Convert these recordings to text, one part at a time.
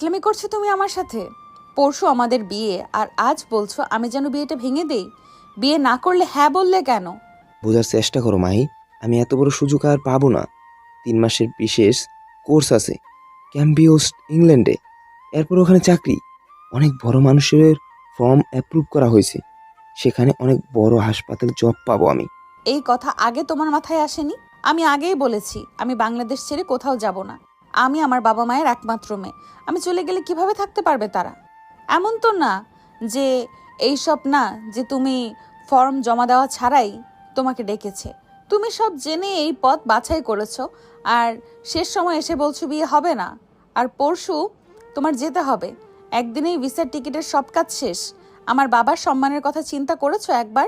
ফাজলামি করছো তুমি আমার সাথে? পরশু আমাদের বিয়ে, আর আজ বলছো আমি যেন বিয়েটা ভেঙে দেই। বিয়ে না করলে হ্যাঁ বললে কেন? বোঝার চেষ্টা করো মাহি, আমি এত বড় সুযোগ আর পাবো না। 3 মাসের বিশেষ কোর্স আছে ক্যাম্বিওস্ট ইংল্যান্ডে, এরপর ওখানে চাকরি। অনেক বড় মানুষের ফর্ম অ্যাপ্রুভ করা হয়েছে, সেখানে অনেক বড় হাসপাতাল জব পাবো আমি। এই কথা আগে তোমার মাথায় আসেনি? আমি আগেই বলেছি আমি বাংলাদেশ ছেড়ে কোথাও যাব না। আমি আমার বাবা মায়ের একমাত্র মেয়ে। আমি চলে গেলে কিভাবে থাকতে পারবে তারা? এমন তো না যে এইসব না যে তুমি ফর্ম জমা দেওয়া ছাড়াই তোমাকে ডেকেছে। তুমি সব জেনে এই পথ বাছাই করেছো, আর শেষ সময় এসে বলছো বিয়ে হবে না। আর পরশু তোমার যেতে হবে। একদিনেই ভিসার টিকিটের সব কাজ শেষ। আমার বাবার সম্মানের কথা চিন্তা করেছো একবার?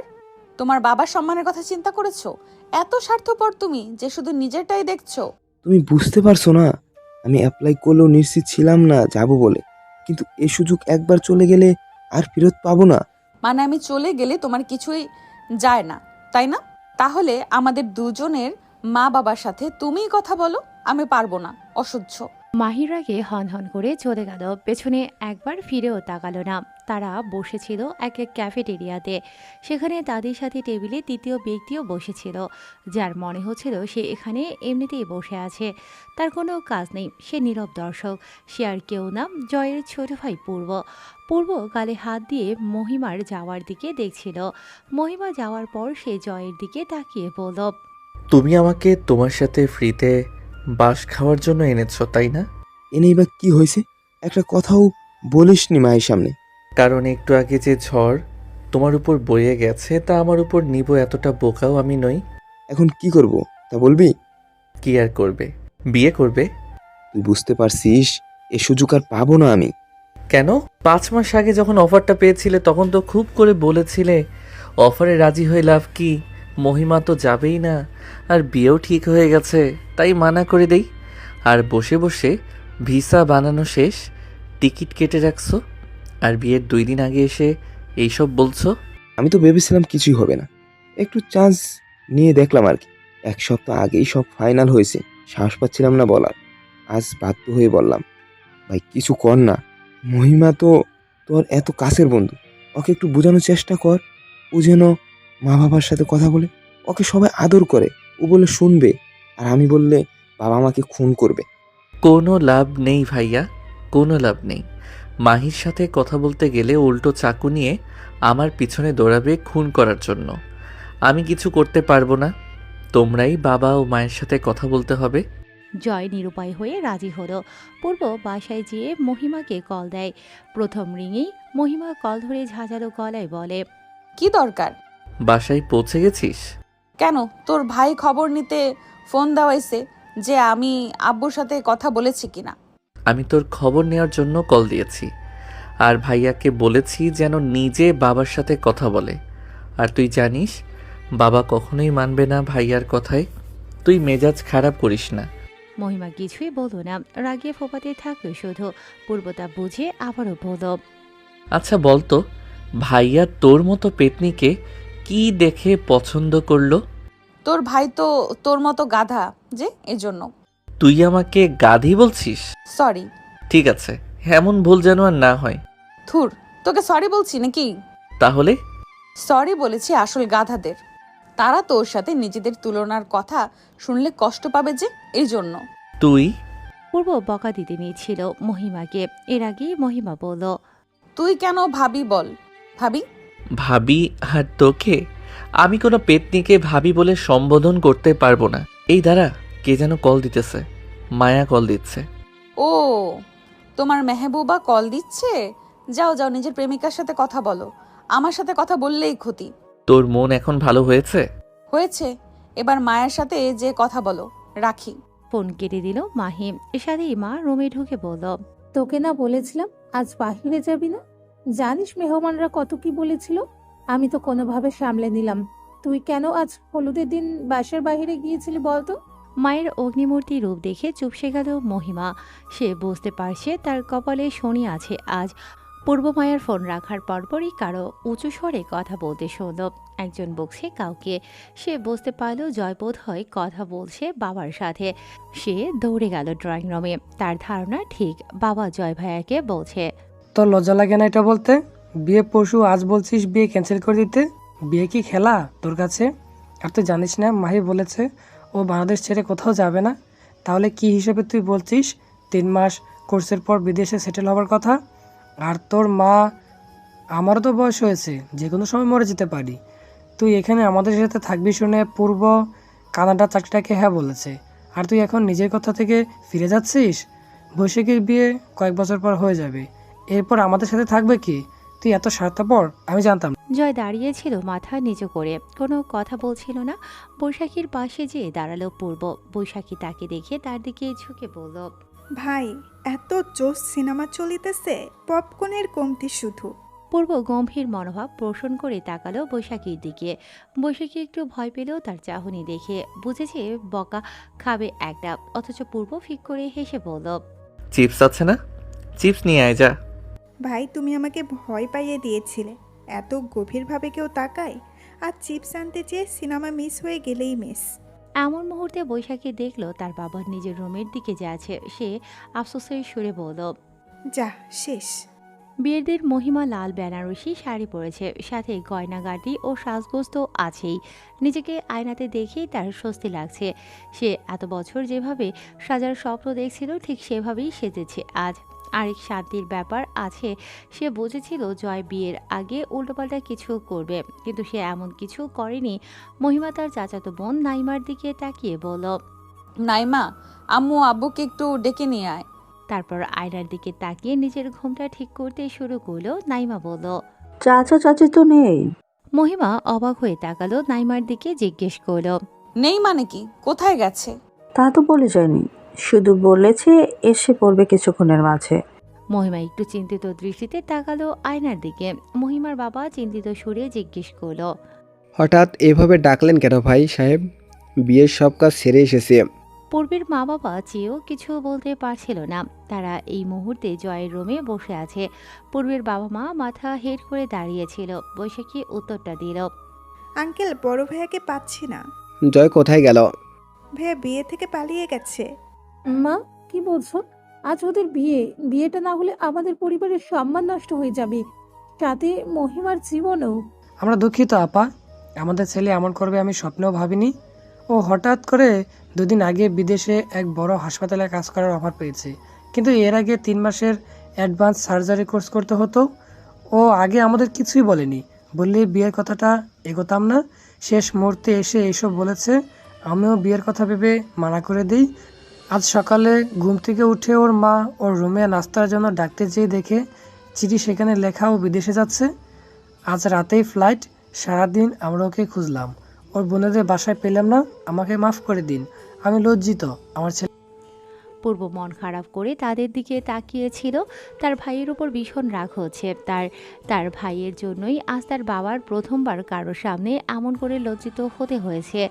তোমার বাবার সম্মানের কথা চিন্তা করেছো? এত স্বার্থপর তুমি যে শুধু নিজেরটাই দেখছো। তুমি বুঝতে পারছো না, আমি অ্যাপ্লাই করলেও নিশ্চিত ছিলাম না যাব বলে, কিন্তু এই সুযোগ একবার চলে গেলে আর ফেরত পাবো না। মানে আমি চলে গেলে তোমার কিছুই যায় না, তাই না? তাহলে আমাদের দুজনের মা বাবার সাথে তুমিই কথা বলো। আমি পারবো না, অসহ্য। মাহির আগে হনহন করে চলে গেল, পেছনে একবার ফিরেও তাকালো না। তারা বসেছিল এক এক ক্যাফেটেরিয়াতে। সেখানে তাদের সাথে টেবিলে তৃতীয় ব্যক্তিও বসেছিল, যার মনে হচ্ছিল সে এখানে এমনিতেই বসে আছে, তার কোনো কাজ নেই, সে নীরব দর্শক। সে আর কেউ না, জয়ের ছোট ভাই পূর্ব। পূর্ব গালে হাত দিয়ে মহিমার যাওয়ার দিকে দেখছিল। মহিমা যাওয়ার পর সে জয়ের দিকে তাকিয়ে বলল, তুমি আমাকে তোমার সাথে ফ্রিতে বাঁশ খাওয়ার জন্য এনেছো, তাই না? এনেই বা কি হয়েছে? একটা কথাও বলিসনি মায়ের সামনে। কারণ একটু আগে যে ঝড় তোমার উপর বয়ে গেছে তা আমার উপর নিব, এতটা বোকাও আমি নই। এখন কি করব তা বলবি? কি আর করবে? বিয়ে করবে। তুই বুঝতে পারছিস এ সুযোগ আর পাবো না আমি। কেন? 5 মাস আগে যখন অফারটা পেয়েছিলে তখন তো খুব করে বলেছিলে অফারে রাজি হয়ে লাভ কি, মহিমা তো যাবেই না, আর বিয়েও ঠিক হয়ে গেছে, তাই মানা করে দেই। আর বসে বসে ভিসা বানানো শেষ, টিকিট কেটে রাখছো, আর বিয়ের 2 দিন আগে এসে এইসব বলছো। আমি তো ভেবেছিলাম কিছুই হবে না, একটু চান্স নিয়ে দেখলাম আর কি। 1 সপ্তাহ আগেই সব ফাইনাল হয়েছে, সাহস পাচ্ছিলাম না বলার। আজ বাধ্য হয়ে বললাম। ভাই কিছু কর না, মহিমা তো তোর এত কাছের বন্ধু, ওকে একটু বোঝানোর চেষ্টা কর। ও যেন মা বাবার সাথে কথা বলে, ওকে সবাই আদর করে, ও বলে শুনবে, আর আমি বললে বাবা আমাকে খুন করবে। কোনো লাভ নেই ভাইয়া, কোনো লাভ নেই। মাহির সাথে কথা বলতে গেলে উল্টো চাকু নিয়ে আমার পিছনে দৌড়াবে খুন করার জন্য। আমি কিছু করতে পারবো না, তোমরাই বাবা ও মায়ের সাথে কথা বলতে হবে। জয় নিরুপায় হয়ে রাজি হলো। পূর্ব বাসায় যেয়ে মহিমাকে কল দেয়। প্রথম রিংয়েই মহিমা কল ধরে ঝাঁঝালো গলায় বলে, কি দরকার? বাসায় পৌঁছে গেছিস? কেন? তোর ভাই খবর নিতে ফোন দেওয়াইছে যে আমি আব্বুর সাথে কথা বলেছি কিনা। আমি তোর খবর নেওয়ার জন্য কল দিয়েছি, আর ভাইয়াকে বলেছি যেন নিজে বাবার সাথে কথা বলে। আর তুই জানিস বাবা কখনোই মানবে না ভাইয়ার কথায়। তুই মেজাজ খারাপ করিস না। মহিমা কিছুই বলল না, রাগিয়ে ফোপাতে থাকলো শুধু। পূর্বতা বুঝে আবারও বলল, আচ্ছা বলতো, ভাইয়া তোর মতো পেতনিকে কি দেখে পছন্দ করলো? তোর ভাই তো তোর মতো গাধা যে, এজন্য। তুই আমাকে গাধি বলছিস? সরি। ঠিক আছে, এমন ভুল যেন আর না হয়। থুর, তোকে সরি বলছি নাকি? তাহলে সরি বলেছি আসল গাধাদের। তারা তোর সাথে নিজেদের তুলনার কথা শুনলে কষ্ট পাবে যে, এই জন্য। তুই পূর্ব বকা দিতে নিয়েছিল মহিমাকে। এর আগেই মহিমা বলল, তুই কেন ভাবি বল? ভাবি? ভাবি? আর তোকে আমি কোনো পেতনিকে ভাবি বলে সম্বোধন করতে পারবো না। এই দাঁড়া, কে যেন কল দিতেছে। মায়া কল দিচ্ছে। ও, তোমার মেহবুবা কল দিচ্ছে? যাও যাও, নিজের প্রেমিকার সাথে কথা বলো। আমার সাথে কথা বললেই ক্ষতি। তোর মন এখন ভালো হয়েছে? হয়েছে, এবার মায়ের সাথে যে কথা বলো। রাখি। ফোন কেটে দিল মাহিম। এর সাথেই মা রুমে ঢুকে বলল, তোকে না বলেছিলাম আজ বাহিরে যাবি না? জানিস মেহমানরা কত কি বলেছিল। আমি তো কোনোভাবে সামলে নিলাম। তুই কেন আজ হলুদের দিন বাসার বাইরে গিয়েছিলি বলতো? মায়ের অগ্নিমূর্তি রূপ দেখে চুপসে গেল মহিমা। সে বুঝতে পারছে তার কপালে শনি আছে আজ। পূর্ব মায়ের ফোন রাখার পরপরই কারো উঁচু স্বরে কথা বলতে শুনল। একজন বকছে কাউকে। সে বুঝতে পারল জয় বোধ হয় কথা বলছে বাবার সাথে। সে দৌড়ে গেল ড্রয়িং রুমে। তার ধারণা ঠিক বাবা জয় ভাইয়াকে বলছে। তোর লজ্জা লাগে না এটা বলতে? বিয়ে পরশু, আজ বলছিস বিয়ে ক্যান্সেল করে দিতে। বিয়ে কি খেলা তোর কাছে? আর তুই জানিস না মাহি বলেছে ও বাংলাদেশ ছেড়ে কোথাও যাবে না? তাহলে কি হিসেবে তুই বলছিস 3 মাস কোর্সের পর বিদেশে সেটেল হবার কথা? আর তোর মা, আমারও তো বয়স হয়েছে, যে কোনো সময় মরে যেতে পারি। তুই এখানে আমাদের সাথে থাকবি শুনে পূর্ব কানাডা চাকরিটাকে হ্যাঁ বলেছে, আর তুই এখন নিজের কথা থেকে ফিরে যাচ্ছিস। বৈশাখীর বিয়ে কয়েক বছর পর হয়ে যাবে, এরপর আমাদের সাথে থাকবে কি? তুই এত স্বার্থপর আমি জানতাম না। জয় দাঁড়িয়েছিল মাথা নিচু করে, কোনো কথা বলছিল না। বৈশাখীর পাশে যেয়ে দাঁড়ালো পূর্ব। বৈশাখী তাকে দেখে তার দিকে ঝুঁকে বলল, ভাই, এত জোস সিনেমা চলিতেছে, পপকর্নের কমতি শুধু। পূর্ব গম্ভীর মনোভাব পোষণ করে তাকালো বৈশাখীর দিকে। বৈশাখী একটু ভয় পেলেও তার চাহনি দেখে বুঝেছে বকা খাবে একটা, অথচ পূর্ব ফিক করে হেসে বলল, চিপস আছে না? চিপস নিয়ে আয় যা। ভাই, তুমি আমাকে ভয় পাইয়ে দিয়েছিলে। এত গভীরভাবে কেউ তাকায়? আর চিপস আনতে চেয়ে সিনেমা মিস হয়ে গেলেই মিস। এমন মুহূর্তে বৈশাখী দেখলো তার বাবা নিজের রুমের দিকে যাচ্ছে। সে আফসোসের সুরে বলল, যা, শেষ। বিয়ের দিন মহিমা লাল বেনারসি শাড়ি পরেছে, সাথে গয়নাগাটি ও সাজগোজ তো আছেই। নিজেকে আয়নাতে দেখেই তার স্বস্তি লাগছে। সে এত বছর যেভাবে সাজার স্বপ্ন দেখছিল ঠিক সেভাবেই সেজেছে আজ। আরেক শান্তির ব্যাপার আছে, সে বুঝেছিল জয় বিয়ের আগে উল্টোপাল্টা কিছু করবে, কিন্তু সে এমন কিছু করেনি। মহিমা তার চাচাতো বোন নাইমার দিকে তাকিয়ে বলল, নাইমা, আম্মু আব্বুকে একটু ডেকে নিয়ে আয়। তারপর আয়নার দিকে তাকিয়ে নিজের ঘুমটা ঠিক করতে শুরু করলো। নাইমা বলল, চাচা চাচি তো নেই। মহিমা অবাক হয়ে তাকালো নাইমার দিকে, জিজ্ঞেস করলো, নেই মানে কি? কোথায় গেছে? তা তো বলে যায়নি, শুধু বলেছে এসে পড়বে কিছুক্ষণের মাঝে। মহিমা একটু চিন্তিত দৃষ্টিতে তাকালো আয়নার দিকে। মহিমার বাবা চিন্তিত সুরে জিজ্ঞেস করলো, হঠাৎ এভাবে ডাকলেন কেন ভাই সাহেব? বিয়ের সব কাজ সেরে এসেছে। পূর্বের মা বাবা চেয়েও কিছু বলতে পারছিল না। তারা এই মুহূর্তে জয়ের রুমে বসে আছে। পূর্বের বাবা মা মাথা হেট করে দাঁড়িয়েছিল। বৈশাখী উত্তরটা দিল, আঙ্কেল, বড় ভাইয়াকে পাচ্ছি না। জয় কোথায় গেল? ভাইয়া বিয়ে থেকে পালিয়ে গেছে। মা, কি বলছো? আজ ওদের বিয়ে। বিয়েটা না হলে আমাদের পরিবারের সম্মান নষ্ট হয়ে যাবে, সাথে মহিমার জীবনও। আমরা দুঃখিত আপা, আমাদের ছেলে এমন করবে আমি স্বপ্নেও ভাবিনি। ও হঠাৎ করে 2 দিন আগে বিদেশে এক বড় হাসপাতালে কাজ করার অফার পেয়েছে, কিন্তু এর আগে 3 মাসের অ্যাডভান্স সার্জারি কোর্স করতে হতো। ও আগে আমাদের কিছুই বলেনি, বললে বিয়ের কথাটা এগোতাম না। শেষ মুহূর্তে এসে এইসব বলেছে। আমিও বিয়ের কথা ভেবে মানা করে দিই। আজ সকালে ঘুম থেকে উঠে ওর মা ওর রুমে নাস্তার জন্য ডাকতে যেয়ে দেখে চিঠি সেখানে লেখা ও বিদেশে যাচ্ছে। আজ রাতেই ফ্লাইট। সারাদিন আমরা ওকে খুঁজলাম, ওর বোনেদের বাসায় পেলাম না। আমাকে মাফ করে দিন, আমি লজ্জিত। আমার ছেলে পূর্ব মন খারাপ করে তাদের দিকে তাকিয়েছিল। তার ভাইয়ের উপর ভীষণ রাগ হচ্ছে। তার ভাইয়ের জন্যই আজ তার বাবার প্রথমবার কারোর সামনে এমন করে লজ্জিত হতে হয়েছে।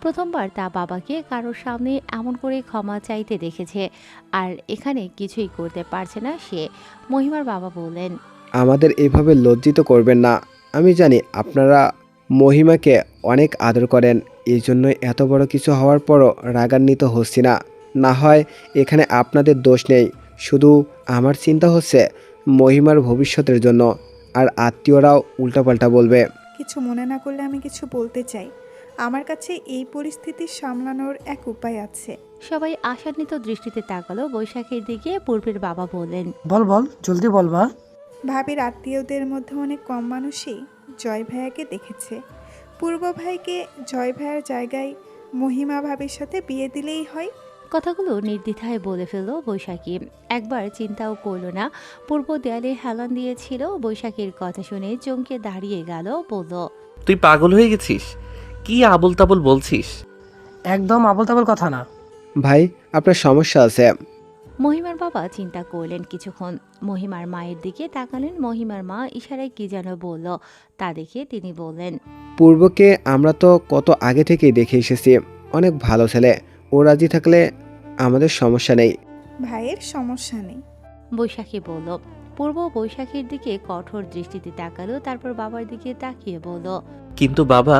প্রথমবার তার বাবাকে কারোর সামনে এমন করে ক্ষমা চাইতে দেখেছে, আর এখানে কিছুই করতে পারছে না সে। মহিমার বাবা বললেন, আমাদের এভাবে লজ্জিত করবেন না। আমি জানি আপনারা মহিমাকে অনেক আদর করেন, এই জন্যই এত বড় কিছু হওয়ার পরও রাগান্বিত হচ্ছি না। না হয় এখানে আপনাদের দোষ নেই, শুধু আমার চিন্তা হচ্ছে মহিমার ভবিষ্যতের জন্য। আর আত্মীয়রাও উল্টাপাল্টা বলবে। কিছু মনে না করলে আমি কিছু বলতে চাই। আমার কাছে এই পরিস্থিতি সামলানোর এক উপায় আছে। সবাই আশান্বিত দৃষ্টিতে তাকালো বৈশাখীর দিকে। পূর্বের বাবা বললেন, বল বল, জলদি বল মা। ভাবির আত্মীয়দের মধ্যে অনেক কম মানুষই জয় ভাইয়াকে দেখেছে। পূর্ব ভাইকে জয় ভাইয়ার জায়গায় মহিমা ভাবির সাথে বিয়ে দিলেই হয়। কথাগুলো নির্দ্বিধায় বলে ফেলল বৈশাখী। একবার চিন্তাও করল না। পূর্ব দেয়ালে হেলান দিয়েছিল। বৈশাখীর কথা শুনে চমকে দাঁড়িয়ে গেল, বলল, তুই পাগল হয়ে গেছিস? কি আবল তাবল বলছিস? একদম আবল তাবল কথা না। ভাই, আপনার সমস্যা আছে। মহিমার বাবা চিন্তা করলেন কিছুক্ষণ। মহিমার মায়ের দিকে তাকালেন। মহিমার মা ইশারায় কি যেন বলল, তা দেখে তিনি বললেন, পূর্বকে আমরা তো কত আগে থেকেই দেখে এসেছি, অনেক ভালো ছেলে। ও রাজি থাকলে আমাদের সমস্যা নেই। ভাইয়ের সমস্যা নেই। বৈশাখী বলল। পূর্ব বৈশাখীর দিকে কঠোর দৃষ্টিতে তাকালো, তারপর বাবার দিকে তাকিয়ে বলল, কিন্তু বাবা,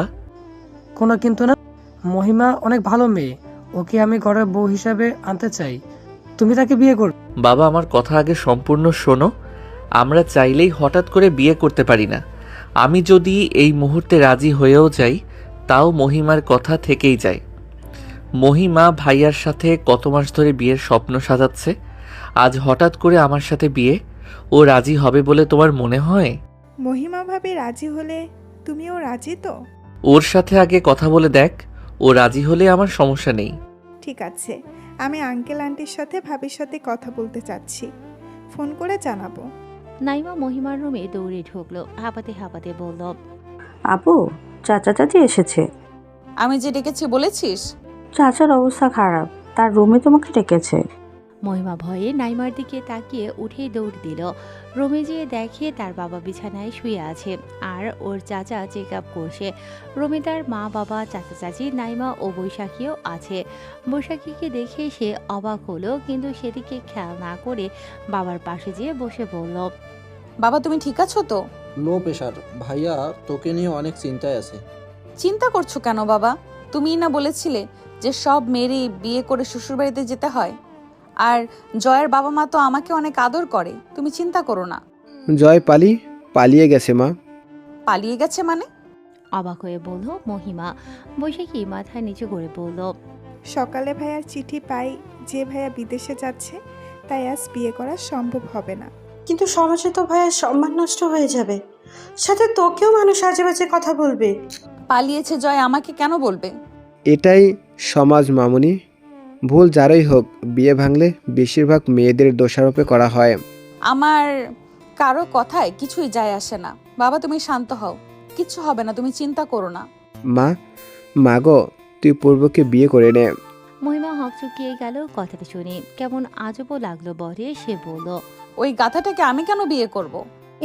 কোনো কিন্তু না। মহিমা অনেক ভালো মেয়ে, ওকে আমি ঘরের বউ হিসাবে আনতে চাই। তুমি তাকে বিয়ে করবে? বাবা আমার কথা আগে সম্পূর্ণ শোনো। আমরা চাইলেই হঠাৎ করে বিয়ে করতে পারি না। আমি যদি এই মুহূর্তে রাজি হয়েও যাই, তাও মহিমার কথা থেকেই যায়। মহিমা ভাইয়ার সাথে কত মাস ধরে বিয়ের স্বপ্ন সাজাচ্ছে, আজ হঠাৎ করে আমার সাথে বিয়ে, ও রাজি হবে বলে তোমার মনে হয়? মহিমা ভাবি রাজি হলে তুমিও রাজি তো? ওর সাথে আগে কথা বলে দেখ, ও রাজি হলে আমার সমস্যা নেই। ঠিক আছে, আমি আঙ্কেল আন্টির সাথে ভাবির সাথে কথা বলতে চাচ্ছি, ফোন করে জানাবো। নাইমা মহিমার রুমে দৌড়ে ঢুকলো, হাঁপাতে হাঁপাতে বলল, আপু, চাচা চাচি এসেছে। আমি যে ডেকেছি বলেছিস? চাচার অবস্থা খারাপ, তার রুমে তোমাকে ডেকেছে। মহিমা ভয়ে নাইমার দিকে তাকিয়ে উঠেই দৌড় দিল। রুমে যেয়ে দেখে তার বাবা বিছানায় শুয়ে আছে আর ওর চাচা চেক আপ করছে। রুমে তার মা বাবা, চাচা চাচি, নাইমা ও বৈশাখীও আছে। বৈশাখীকে দেখে সে অবাক হলো, কিন্তু সেদিকে খেয়াল না করে বাবার পাশে যেয়ে বসে বলল, বাবা তুমি ঠিক আছো তো? লো প্রেশার, ভাইয়া তোকে নিয়ে অনেক চিন্তায় আছে। চিন্তা করছো কেন বাবা? তুমিই না বলেছিলে যে সব মেয়েরই বিয়ে করে শ্বশুরবাড়িতে যেতে হয়। আর জয়ের বাবা মা তো আমাকে অনেক আদর করে, তুমি চিন্তা করো না। জয় পালিয়ে গেছে মা। পালিয়ে গেছে মানে? অবাক হয়ে বলল মহিমা। বৈশাখী মাথা নিচু করে বলল, সকালে ভাইয়ার চিঠি পাই যে ভাইয়া বিদেশে যাচ্ছে, তাই আজ বিয়ে করা সম্ভব হবে না। কিন্তু সমাজে তো ভাইয়ের সম্মান নষ্ট হয়ে যাবে, সাথে তোকেও মানুষ আজে বাজে কথা বলবে। পালিয়েছে জয়, আমাকে কেন বলবে? এটাই সমাজ মামুনি, ভুল যারাই হোক, বিয়ে ভাঙলে বেশিরভাগ মেয়েদের দোষারোপে করা হয়। আমার কারো কথায় কিছুই যায় আসে না। বাবা তুমি শান্ত হও, কিচ্ছু হবে না, তুমি চিন্তা করো না। মা গো, তুই পূর্বকে বিয়ে করে নে। মহিমা হকচকিয়ে গেল কথাটা শুনে। কেমন আজবও লাগলো বলে সে বলল, ওই গাধাটাকে আমি কেন বিয়ে করব?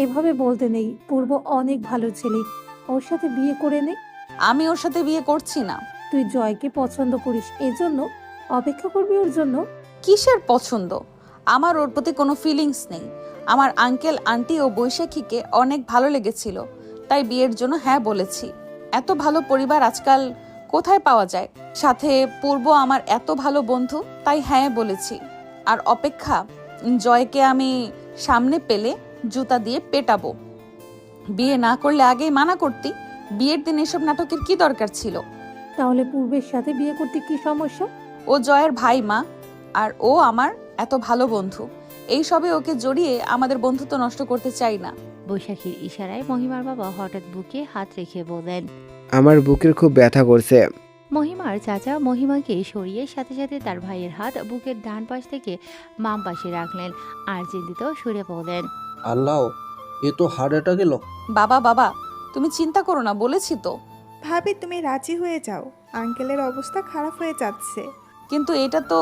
এভাবে বলতে নেই, পূর্ব অনেক ভালো ছেলে, ওর সাথে বিয়ে করে নে। আমি ওর সাথে বিয়ে করছি না। তুই জয়কে পছন্দ করিস, এজন্য অপেক্ষা করবি ওর জন্য। কিসের পছন্দ? আমার ওর প্রতি কোনো ফিলিংস নেই। আমার আঙ্কেল আন্টি ও বৈশাখীকে অনেক ভালো লেগেছিল, তাই বিয়ের জন্য হ্যাঁ বলেছি। এত ভালো পরিবার আজকাল কোথায় পাওয়া যায়? সাথে পূর্ব আমার এত ভালো বন্ধু, তাই হ্যাঁ বলেছি। আর অপেক্ষা, জয়কে আমি সামনে পেলে জুতা দিয়ে পেটাবো। বিয়ে না করলে আগেই মানা করতি। বিয়ের দিন এসব নাটকের কি দরকার ছিল? তাহলে পূর্বের সাথে বিয়ে করতে কি সমস্যা? ও জয়ের ভাই মা, আর ও আমার এত ভালো বন্ধু। এই সবে ওকে জড়িয়ে আমাদের বন্ধুত্ব নষ্ট করতে চাই না। বৈশাখীর ইশারায় মহিমার বাবা হঠাৎ বুকে হাত রেখে বললেন, আমার বুকের খুব ব্যথা করছে। মহিমার চাচা মহিমাকে সরিয়ে সাথে সাথে তার ভাইয়ের হাত বুকের ডান পাশ থেকে বাম পাশে রাখলেন আর চিন্তিত সুরে বললেন, আল্লাহ, এ তো হার্ট অ্যাটাক এলো। বাবা তুমি চিন্তা করো না, বলেছি তো। ভাবি তুমি রাজি হয়ে যাও, আঙ্কেলের অবস্থা খারাপ হয়ে যাচ্ছে। কিন্তু এটা তো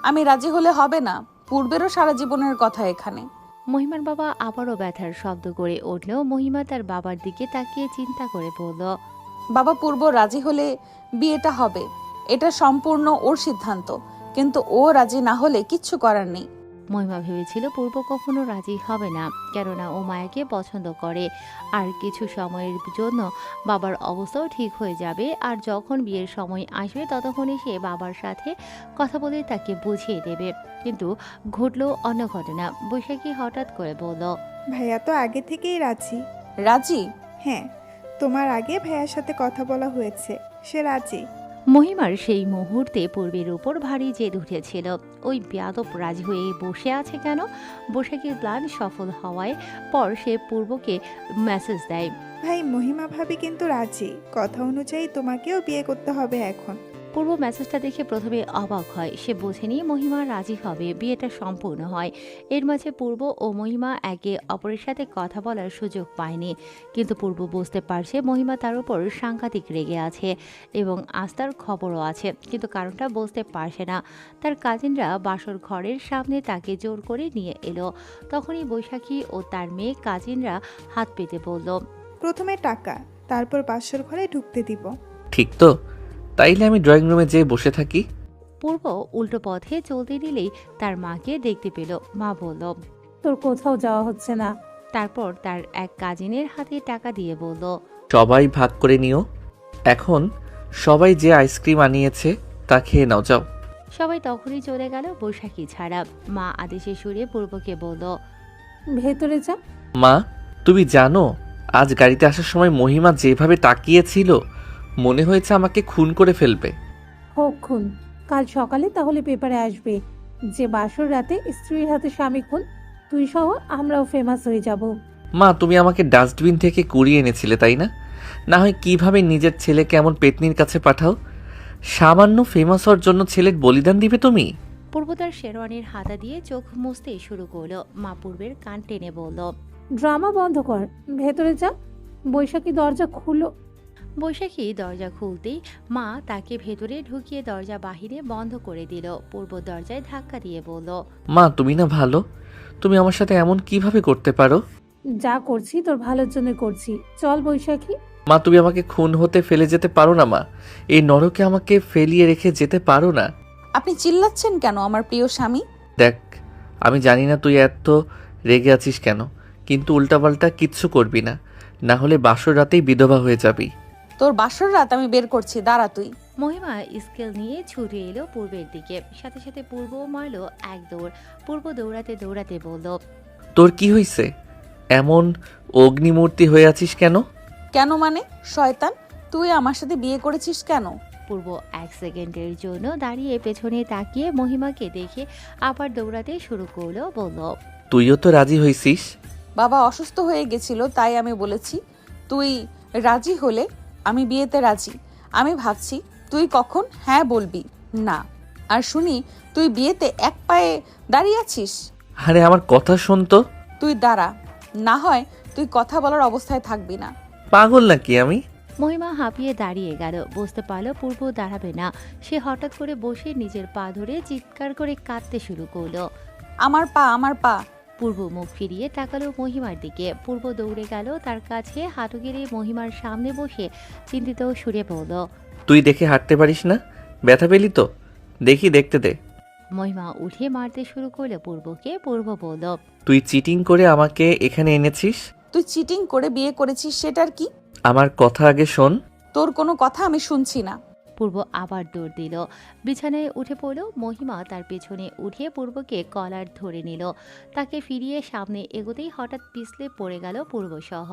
আমি রাজি হলে হবে না। পূর্বেরও সারা জীবনের কথা এখানে। মহিমার বাবা আবারও ব্যথার শব্দ করে উঠলেও মহিমা তার বাবার দিকে তাকিয়ে চিন্তা করে বলল, বাবা পূর্ব রাজি হলে বিয়েটা হবে, এটা সম্পূর্ণ ওর সিদ্ধান্ত। কিন্তু ও রাজি না হলে কিচ্ছু করার নেই। মহিমা ভেবেছিল পূর্ব কখনো রাজি হবে না, কেননা ও মায়াকে পছন্দ করে। আর কিছু সময়ের জন্য বাবার অবস্থাও ঠিক হয়ে যাবে, আর যখন বিয়ের সময় আসবে ততক্ষণে সে বাবার সাথে কথা বলে তাকে বুঝিয়ে দেবে। কিন্তু ঘটলো অন্য ঘটনা। বৈশাখী হঠাৎ করে বলল, ভাইয়া তো আগে থেকেই রাজি। রাজি? হ্যাঁ, তোমার আগে ভাইয়ার সাথে কথা বলা হয়েছে, সে রাজি। মহিমার সেই মুহূর্তে পূর্বের উপর ভারী জেদ উঠেছিল। ওই বেয়াদব রাজি হয়ে বসে আছে কেন? বৈশাখীর প্ল্যান সফল হওয়ায় পর সে পূর্বকে মেসেজ দেয়, ভাই মহিমা ভাবি কিন্তু রাজি, কথা অনুযায়ী তোমাকেও বিয়ে করতে হবে এখন। পূর্ব মেসেজটা দেখে প্রথমে অবাক হয়। সে বোঝেনি মহিমা রাজি হবে, বিয়েটা সম্পূর্ণ হয়। এর মাঝে পূর্ব ও মহিমা একে অপরের সাথে কথা বলার সুযোগ পায়নি। কিন্তু পূর্ব বুঝতে পারছে মহিমা তার উপর সাংঘাতিক রেগে আছে এবং আস্থার খবরও আছে, কিন্তু কারণটা বুঝতে পারছে না। তার কাজিনরা বাসর ঘরের সামনে তাকে জোর করে নিয়ে এলো। তখনই বৈশাখী ও তার মেয়ে কাজিনরা হাত পেতে বলল, প্রথমে টাকা, তারপর বাসর ঘরে ঢুকতে দিব। ঠিক তো? তাইলে আমি ড্রয়িং রুমে যেয়ে বসে থাকি। পূর্ব উল্টো পথে চলতে নিলেই তার মাকে দেখতে পেল। মা বলল, তোর কোথাও যাওয়া হচ্ছে না। তারপর তার এক কাজিনের হাতে টাকা দিয়ে বলল, সবাই ভাগ করে নিও। এখন সবাই যে আইসক্রিম আনিয়েছে তা খেয়ে নাও, যাও। সবাই তখনই চলে গেল বৈশাখী ছাড়া। মা আদেশে সুরে পূর্বকে বলল, ভেতরে যা। মা, তুমি জানো আজ গাড়িতে আসার সময় মহিমা যেভাবে তাকিয়েছিল, মনে হয়েছে আমাকে খুন করে ফেলবে। হোক খুন, কাল সকালে তাহলে পেপারে আসবে যে বাসর রাতে স্ত্রীর হাতে স্বামী খুন। তুই সহ আমরাও ফেমাস হয়ে যাব। মা, তুমি আমাকে ডাস্টবিন থেকে কুড়িয়ে এনেছিলে, তাই না? না হয় কিভাবে নিজের ছেলেকে এমন পেতনির কাছে পাঠাও? সামান্য ফেমাস হওয়ার জন্য ছেলের বলিদান দিবে তুমি? পূর্ব তার শেরওয়ানির হাতা দিয়ে চোখ মুছতে শুরু করলো। মা পূর্বের কান টেনে বলল, ড্রামা বন্ধ কর, ভেতরে যা। বৈশাখী দরজা খুলো। বৈশাখী দরজা খুলতেই মা তাকে ভেতরে ঢুকিয়ে দরজা বাহিরে বন্ধ করে দিল। পূর্ব দরজায় ধাক্কা দিয়ে বলল, মা, তুমি না ভালো, তুমি আমার সাথে এমন কিভাবে করতে পারো? যা করছি তোর ভালোর জন্য করছি, চল বৈশাখী। মা, তুমি আমাকে খুন হতে ফেলে যেতে পারো না। মা, এই নরকে আমাকে ফেলিয়ে রেখে যেতে পারো না। আপনি চিল্লাচ্ছেন কেন আমার প্রিয় স্বামী? দেখ, আমি জানি না তুই এত রেগে আছিস কেন, কিন্তু উল্টাপাল্টা কিচ্ছু করবি না, না হলে বাসর রাতেই বিধবা হয়ে যাবি। তোর বাসর রাত আমি বের করছি, দাঁড়া তুই। মহিমা স্কেল নিয়ে ছুটে এলো পূর্বের দিকে। সাথে সাথে পূর্বও মারল এক দৌড়। পূর্ব দৌড়াতে দৌড়াতে বলল, তোর কি হয়েছে? এমন অগ্নিমূর্তি হয়ে আছিস কেন? কেন মানে? শয়তান, তুই আমার সাথে বিয়ে করেছিস কেন? পূর্ব এক সেকেন্ডের জন্য দাঁড়িয়ে পেছনে তাকিয়ে মহিমাকে দেখে আবার দৌড়াতে শুরু করলো। বলল, তুইও তো রাজি হয়েছিস। বাবা অসুস্থ হয়ে গেছিল, তাই আমি বলেছি তুই রাজি হলে আমি বিয়েতে রাজি। আমি ভাবছি তুই কখন হ্যাঁ বলবি। না, আর শুনি তুই বিয়েতে এক পায়ে দাঁড়িয়ে আছিস। আরে আমার কথা শোন তো। তুই দাঁড়া, না হয় তুই কথা বলার অবস্থায় থাকবি না। পাগল নাকি আমি? মহিমা হাঁপিয়ে দাঁড়িয়ে গেল। বুঝতে পারল পূর্ব দাঁড়াবে না। সে হঠাৎ করে বসে নিজের পা ধরে চিৎকার করে কাঁদতে শুরু করলো। আমার পা, আমার পা। পূর্ব মুখ ফিরিয়ে তাকালো মহিমার দিকে। পূর্ব দৌড়ে গেল তার কাছে, হাঁটু গেড়ে মহিমার সামনে বসে চিন্তিত সুরে বলল, তুই দেখে হাঁটতে পারিস না? ব্যথা পেলি তো? দেখি, দেখতে দে। মহিমা উঠে মারতে শুরু করলো পূর্বকে। পূর্ব বলল, তুই চিটিং করে আমাকে এখানে এনেছিস। তুই চিটিং করে বিয়ে করেছিস, সেটার কি? আমার কথা আগে শোন। তোর কোনো কথা আমি শুনছি না। পূর্ব আবার দৌড় দিল। বিছানায় উঠে পড়ল। মহিমা তার পেছনে উঠে পূর্বকে কলার ধরে নিল। তাকে ফিরিয়ে সামনে এগোতেই হঠাৎ পিছলে পড়ে গেল পূর্বসহ।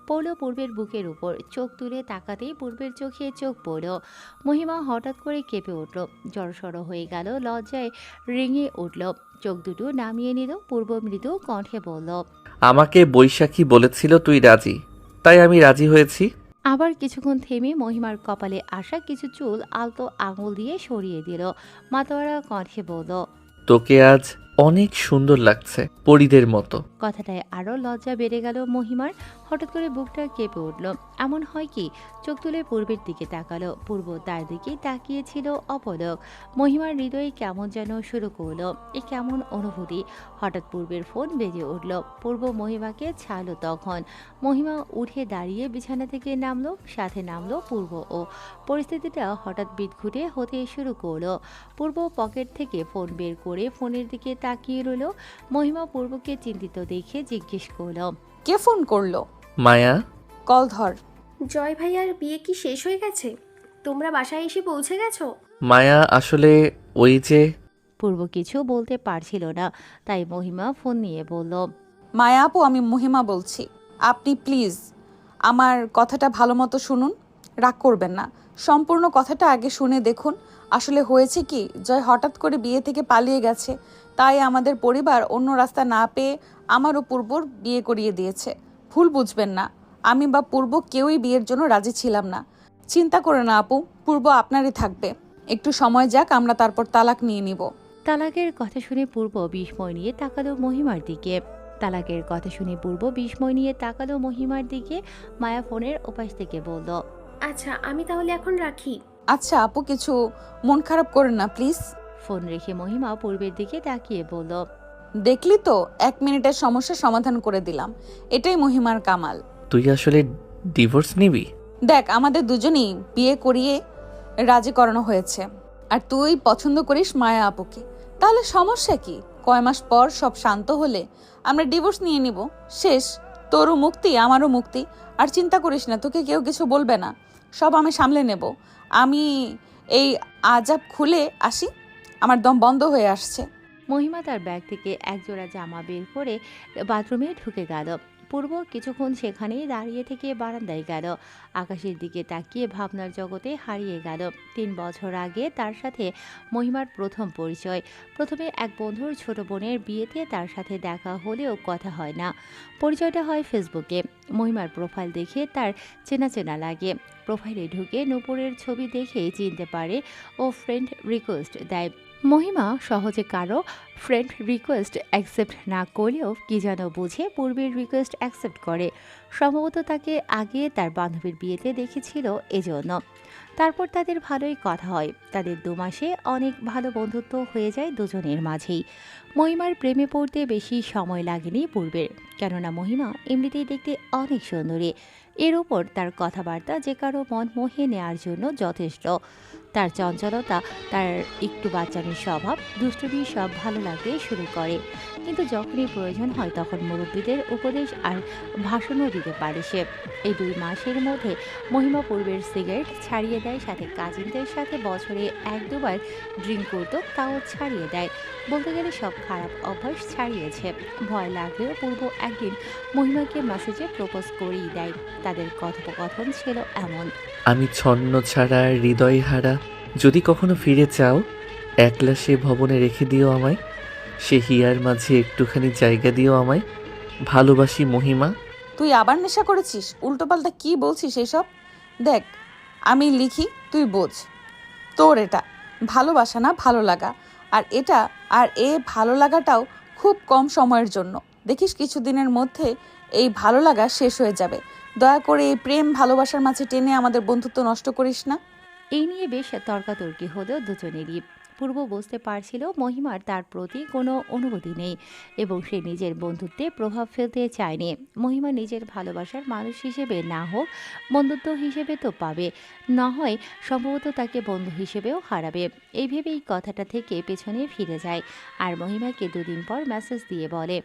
পড়ল পূর্বের বুকের উপর। চোখ তুলে তাকাতেই পূর্বের চোখে চোখ পড়ল। মহিমা হঠাৎ করে কেঁপে উঠল। জড়সড় হয়ে গেল, লজ্জায় রেঙে উঠল। চোখ দুটো নামিয়ে নিল। পূর্ব মৃদু কণ্ঠে বলল, আমাকে বৈশাখী বলেছিল তুই রাজি, তাই আমি রাজি হয়েছি। আবার কিছুক্ষণ থেমে মহিমার কপালে আসা কিছু চুল আলতো আঙুল দিয়ে সরিয়ে দিল। মাতোয়ারা কণ্ঠে বলল, তোকে আজ অনেক সুন্দর লাগছে, পরীদের মতো। কথাটায় আরও লজ্জা বেড়ে গেল মহিমার। হঠাৎ করে বুকটা কেঁপে উঠল। এমন হয় কি? চোখ তুলে পূর্বের দিকে তাকালো। পূর্ব তার দিকেই তাকিয়েছিল অপলক। মহিমার হৃদয়ে কেমন যেন শুরু করলো এ কেমন অনুভূতি। হঠাৎ পূর্বের ফোন বেজে উঠল। পূর্ব মহিমাকে ছাড়লো তখন। মহিমা উঠে দাঁড়িয়ে বিছানা থেকে নামলো, সাথে নামলো পূর্ব। ও পরিস্থিতিটা হঠাৎ বিদঘুটে হতে শুরু করলো। পূর্ব পকেট থেকে ফোন বের করে ফোনের দিকে তাকিয়ে রইল। মহিমা পূর্বকে চিন্তিত দেখে জিজ্ঞেস করলো, কে ফোন করলো? মায়া। কল ধর। জয় ভাইয়ার বিয়ে কি শেষ হয়ে গেছে? তোমরা বাসায় এসে পৌঁছে গেছো? মায়া, আসলে ওই যে। পূর্ব কিছু বলতে পারছিল না, তাই মহিমা ফোন নিয়ে বলল, মায়া আপু, আমি মহিমা বলছি। আপনি প্লিজ আমার কথাটা ভালো মতো শুনুন, রাগ করবেন না। সম্পূর্ণ কথাটা আগে শুনে দেখুন। আসলে হয়েছে কি, জয় হঠাৎ করে বিয়ে থেকে পালিয়ে গেছে, তাই আমাদের পরিবার অন্য রাস্তা না পেয়ে আমার ও পূর্বর বিয়ে করিয়ে দিয়েছে। ভুল বুঝবেন না, আমি বা পূর্ব কেউই বিয়ের জন্য রাজি ছিলাম না। চিন্তা করে না আপু, পূর্ব আপনারই থাকবে। একটু সময় যাক, আমরা তারপর তালাক নিয়ে নিব। তালাকের কথা শুনে পূর্ব বিস্ময় নিয়ে তাকালো মহিমার দিকে। তালাকের কথা শুনে পূর্ব বিস্ময় নিয়ে তাকালো মহিমার দিকে। মায়া ফোনের ওপাশ থেকে বলল, আচ্ছা, আমি তাহলে এখন রাখি। আচ্ছা আপু, কিছু মন খারাপ করেন না প্লিজ। ফোন রেখে মহিমা পূর্বের দিকে তাকিয়ে বলল, দেখলি তো, 1 মিনিটের সমস্যা সমাধান করে দিলাম। এটাই মহিমার কামাল। তুই আসলে ডিভোর্স নিবি? দেখ, আমাদের দুজনেই বিয়ে করিয়ে রাজি করানো হয়েছে, আর তুই পছন্দ করিস মায়া আপুকে, তাহলে সমস্যা কি? কয় মাস পর সব শান্ত হলে আমরা ডিভোর্স নিয়ে নিব, শেষ। তোরও মুক্তি, আমারও মুক্তি। আর চিন্তা করিস না, তোকে কেউ কিছু বলবে না, সব আমি সামলে নেব। আমি এই আজাব খুলে আসি, আমার দম বন্ধ হয়ে আসছে। মহিমা তার ব্যাগ থেকে একজোড়া জামা বের করে বাথরুমে ঢুকে গেল। পূর্ব কিছুক্ষণ সেখানেই দাঁড়িয়ে থেকে বারান্দায় গেল। আকাশের দিকে তাকিয়ে ভাবনার জগতে হারিয়ে গেল। 3 বছর আগে তার সাথে মহিমার প্রথম পরিচয়। প্রথমে এক বন্ধুর ছোট বোনের বিয়েতে তার সাথে দেখা হলেও কথা হয় না। পরিচয়টা হয় ফেসবুকে। মহিমার প্রোফাইল দেখে তার চেনা চেনা লাগে। প্রোফাইলে ঢুকে নূপুরের ছবি দেখে চিনতে পারে ও ফ্রেন্ড রিকোয়েস্ট দেয়। মহিমা সহজে কারো ফ্রেন্ড রিকোয়েস্ট অ্যাকসেপ্ট না করলেও কি যেন বুঝে পূর্বের রিকোয়েস্ট অ্যাকসেপ্ট করে। সম্ভবত তাকে আগে তার বান্ধবীর বিয়েতে দেখেছিল এজন্য। তারপর তাদের ভালোই কথা হয়। তাদের 2 মাসে অনেক ভালো বন্ধুত্ব হয়ে যায় দুজনের মাঝেই। মহিমার প্রেমে পড়তে বেশি সময় লাগেনি পূর্বের, কেননা মহিমা এমনিতেই দেখতে অনেক সুন্দরী। এর ওপর তার কথাবার্তা যে কারো মন মোহে নেওয়ার জন্য যথেষ্ট। তার চঞ্চলতা, তার একটু বাচ্চানির স্বভাব, দুষ্টুমি সব ভালো লাগতে শুরু করে। কিন্তু যখনই প্রয়োজন হয় তখন মুরব্বীদের উপদেশ আর ভাষণও দিতে পারে সে। এই 2 মাসের মধ্যে মহিমা পূর্বের সিগারেট ছাড়িয়ে দেয়, সাথে কাজিনদের সাথে বছরে 1-2 বার ড্রিঙ্ক করতো, তাও ছাড়িয়ে দেয়। বলতে গেলে সব খারাপ অভ্যাস ছাড়িয়েছে। ভয় লাগলেও পূর্ব একদিন মহিমাকে মেসেজে প্রপোজ করেই দেয়। তাদের কথোপকথন ছিল এমন: আমি ছন্ন ছাড়া হৃদয় হারা, যদি কখনো ফিরে চাও একলা সে ভবনে রেখে দিও আমায়, সে হিয়ার মাঝে একটুখানি জায়গা দিও আমায়, ভালোবাসি মহিমা। তুই আবার নেশা করেছিস? উল্টোপাল্টা কি বলছিস এসব? দেখ, আমি লিখি, তুই বোঝ। তোর এটা ভালোবাসা না, ভালো লাগা। আর এ ভালো লাগাটাও খুব কম সময়ের জন্য। দেখিস কিছুদিনের মধ্যে এই ভালো লাগা শেষ হয়ে যাবে। দয়া করে এই প্রেম ভালোবাসার মাঝে টেনে আমাদের বন্ধুত্ব নষ্ট করিস না। এই নিয়ে বেশ তর্কাতর্কি হলো দুজনেরই। পূর্ব বুঝতে পারছিল মহিমার তার প্রতি কোনো অনুভূতি নেই এবং সে নিজের বন্ধুত্বে প্রভাব ফেলতে চায়নি। মহিমা নিজের ভালোবাসার মানুষ হিসেবে না হোক, বন্ধুত্ব হিসেবে তো পাবে, না হয় সম্ভবত তাকে বন্ধু হিসেবেও হারাবে। এই ভেবেই কথাটা থেকে পেছনে ফিরে যায় আর মহিমাকে 2 দিন পর মেসেজ দিয়ে বলে,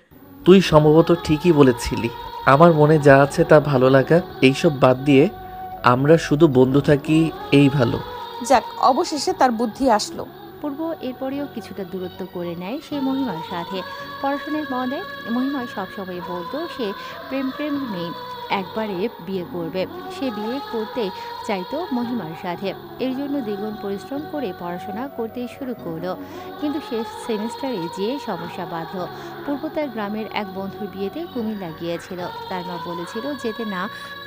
তুই সম্ভবত ঠিকই বলেছিলি, আমার মনে যা আছে তা ভালো লাগা, এইসব বাদ দিয়ে আমরা শুধু বন্ধু থাকি, এই ভালো। যাক, অবশেষে তার বুদ্ধি আসলো। পূর্ব এরপরেও কিছুটা দূরত্ব করে নেয় সে মহিমার সাথে। পড়াশোনায় মন দেয়। মহিমা সবসময় বলতো সে প্রেম নেই, একবারে বিয়ে করবে। সে বিয়ে করতে চাইতো মহিমার সাথে। এর জন্য দ্বিগুণ পরিশ্রম করে পড়াশোনা করতে শুরু করলো। কিন্তু শেষ সেমিস্টারে যেয়ে সমস্যা বাঁধল। পূর্ব তার গ্রামের এক বন্ধুর বিয়েতে কুমিল্লা গিয়েছিল। তার মা বলেছিল যেতে না,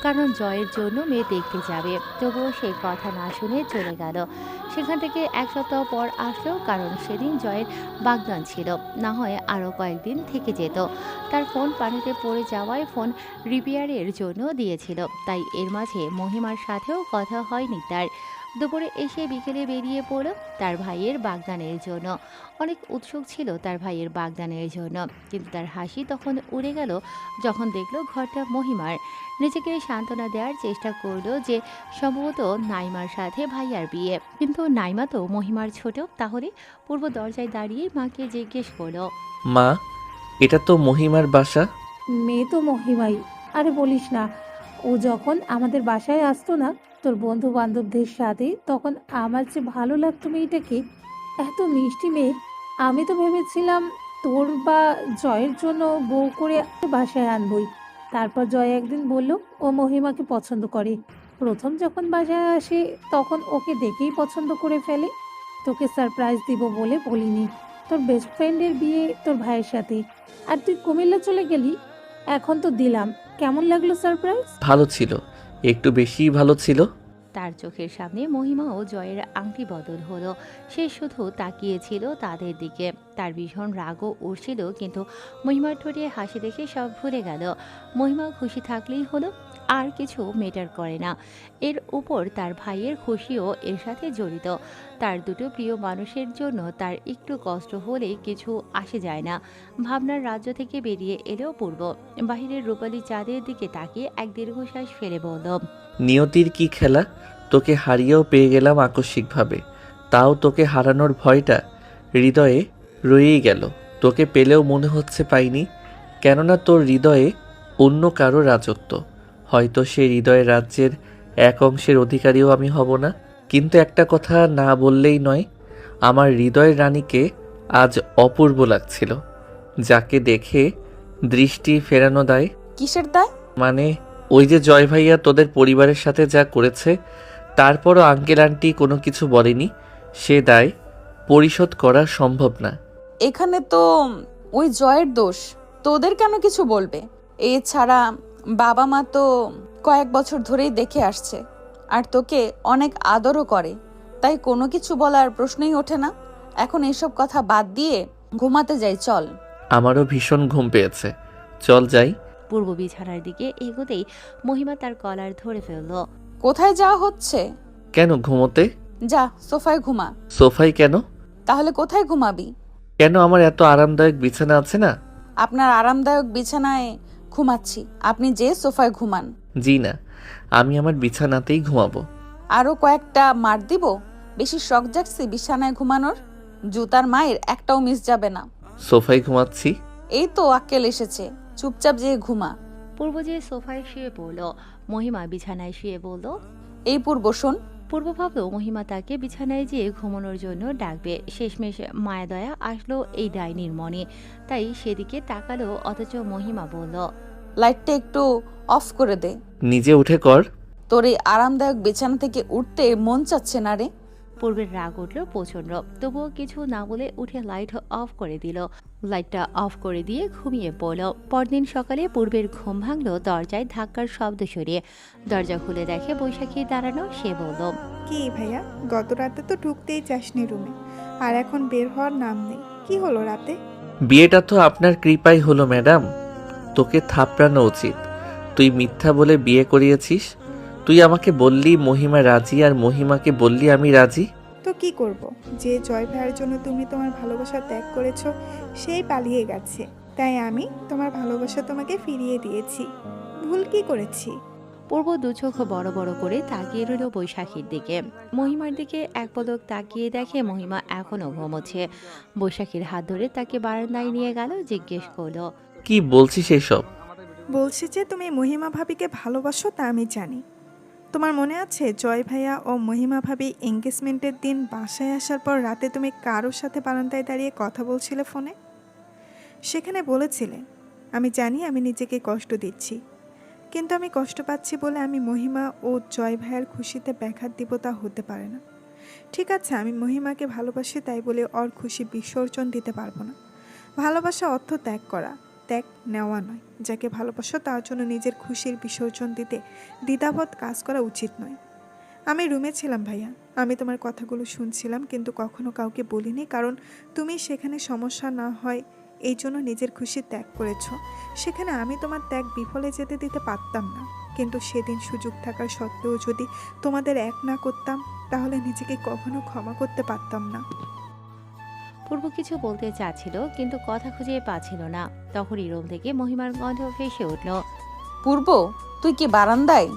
কারণ জয়ের জন্য মেয়ে দেখতে যাবে। তবুও সে কথা না শুনে চলে গেল। সেখান থেকে 1 সপ্তাহ পর আসলো, কারণ সেদিন জয়ের বাগদান ছিল, না হয় আরও কয়েকদিন থেকে যেত। তার ফোন পানিতে পড়ে যাওয়ায় ফোন রিপেয়ারের জন্য দিয়েছিল, তাই এর মাঝে মহিমার সাথেও কথা হয়নি তার। দুপুরে এসে বিকেলে বেরিয়ে পড়ল তার ভাইয়ের বাগদানের জন্য। অনেক উৎসুক ছিল তার ভাইয়ের বাগদানের জন্য, কিন্তু তার হাসি তখন উড়ে গেল যখন দেখল ঘরটা মহিমার। নিজেকে সান্ত্বনা দেওয়ার চেষ্টা করলো যে সম্ভবত নাইমার সাথে ভাইয়ার বিয়ে, কিন্তু নাইমা তো মহিমার ছোট। তাহলে পূর্ব দরজায় দাঁড়িয়ে মাকে জিজ্ঞেস করলো, মা, এটা তো মহিমার বাসা। মেয়ে তো মহিমাই। আরে বলিস না, ও যখন আমাদের বাসায় আসতো না তোর বন্ধু বান্ধবদের সাথে, তখন আমার যে ভালো লাগতো মেয়েটাকে, এত মিষ্টি মেয়ে। আমি তো ভেবেছিলাম তোর বা জয়ের জন্য বউ করে বাসায় আনবই। তারপর জয় একদিন বলল ও মহিমাকে পছন্দ করে। প্রথম যখন বাসায় আসে তখন ওকে দেখেই পছন্দ করে ফেলে। তোকে সারপ্রাইজ দিব বলে বলিনি। তোর বেস্ট ফ্রেন্ডের বিয়ে তোর ভাইয়ের সাথে, আর তুই কুমিল্লা চলে গেলি। এখন তো দিলাম, কেমন লাগলো সারপ্রাইজ? ভালো ছিল, একটু বেশি ভালো ছিল। তার চোখের সামনে মহিমা ও জয়ের আংটি বদল হলো। সে শুধু তাকিয়েছিল তাদের দিকে। তার ভীষণ রাগও উঠছিল, কিন্তু মহিমার ঠোঁটে হাসি দেখে সব ভুলে গেল। মহিমা খুশি থাকলেই হলো, আর কিছু মেটার করে না। এর উপর তার ভাইয়ের খুশিও এর সাথে জড়িত। তার 2টো প্রিয় মানুষের জন্য তার একটু কষ্ট হলে কিছু আসে যায় না। ভাবনার রাজ্য থেকে বেরিয়ে এলেও পূর্ব বাহিরের রূপালী চাঁদের দিকে তাকিয়ে এক দীর্ঘশ্বাস ফেলে বলল, নিয়তির কি খেলা, তোকে হারিয়েও পেয়ে গেলাম আকস্মিকভাবে, তাও তোকে হারানোর ভয়টা হৃদয়ে রয়েই গেল। তোকে পেলেও মনে হচ্ছে পাইনি, কেননা তোর হৃদয়ে অন্য কারো রাজত্ব। হয়তো সেই হৃদয়ের রাজ্যের এক অংশের অধিকারীও আমি হব না, কিন্তু একটা কথা না বললেই নয়, আমার হৃদয়ের রানীকে আজ অপূর্ব লাগছিল। যাকে দেখে দৃষ্টি ফেরানো দেয়। কিসের দায়? মানে ওই যে জয় ভাইয়া তোদের পরিবারের সাথে যা করেছে, তারপরও আঙ্কেল আন্টি কোনো কিছু বলেনি, সে দায় পরিশোধ করা সম্ভব না। এখানে তো ওই জয়ের দোষ, তোদের কেন কিছু বলবে? এছাড়া বাবা মা তো কয়েক বছর ধরেই দেখে আসছে, আর তোকে অনেক আদরও করে, তাই কোনো কিছু বলার প্রশ্নই ওঠে না। এখন এসব কথা বাদ দিয়ে ঘুমাতে যাই, চল। আমারও ভীষণ ঘুম পেয়েছে, চল যাই। পূর্ব বিছানার দিকে এগোতেই মহিমা তার কলার ধরে ফেলল। কোথায় যাওয়া হচ্ছে? কেন ঘুমোতে? যা সোফায় ঘুমা। সোফায় কেন? তাহলে কোথায় ঘুমাবি? কেন, আমার এত আরামদায়ক বিছানা আছে না। আপনার আরামদায়ক বিছানায় ঘুমাচ্ছি, আপনি যে সোফায় ঘুমান। জি না, আমি আমার বিছানাতেই ঘুমাবো। আরো কয়েকটা মার দিব? বেশি শখ জাগছি বিছানায় ঘুমানোর? জুতার মায়ের একটাও মিস যাবে না। সোফায় ঘুমাচ্ছি। এই তো আক্কেল এসেছে, চুপচাপ যেয়ে ঘুমা। পূর্ব যে সোফায় শুয়ে পড়ল, মহিমা বিছানায় শুয়ে বলল, এই পূর্ব শোন। পূর্ব ভাবল মহিমা তাকে বিছানায় যেয়ে ঘুমানোর জন্য ডাকবে। শেষমেশ মায়াদয়া আসলো এই ডাইনির মনে, তাই সেদিকে তাকালো, অথচ মহিমা বলল, লাইটটা একটু অফ করে দে। নিজে উঠে কর। তোর এই আরামদায়ক বিছানা থেকে উঠতে মন চাচ্ছে না রে। পূর্বের রাগ উঠল প্রচন্ড, তবুও কিছু না বলে উঠে লাইট অফ করে দিল। লাইটটা অফ করে দিয়ে ঘুমিয়ে পড়ল। পরদিন সকালে পূর্বের ঘুম ভাঙল দরজায় ধাক্কার শব্দ সরিয়ে। দরজা খুলে দেখে বৈশাখী দাঁড়ানো। সে বলল, কি ভাইয়া, গত রাতে তো ঢুকতেই চাসনি রুমে, আর এখন বের হওয়ার নাম নেই। কি হলো রাতে? বিয়েটা তো আপনার কৃপাই হলো ম্যাডাম, তোকে থাপড়ানো উচিত। তুই মিথ্যা বলে বিয়ে করিয়েছিস। তুই আমাকে বললি মহিমা রাজি, আর মহিমাকে বললি আমি রাজি। তো কি করব? যে জয় ভাইয়ের জন্য তুমি তোমার ভালোবাসা ত্যাগ করেছো, সেই পালিয়ে গেছে, তাই আমি তোমার ভালোবাসা তোমাকে ফিরিয়ে দিয়েছি। ভুল কি করেছি? পূর্ব দু চোখ বড় বড় করে তাকিয়ে রইল বৈশাখীর দিকে। মহিমার দিকে এক পলক তাকিয়ে দেখে মহিমা এখনো ঘুমোচ্ছে। বৈশাখীর হাত ধরে তাকে বারান্দায় নিয়ে গেল, জিজ্ঞেস করলো, কি বলছিস এসব? বলছি যে তুমি মহিমা ভাবিকে ভালোবাসো, তা আমি জানি। তোমার মনে আছে জয় ভাইয়া ও মহিমা ভাবি এঙ্গেজমেন্টের দিন বাসায় আসার পর রাতে তুমি কারোর সাথে বারান্দায় দাঁড়িয়ে কথা বলছিলে ফোনে? সেখানে বলেছিলে, আমি জানি আমি নিজেকে কষ্ট দিচ্ছি, কিন্তু আমি কষ্ট পাচ্ছি বলে আমি মহিমা ও জয় ভাইয়ার খুশিতে ব্যাঘাত দিব তা হতে পারে না। ঠিক আছে, আমি মহিমাকে ভালোবাসি, তাই বলে ওর খুশি বিসর্জন দিতে পারবো না। ভালোবাসা অর্থ ত্যাগ করা, ত্যাগ নেওয়া নয়। যাকে ভালোবাসো তার জন্য নিজের খুশির বিসর্জন দিতে দ্বিধাবোধ কাজ করা উচিত নয়। আমি রুমে ছিলাম ভাইয়া, আমি তোমার কথাগুলো শুনছিলাম, কিন্তু কখনো কাউকে বলিনি, কারণ তুমি সেখানে সমস্যা না হয় এই জন্য নিজের খুশি ত্যাগ করেছো। সেখানে আমি তোমার ত্যাগ বিফলে যেতে দিতে পারতাম না, কিন্তু সেদিন সুযোগ থাকার সত্ত্বেও যদি তোমাদের এক না করতাম, তাহলে নিজেকে কখনো ক্ষমা করতে পারতাম না। পূর্ব কিছু বলতে চাচ্ছিল, কিন্তু কথা খুঁজে পাচ্ছিল না। তখনই রুম থেকে মহিমার গন্ধ ভেসে উঠল। পূর্ব, তুই কি বারান্দায়?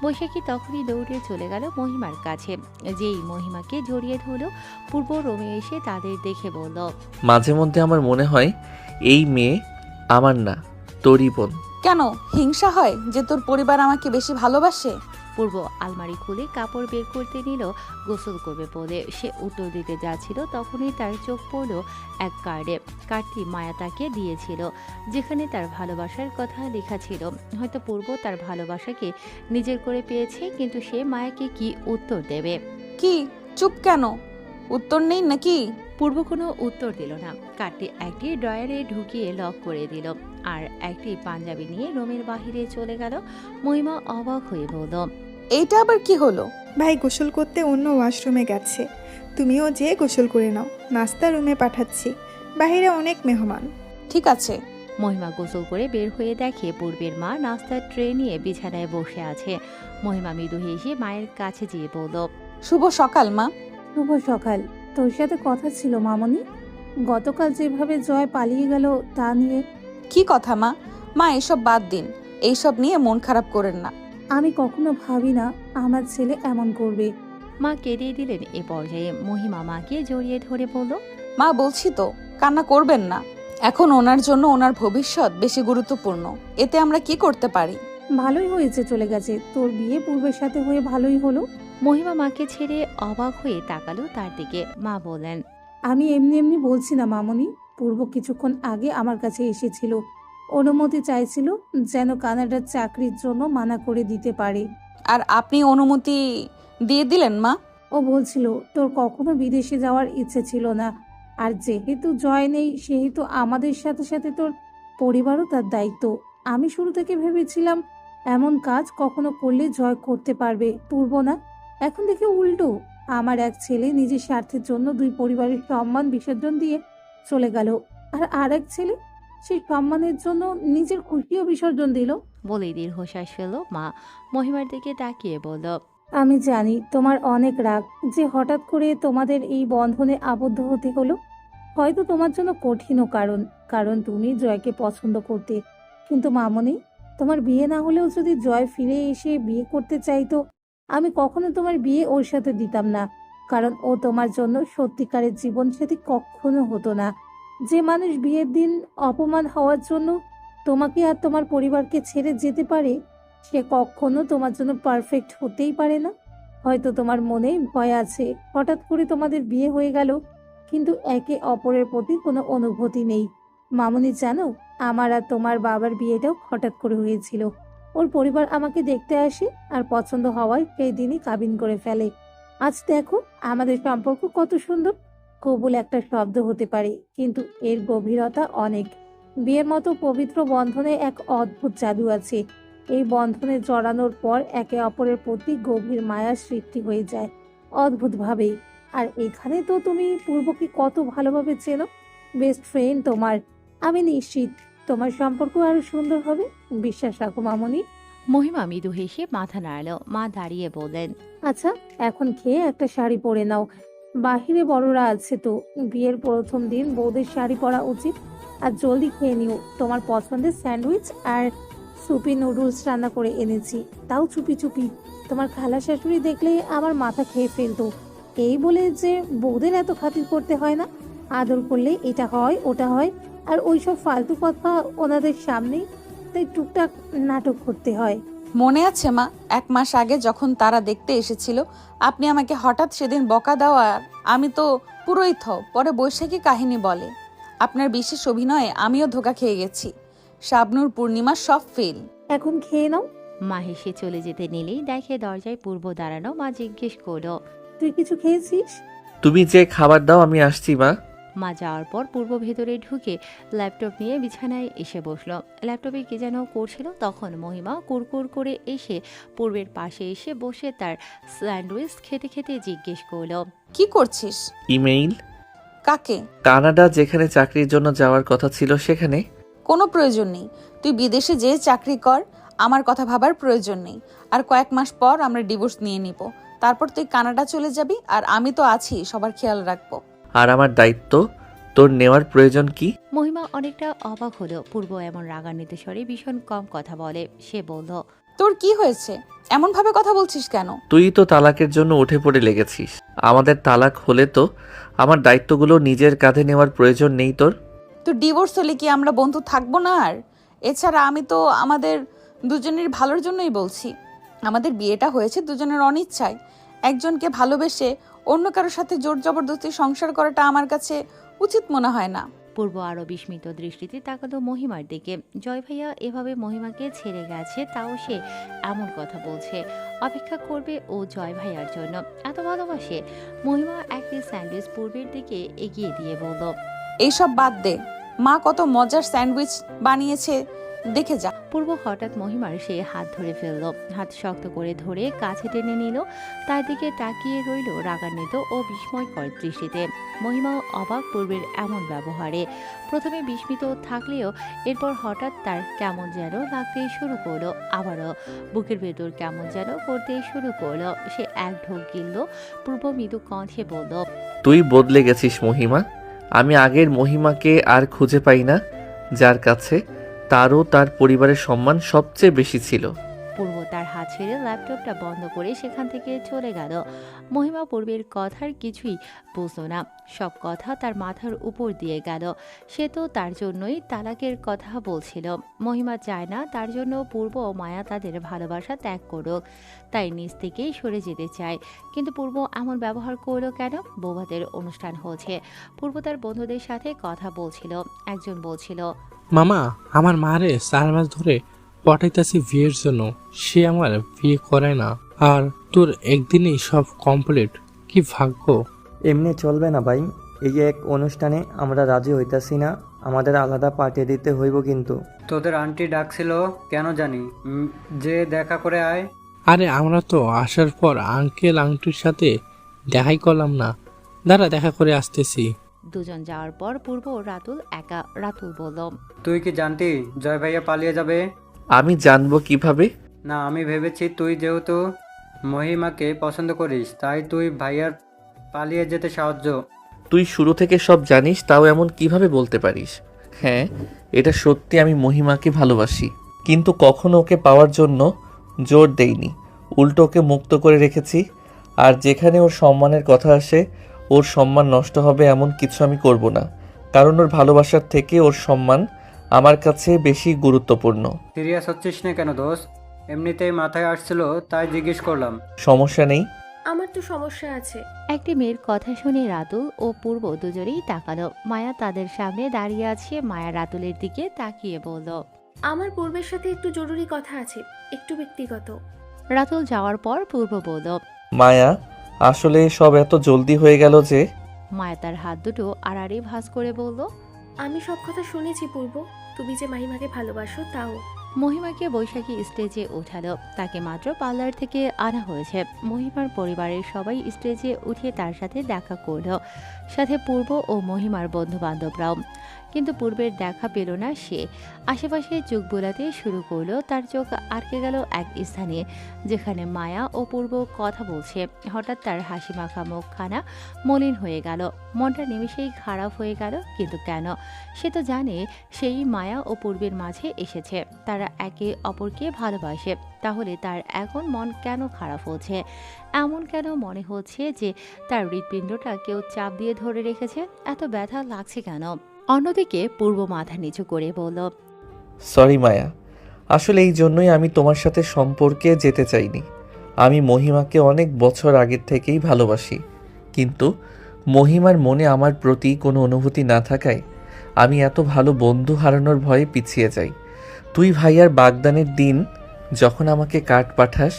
বৈশাখী তখনই দৌড়ে চলে গেল মহিমার কাছে। যেই মহিমাকে জড়িয়ে ধরল, পূর্ব রুমে এসে তাদের দেখে বলল, মাঝে মধ্যে আমার মনে হয় এই মেয়ে আমার না, তোরই বোন। কেন হিংসা হয় যে তোর পরিবার আমাকে বেশি ভালোবাসে? পূর্ব আলমারি খুলে কাপড় বের করতে নিল গোসল করবে বলে। সে উত্তর দিতে যাচ্ছিল, তখনই তার চোখ পড়ল এক কার্ডে। কার্ডটি মায়া তাকে দিয়েছিল, যেখানে তার ভালোবাসার কথা লেখা ছিল। হয়তো পূর্ব তার ভালোবাসাকে নিজের করে পেয়েছে, কিন্তু সে মায়াকে কি উত্তর দেবে? কি চুপ কেন? উত্তর নেই নাকি? পূর্ব কোনো উত্তর দিল না। কার্ডটি একটি ড্রয়ারে ঢুকিয়ে লক করে দিল, আর একটি পাঞ্জাবি নিয়ে রুমের বাহিরে চলে গেল। মহিমা অবাক হয়ে বলল, এইটা আবার কি হলো? ভাই গোসল করতে অন্য ওয়াশরুমে গেছে, তুমিও যেয়ে গোসল করে নাও। নাস্তা রুমে পাঠাচ্ছি, বাইরে অনেক মেহমান। ঠিক আছে। মহিমা গোসল করে বের হয়ে দেখে পূর্বের মা নাস্তার ট্রে নিয়ে বিছানায় বসে আছে। মহিমা মৃদু হেসে মায়ের কাছে যেয়ে বলল, শুভ সকাল মা। শুভ সকাল। তোর সাথে কথা ছিল মামনি, গতকাল যেভাবে জয় পালিয়ে গেল তা নিয়ে। কি কথা মা? মা এসব বাদ দিন, এইসব নিয়ে মন খারাপ করেন না। আমি কখনো ভাবি না আমার ছেলে এমন করবে। মা কেঁদে দিলেন। এ পর্যায়ে মহিমা মাকে জড়িয়ে ধরে বলল, মা বলছি তো, কান্না করবেন না। এখন ওনার জন্য ওনার ভবিষ্যৎ বেশি গুরুত্বপূর্ণ। এতে আমরা কি করতে পারি? ভালোই হয়েছে চলে গেছে, তোর বিয়ে পূর্বের সাথে হয়ে ভালোই হলো। মহিমা মাকে ছেড়ে অবাক হয়ে তাকালো তার দিকে। মা বললেন, আমি এমনি এমনি বলছি না মামনি, পূর্ব কিছুক্ষণ আগে আমার কাছে এসেছিল, অনুমতি চাইছিল যেন কানাডার চাকরির জন্য মানা করে দিতে পারে। আর আপনি অনুমতি দিয়ে দিলেন মা? ও বলছিল তোর কখনো বিদেশে যাওয়ার ইচ্ছে ছিল না, আর যেহেতু জয় নেই সেহেতু আমাদের সাথে সাথে তোর পরিবারও তার দায়িত্ব। আমি শুরু থেকে ভেবেছিলাম এমন কাজ কখনো করলে জয় করতে পারবে, পূর্ব না। এখন দেখে উল্টো, আমার এক ছেলে নিজের স্বার্থের জন্য দুই পরিবারের সম্মান বিসর্জন দিয়ে চলে গেল, আর এক ছেলে সেই সম্মানের জন্য নিজের খুশিও বিসর্জন দিল। বলেই দীর্ঘশ্বাস ফেলল মা। মহিমার দিকে তাকিয়ে বলল, আমি জানি তোমার অনেক রাগ যে হঠাৎ করে তোমাদের এই বন্ধনে আবদ্ধ হতে হলো। হয়তো তোমার জন্য কঠিনও, কারণ তুমি জয়কে পছন্দ করতে। কিন্তু মামনি, তোমার বিয়ে না হলেও যদি জয় ফিরে এসে বিয়ে করতে চাইতো, আমি কখনো তোমার বিয়ে ওর সাথে দিতাম না, কারণ ও তোমার জন্য সত্যিকারের জীবনসাথী কখনো হতো না। যে মানুষ বিয়ের দিন অপমান হওয়ার জন্য তোমাকে আর তোমার পরিবারকে ছেড়ে যেতে পারে, সে কখনো তোমার জন্য পারফেক্ট হতেই পারে না। হয়তো তোমার মনে ভয় আছে, হঠাৎ করে তোমাদের বিয়ে হয়ে গেল কিন্তু একে অপরের প্রতি কোনো অনুভূতি নেই। মামনি জানো, আমার আর তোমার বাবার বিয়েটাও হঠাৎ করে হয়েছিল। ওর পরিবার আমাকে দেখতে আসে আর পছন্দ হওয়ায় সেই দিনই কাবিন করে ফেলে। আজ দেখো আমাদের সম্পর্ক কত সুন্দর। কবুল একটা শব্দ হতে পারে, কিন্তু এর গভীরতা অনেক। বিয়ের মতো পবিত্র বন্ধনে এক অদ্ভুত জাদু আছে। এই বন্ধনে জড়ানোর পর একে অপরের প্রতি গভীর মায়া সৃষ্টি হয়ে যায় অদ্ভুতভাবেই। আর এখানে তো তুমি পূর্বকে কত ভালোভাবে চেনো, বেস্ট ফ্রেন্ড তোমার। আমি নিশ্চিত তোমার সম্পর্ক আরো সুন্দর হবে, বিশ্বাস রাখো মামনি। মহিমা মৃদু হেসে মাথা নাড়ল। মা দাঁড়িয়ে বললেন, আচ্ছা, এখন খেয়ে একটা শাড়ি পরে নাও, বাহিরে বড়রা আছে তো। বিয়ের প্রথম দিন বউদের শাড়ি পরা উচিত। আর জলদি খেয়ে নিও, তোমার পছন্দের স্যান্ডউইচ আর সুপি নুডলস রান্না করে এনেছি, তাও চুপি চুপি। তোমার খালা শাশুড়ি দেখলে আমার মাথা খেয়ে ফেলতো। এই বলে যে বউদের এত খাতির করতে হয় না, আদর করলে এটা হয় ওটা হয়, আর ওইসব ফালতু কথা ওনাদের সামনেই তাই টুকটাক নাটক করতে হয়। মনে আছে মা, 1 মাস আগে যখন তারা দেখতে এসেছিল, আপনি আমাকে হঠাৎ সেদিন বকা দেওয়ার আমি তো পুরোই পরে বৈশাখী কাহিনী বলে। আপনার বিশেষ অভিনয়ে আমিও ধোকা খেয়ে গেছি। শাবনূর পূর্ণিমা সব ফেল। এখন খেয়ে নাও। মা হেসে চলে যেতে নিলেই দেখে দরজায় পূর্ব দাঁড়ানো। মা জিজ্ঞেস করলো, তুই কিছু খেয়েছিস? তুমি যে খাবার দাও আমি আসছি মা। মা যাওয়ার পর পূর্ব ভেতরে ঢুকে ল্যাপটপ নিয়ে বিছানায় এসে বসলো। ল্যাপটপে কি যেন করছিল, তখন মহিমা কুরকুর করে এসে পূর্বের পাশে এসে বসে তার স্যান্ডউইচ খেতে খেতে জিজ্ঞেস করলো, কি করছিস? ইমেইল। কাকে? কানাডা, যেখানে চাকরির জন্য যাওয়ার কথা ছিল সেখানে। কোনো প্রয়োজন নেই, তুই বিদেশে যেয়ে চাকরি কর, আমার কথা ভাবার প্রয়োজন নেই। আর কয়েক মাস পর আমরা ডিভোর্স নিয়ে নিব, তারপর তুই কানাডা চলে যাবি, আর আমি তো আছি, সবার খেয়াল রাখবো। আর আমার দায়িত্ব তোর নেওয়ার প্রয়োজন কি? মহিমা অনেকটা অবাক হলো। পূর্ব এমন রাগান্বিত স্বরে ভীষণ কম কথা বলে। সে বলল, তোর কি হয়েছে? এমন ভাবে কথা বলছিস কেন? তুই তো তালাকের জন্য উঠে পড়ে লেগেছিস। আমাদের তালাক হলে তো আমার দায়িত্বগুলো নিজের কাঁধে নেওয়ার প্রয়োজন নেই তোর। তো ডিভোর্স হলে কি আমরা বন্ধু থাকবো না? আর এছাড়া আমি তো আমাদের দুজনের ভালোর জন্যই বলছি। আমাদের বিয়েটা হয়েছে দুজনের অনিচ্ছায়। একজনকে ভালোবেসে অন্য কারোর সাথে জোর জবরদস্তি সংসার করাটা আমার কাছে উচিত মনে হয় না। পূর্ব আরো বিস্মিত দৃষ্টিতে তাকালো মহিমার দিকে। জয় ভাইয়া এভাবে মহিমাকে ছেড়ে গেছে, তাও সে এমন কথা বলছে। অপেক্ষা করবে ও জয় ভাইয়ার জন্য, এত ভালোবাসে। মহিমা একটি স্যান্ডউইচ পূর্বের দিকে এগিয়ে দিয়ে বলল, এইসব বাদ দে, মা কত মজার স্যান্ডউইচ বানিয়েছে, দেখে যা। পূর্ব হঠাৎ মহিমার সে হাত ধরে ফেলল। হাত শক্ত করে ধরে কাছে টেনে নিল। তার দিকে তাকিয়ে রইল রাগান্বিত ও বিস্ময়কর দৃষ্টিতে। মহিমাও অবাক পূর্বের এমন ব্যবহারে। প্রথমে বিস্মিত থাকলেও এরপর হঠাৎ তার কেমন যেন লাগতে শুরু করলো। আবারও বুকের ভেতর কেমন যেন করতে শুরু করলো। সে এক ঢোক গিলল। পূর্ব মৃদু কণ্ঠে বলল, তুই বদলে গেছিস মহিমা। আমি আগের মহিমাকে আর খুঁজে পাই না, যার কাছে তারও তার পরিবারের সম্মান সবচেয়ে বেশি ছিল। পূর্ব তার হাত ছেড়ে ল্যাপটপটা বন্ধ করে সেখান থেকে চলে গেল। মহিমা পূর্বের কথার কিছুই বুঝল না, সব কথা তার মাথার উপর দিয়ে গেল। সে তো তার জন্যই তালাকের কথা বলছিল। মহিমা চায় না তার জন্য পূর্ব ও মায়া তাদের ভালোবাসা ত্যাগ করুক, তাই নিজ থেকেই সরে যেতে চায়। কিন্তু পূর্ব এমন ব্যবহার করলো কেন? বৌভাতের অনুষ্ঠান হচ্ছে, পূর্ব তার বন্ধুদের সাথে কথা বলছিল। একজন বলছিল, মামা আমার মারে 4 মাস ধরে পটাইতাছি বিয়ের জন্য, সে আমার বিয়ে করে না, আর তোর একদিনেই সব কমপ্লিট, কি ভাগ্য। এমনি চলবে না ভাই, এই যে এক অনুষ্ঠানে আমরা রাজি হইতাছি না, আমাদের আলাদা পার্টি দিতে হইব কিন্তু। তোদের আন্টি ডাকছিল কেন জানি, যে দেখা করে আয়। আরে আমরা তো আসার পর আঙ্কেল আন্টির সাথে দেখাই করলাম না, দাঁড়া দেখা করে আসতেছি। দুজন যাওয়ার পর পূর্ব ও রাতুল একা। রাতুল বলল, তুই কি জানতি জয় ভাইয়া পালিয়ে যাবে? আমি জানবো কিভাবে? না, আমি ভেবেছি তুই যেহেতু মহিমাকে পছন্দ করিস, তাই তুই ভাইয়ার পালিয়ে যেতে সাহায্য। তুই শুরু থেকে সব জানিস, তাও এমন কিভাবে বলতে পারিস? হ্যাঁ, এটা সত্যি, আমি মহিমাকে ভালোবাসি, কিন্তু কখনো ওকে পাওয়ার জন্য জোর দেইনি, উল্টো ওকে মুক্ত করে রেখেছি। আর যেখানে ওর সম্মানের কথা আসে, ওর সম্মান নষ্ট হবে এমন কিছু আমি করব না, কারণ ওর ভালোবাসার থেকে ওর সম্মান আমার কাছে বেশি গুরুত্বপূর্ণ। সিরিয়াস হচ্ছিস না কেন দোস্ত? এমনিতেই মাথায় আসছিল তাই জিজ্ঞেস করলাম। সমস্যা নেই। আমার তো সমস্যা আছে। একটি মেয়ের কথা শুনে রাতুল ও পূর্ব দুজনেই তাকালো। মায়া তাদের সামনে দাঁড়িয়ে আছে। মায়া রাতুলের দিকে তাকিয়ে বলল, আমার পূর্বের সাথে একটু জরুরি কথা আছে, একটু ব্যক্তিগত। রাতুল যাওয়ার পর পূর্ব বলল, মায়া, আসলে সব এত জলদি হয়ে গেল যে। মায়া তার হাত দুটো আড়াআড়ি ভাঁজ করে বলল, আমি সব কথা শুনেছি পূর্ব, তুমি যে মাহিমাকে ভালোবাসো তাও। মহিমাকে বৈশাখী স্টেজে ওঠালো। তাকে মাত্র পার্লার থেকে আনা হয়েছে। মহিমার পরিবারের সবাই স্টেজে উঠে তার সাথে দেখা করলো, সাথে পূর্ব ও মহিমার বন্ধু বান্ধবরাও। কিন্তু পূর্বের দেখা পেল না সে। আশেপাশে চোখ বোলাতে শুরু করলো। তার চোখ আটকে গেল এক স্থানে, যেখানে মায়া ও পূর্ব কথা বলছে। হঠাৎ তার হাসি মাখা মুখখানা মলিন হয়ে গেল। মনটা নিমেষেই খারাপ হয়ে গেল। কিন্তু কেন? সে তো জানে সেই মায়া ও পূর্বের মাঝে এসেছে, তারা একে অপরকে ভালোবাসে। তাহলে তার এখন মন কেন খারাপ হচ্ছে? এমন কেন মনে হচ্ছে যে তার হৃৎপিণ্ডটা কেউ চাপ দিয়ে ধরে রেখেছে? এত ব্যথা লাগছে কেন? অন্যদিকে পূর্ব মাথা নিচু করে বলল, সরি মায়া, আসলে এই জন্যই আমি তোমার সাথে সম্পর্কে যেতে চাইনি। আমি মহিমাকে অনেক বছর আগের থেকেই ভালোবাসি, কিন্তু মহিমার মনে আমার প্রতি কোনো অনুভূতি না থাকায় আমি এত ভালো বন্ধু হারানোর ভয়ে পিছিয়ে যাই। তুই ভাইয়ার বাগদানের দিন যখন আমাকে কার্ড পাঠাস,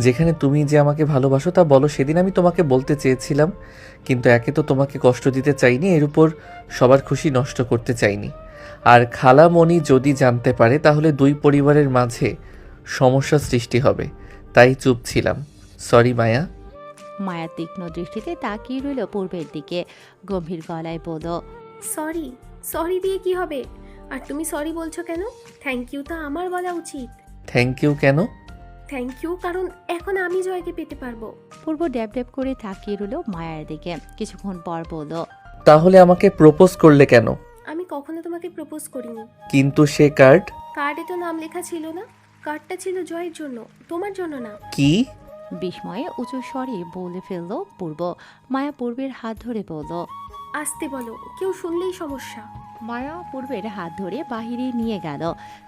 যেখানে তুমি যে আমাকে ভালোবাসো তা বলো, সেদিন আমি তোমাকে বলতে চেয়েছিলাম, কিন্তু একে তো তোমাকে কষ্ট দিতে চাইনি, এর উপর সবার খুশি নষ্ট করতে চাইনি। আর খালামণি যদি জানতে পারে তাহলে দুই পরিবারের মাঝে সমস্যা সৃষ্টি হবে, তাই চুপ ছিলাম। সরি মায়া। মায়া তীক্ষ্ণ দৃষ্টিতে তাকিয়ে রইল পূর্বের দিকে। গম্ভীর গলায় বলল, সরি। সরি দিয়ে কি হবে? আর তুমি সরি বলছো কেন? থ্যাংক ইউ তো আমার বলা উচিত। থ্যাংক ইউ কেন? থ্যাংক ইউ কারণ এখন আমি জয়কে পেতে পারবো। পূর্ব ড্যাব ড্যাব করে তাকিয়ে রইল মায়ার দিকে। কিছুক্ষণ পর বলল, তাহলে আমাকে প্রপোজ করলে কেন? আমি কখনো তোমাকে প্রপোজ করিনি। কিন্তু সে কার্ড? কার্ডে তো নাম লেখা ছিল না, কার্ডটা ছিল জয়ের জন্য, তোমার জন্য না। কি? বিস্ময়ে উঁচু স্বরে বলে ফেলল পূর্ব। মায়া পূর্বের হাত ধরে বলল, আসতে বলো, কেউ শুনলেই সমস্যা। মায়া পূর্বের হাত ধরে বাহিরে নিয়ে গেল।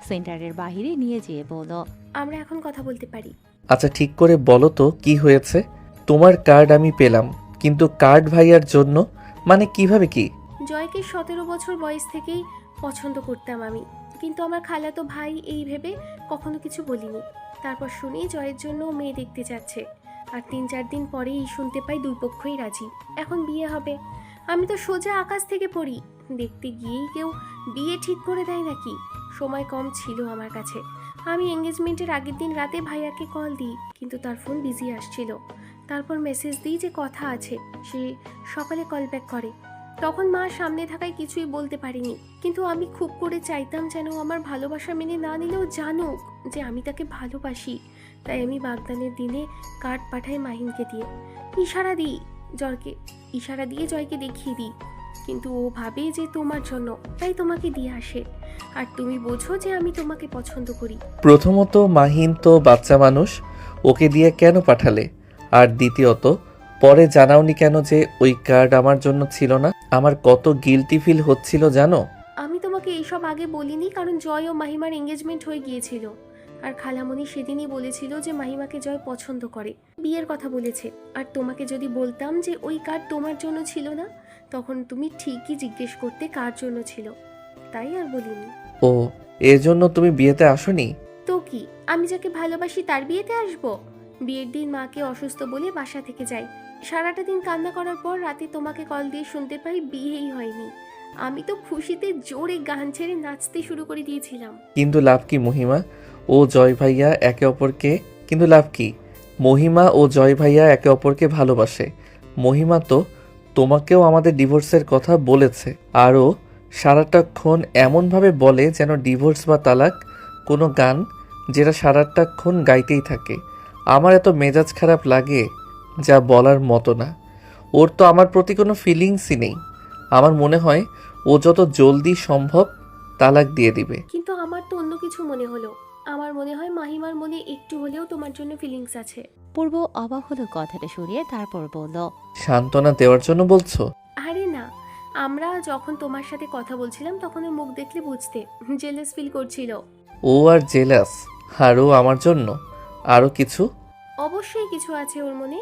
সেন্টারের বাহিরে নিয়ে যেয়ে বলল, আমরা এখন কথা বলতে পারি। আচ্ছা ঠিক করে বলো তো কি হয়েছে? তোমার কার্ড আমি পেলাম, কিন্তু কার্ড ভাইয়ার জন্য মানে কিভাবে কি? জয়কে 17 বছর বয়স থেকেই পছন্দ করতাম আমি, কিন্তু আমার খালাতো ভাই এই ভেবে কখনো কিছু বলিনি। তারপর শুনি জয়ের জন্য মেয়ে দেখতে যাচ্ছে, আর 3-4 দিন পরেই শুনতে পাই দুই পক্ষই রাজি, এখন বিয়ে হবে। আমি তো সোজা আকাশ থেকে পড়ি। দেখতে গিয়েই কেউ বিয়ে ঠিক করে দেয় নাকি? সময় কম ছিল আমার কাছে। আমি এঙ্গেজমেন্টের আগের দিন রাতে ভাইয়াকে কল দিই, কিন্তু তার ফোন বিজি আসছিল। তারপর মেসেজ দিই যে কথা আছে, সে সকালে কল ব্যাক করে। তখন মা সামনে থাকায় কিছুই বলতে পারিনি, কিন্তু আমি খুব করে চাইতাম যেন আমার ভালোবাসা মেনে না নিলেও জানুক যে আমি তাকে ভালোবাসি। তাই আমি বাগদানের দিনে কার্ড পাঠাই মাহিনকে দিয়ে, ইশারা দিয়ে জয়কে দেখিয়ে দিই কিন্তু ও ভাবে যে তোমার জন্য, তাই তোমাকে দিয়ে আসে। আর তুমি বোঝো যে আমি তোমাকে পছন্দ করি। প্রথমত মাহিন তো বাচ্চা মানুষ, ওকে দিয়ে কেন পাঠালে? আর দ্বিতীয়ত পরে জানাওনি কেন যে ওই কার্ড আমার জন্য ছিল না? আমার কত গিলটি ফিল হচ্ছিল জানো? আমি তোমাকে এইসব আগে বলিনি, কারণ জয় ও মাহিমার এঙ্গেজমেন্ট হয়ে গিয়েছিল। আর খালামণি সেদিনই বলেছিল যে মাহিমাকে জয় পছন্দ করে, বিয়ের কথা বলেছে। আর তোমাকে যদি বলতাম যে ওই কার্ড তোমার জন্য ছিল না, তখন তুমি ঠিকই জিজ্ঞেস করতে কার জন্য ছিল, তাই আর বলিনি। ও, এর জন্য তুমি বিয়েতে আসোনি? তো কি, আমি যাকে ভালোবাসি তার বিয়েতে আসবো? বিয়ের দিন মাকে অসুস্থ বলে বাসা থেকে যাই। সারাটা দিন কান্না করার পর রাতে তোমাকে কল দিয়ে শুনতে পাই বিয়েই হয়নি। আমি তো খুশিতে জোরে গান ছেড়ে নাচতে শুরু করে দিয়েছিলাম। কিন্তু লাভ কি মহিমা ও জয় ভাইয়া একে অপরকে কিন্তু লাভ কি মহিমা ও জয় ভাইয়া একে অপরকে ভালোবাসে। মহিমা তো তোমাকেও আমাদের ডিভোর্সের কথা বলেছে, আরও সারাটাক্ষণ এমনভাবে বলে যেন ডিভোর্স বা তালাক কোনো গান যেটা সারাটাক্ষণ গাইতেই থাকে। আমার এত মেজাজ খারাপ লাগে যা বলার মতো না। ওর তো আমার প্রতি কোনো ফিলিংসই নেই। আমার মনে হয় ও যত জলদি সম্ভব তালাক দিয়ে দিবে। কিন্তু আমার তো অন্য কিছু মনে হলো। আমার মনে হয় মাহিমার মনে একটু হলেও তোমার জন্য ফিলিংস আছে। পূর্ব অবাক হলো কথাটা শুনিয়ে, তারপর বলল, সান্ত্বনা দেওয়ার জন্য বলছো? আরে না, আমরা যখন তোমার সাথে কথা বলছিলাম তখন ওর মুখ দেখলে বুঝতে, জেলাস ফিল করছিল। ও আর জেলাস? আর ও আমার জন্য আরও কিছু? অবশ্যই কিছু আছে ওর মনে,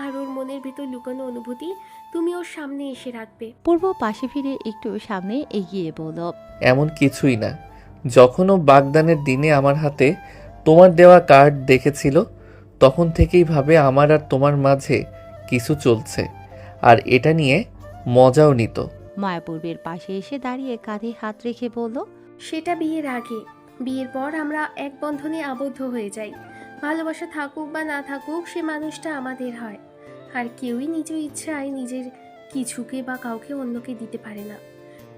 আর ওর মনের ভিতর লুকানো অনুভূতি তুমি ওর সামনে এসে রাখবে। পূর্ব পাশে ফিরে একটু সামনে এগিয়ে বলল, এমন কিছুই না। যখন ও বাগদানের দিনে আমার হাতে তোমার দেওয়া কার্ড দেখেছিল তখন থেকেই ভাবে আমার আর তোমার মাঝে কিছু চলছে, আর এটা নিয়ে মজাও নিত। মায়াপূর্বের পাশে এসে দাঁড়িয়ে কাঁধে হাত রেখে বলল, সেটা বিয়ের আগে। বিয়ের পর আমরা এক বন্ধনে আবদ্ধ হয়ে যাই। ভালোবাসা থাকুক বা না থাকুক, সে মানুষটা আমাদের হয়। আর কেউই নিজ ইচ্ছায় নিজের কিছুকে বা কাউকে অন্যকে দিতে পারে না।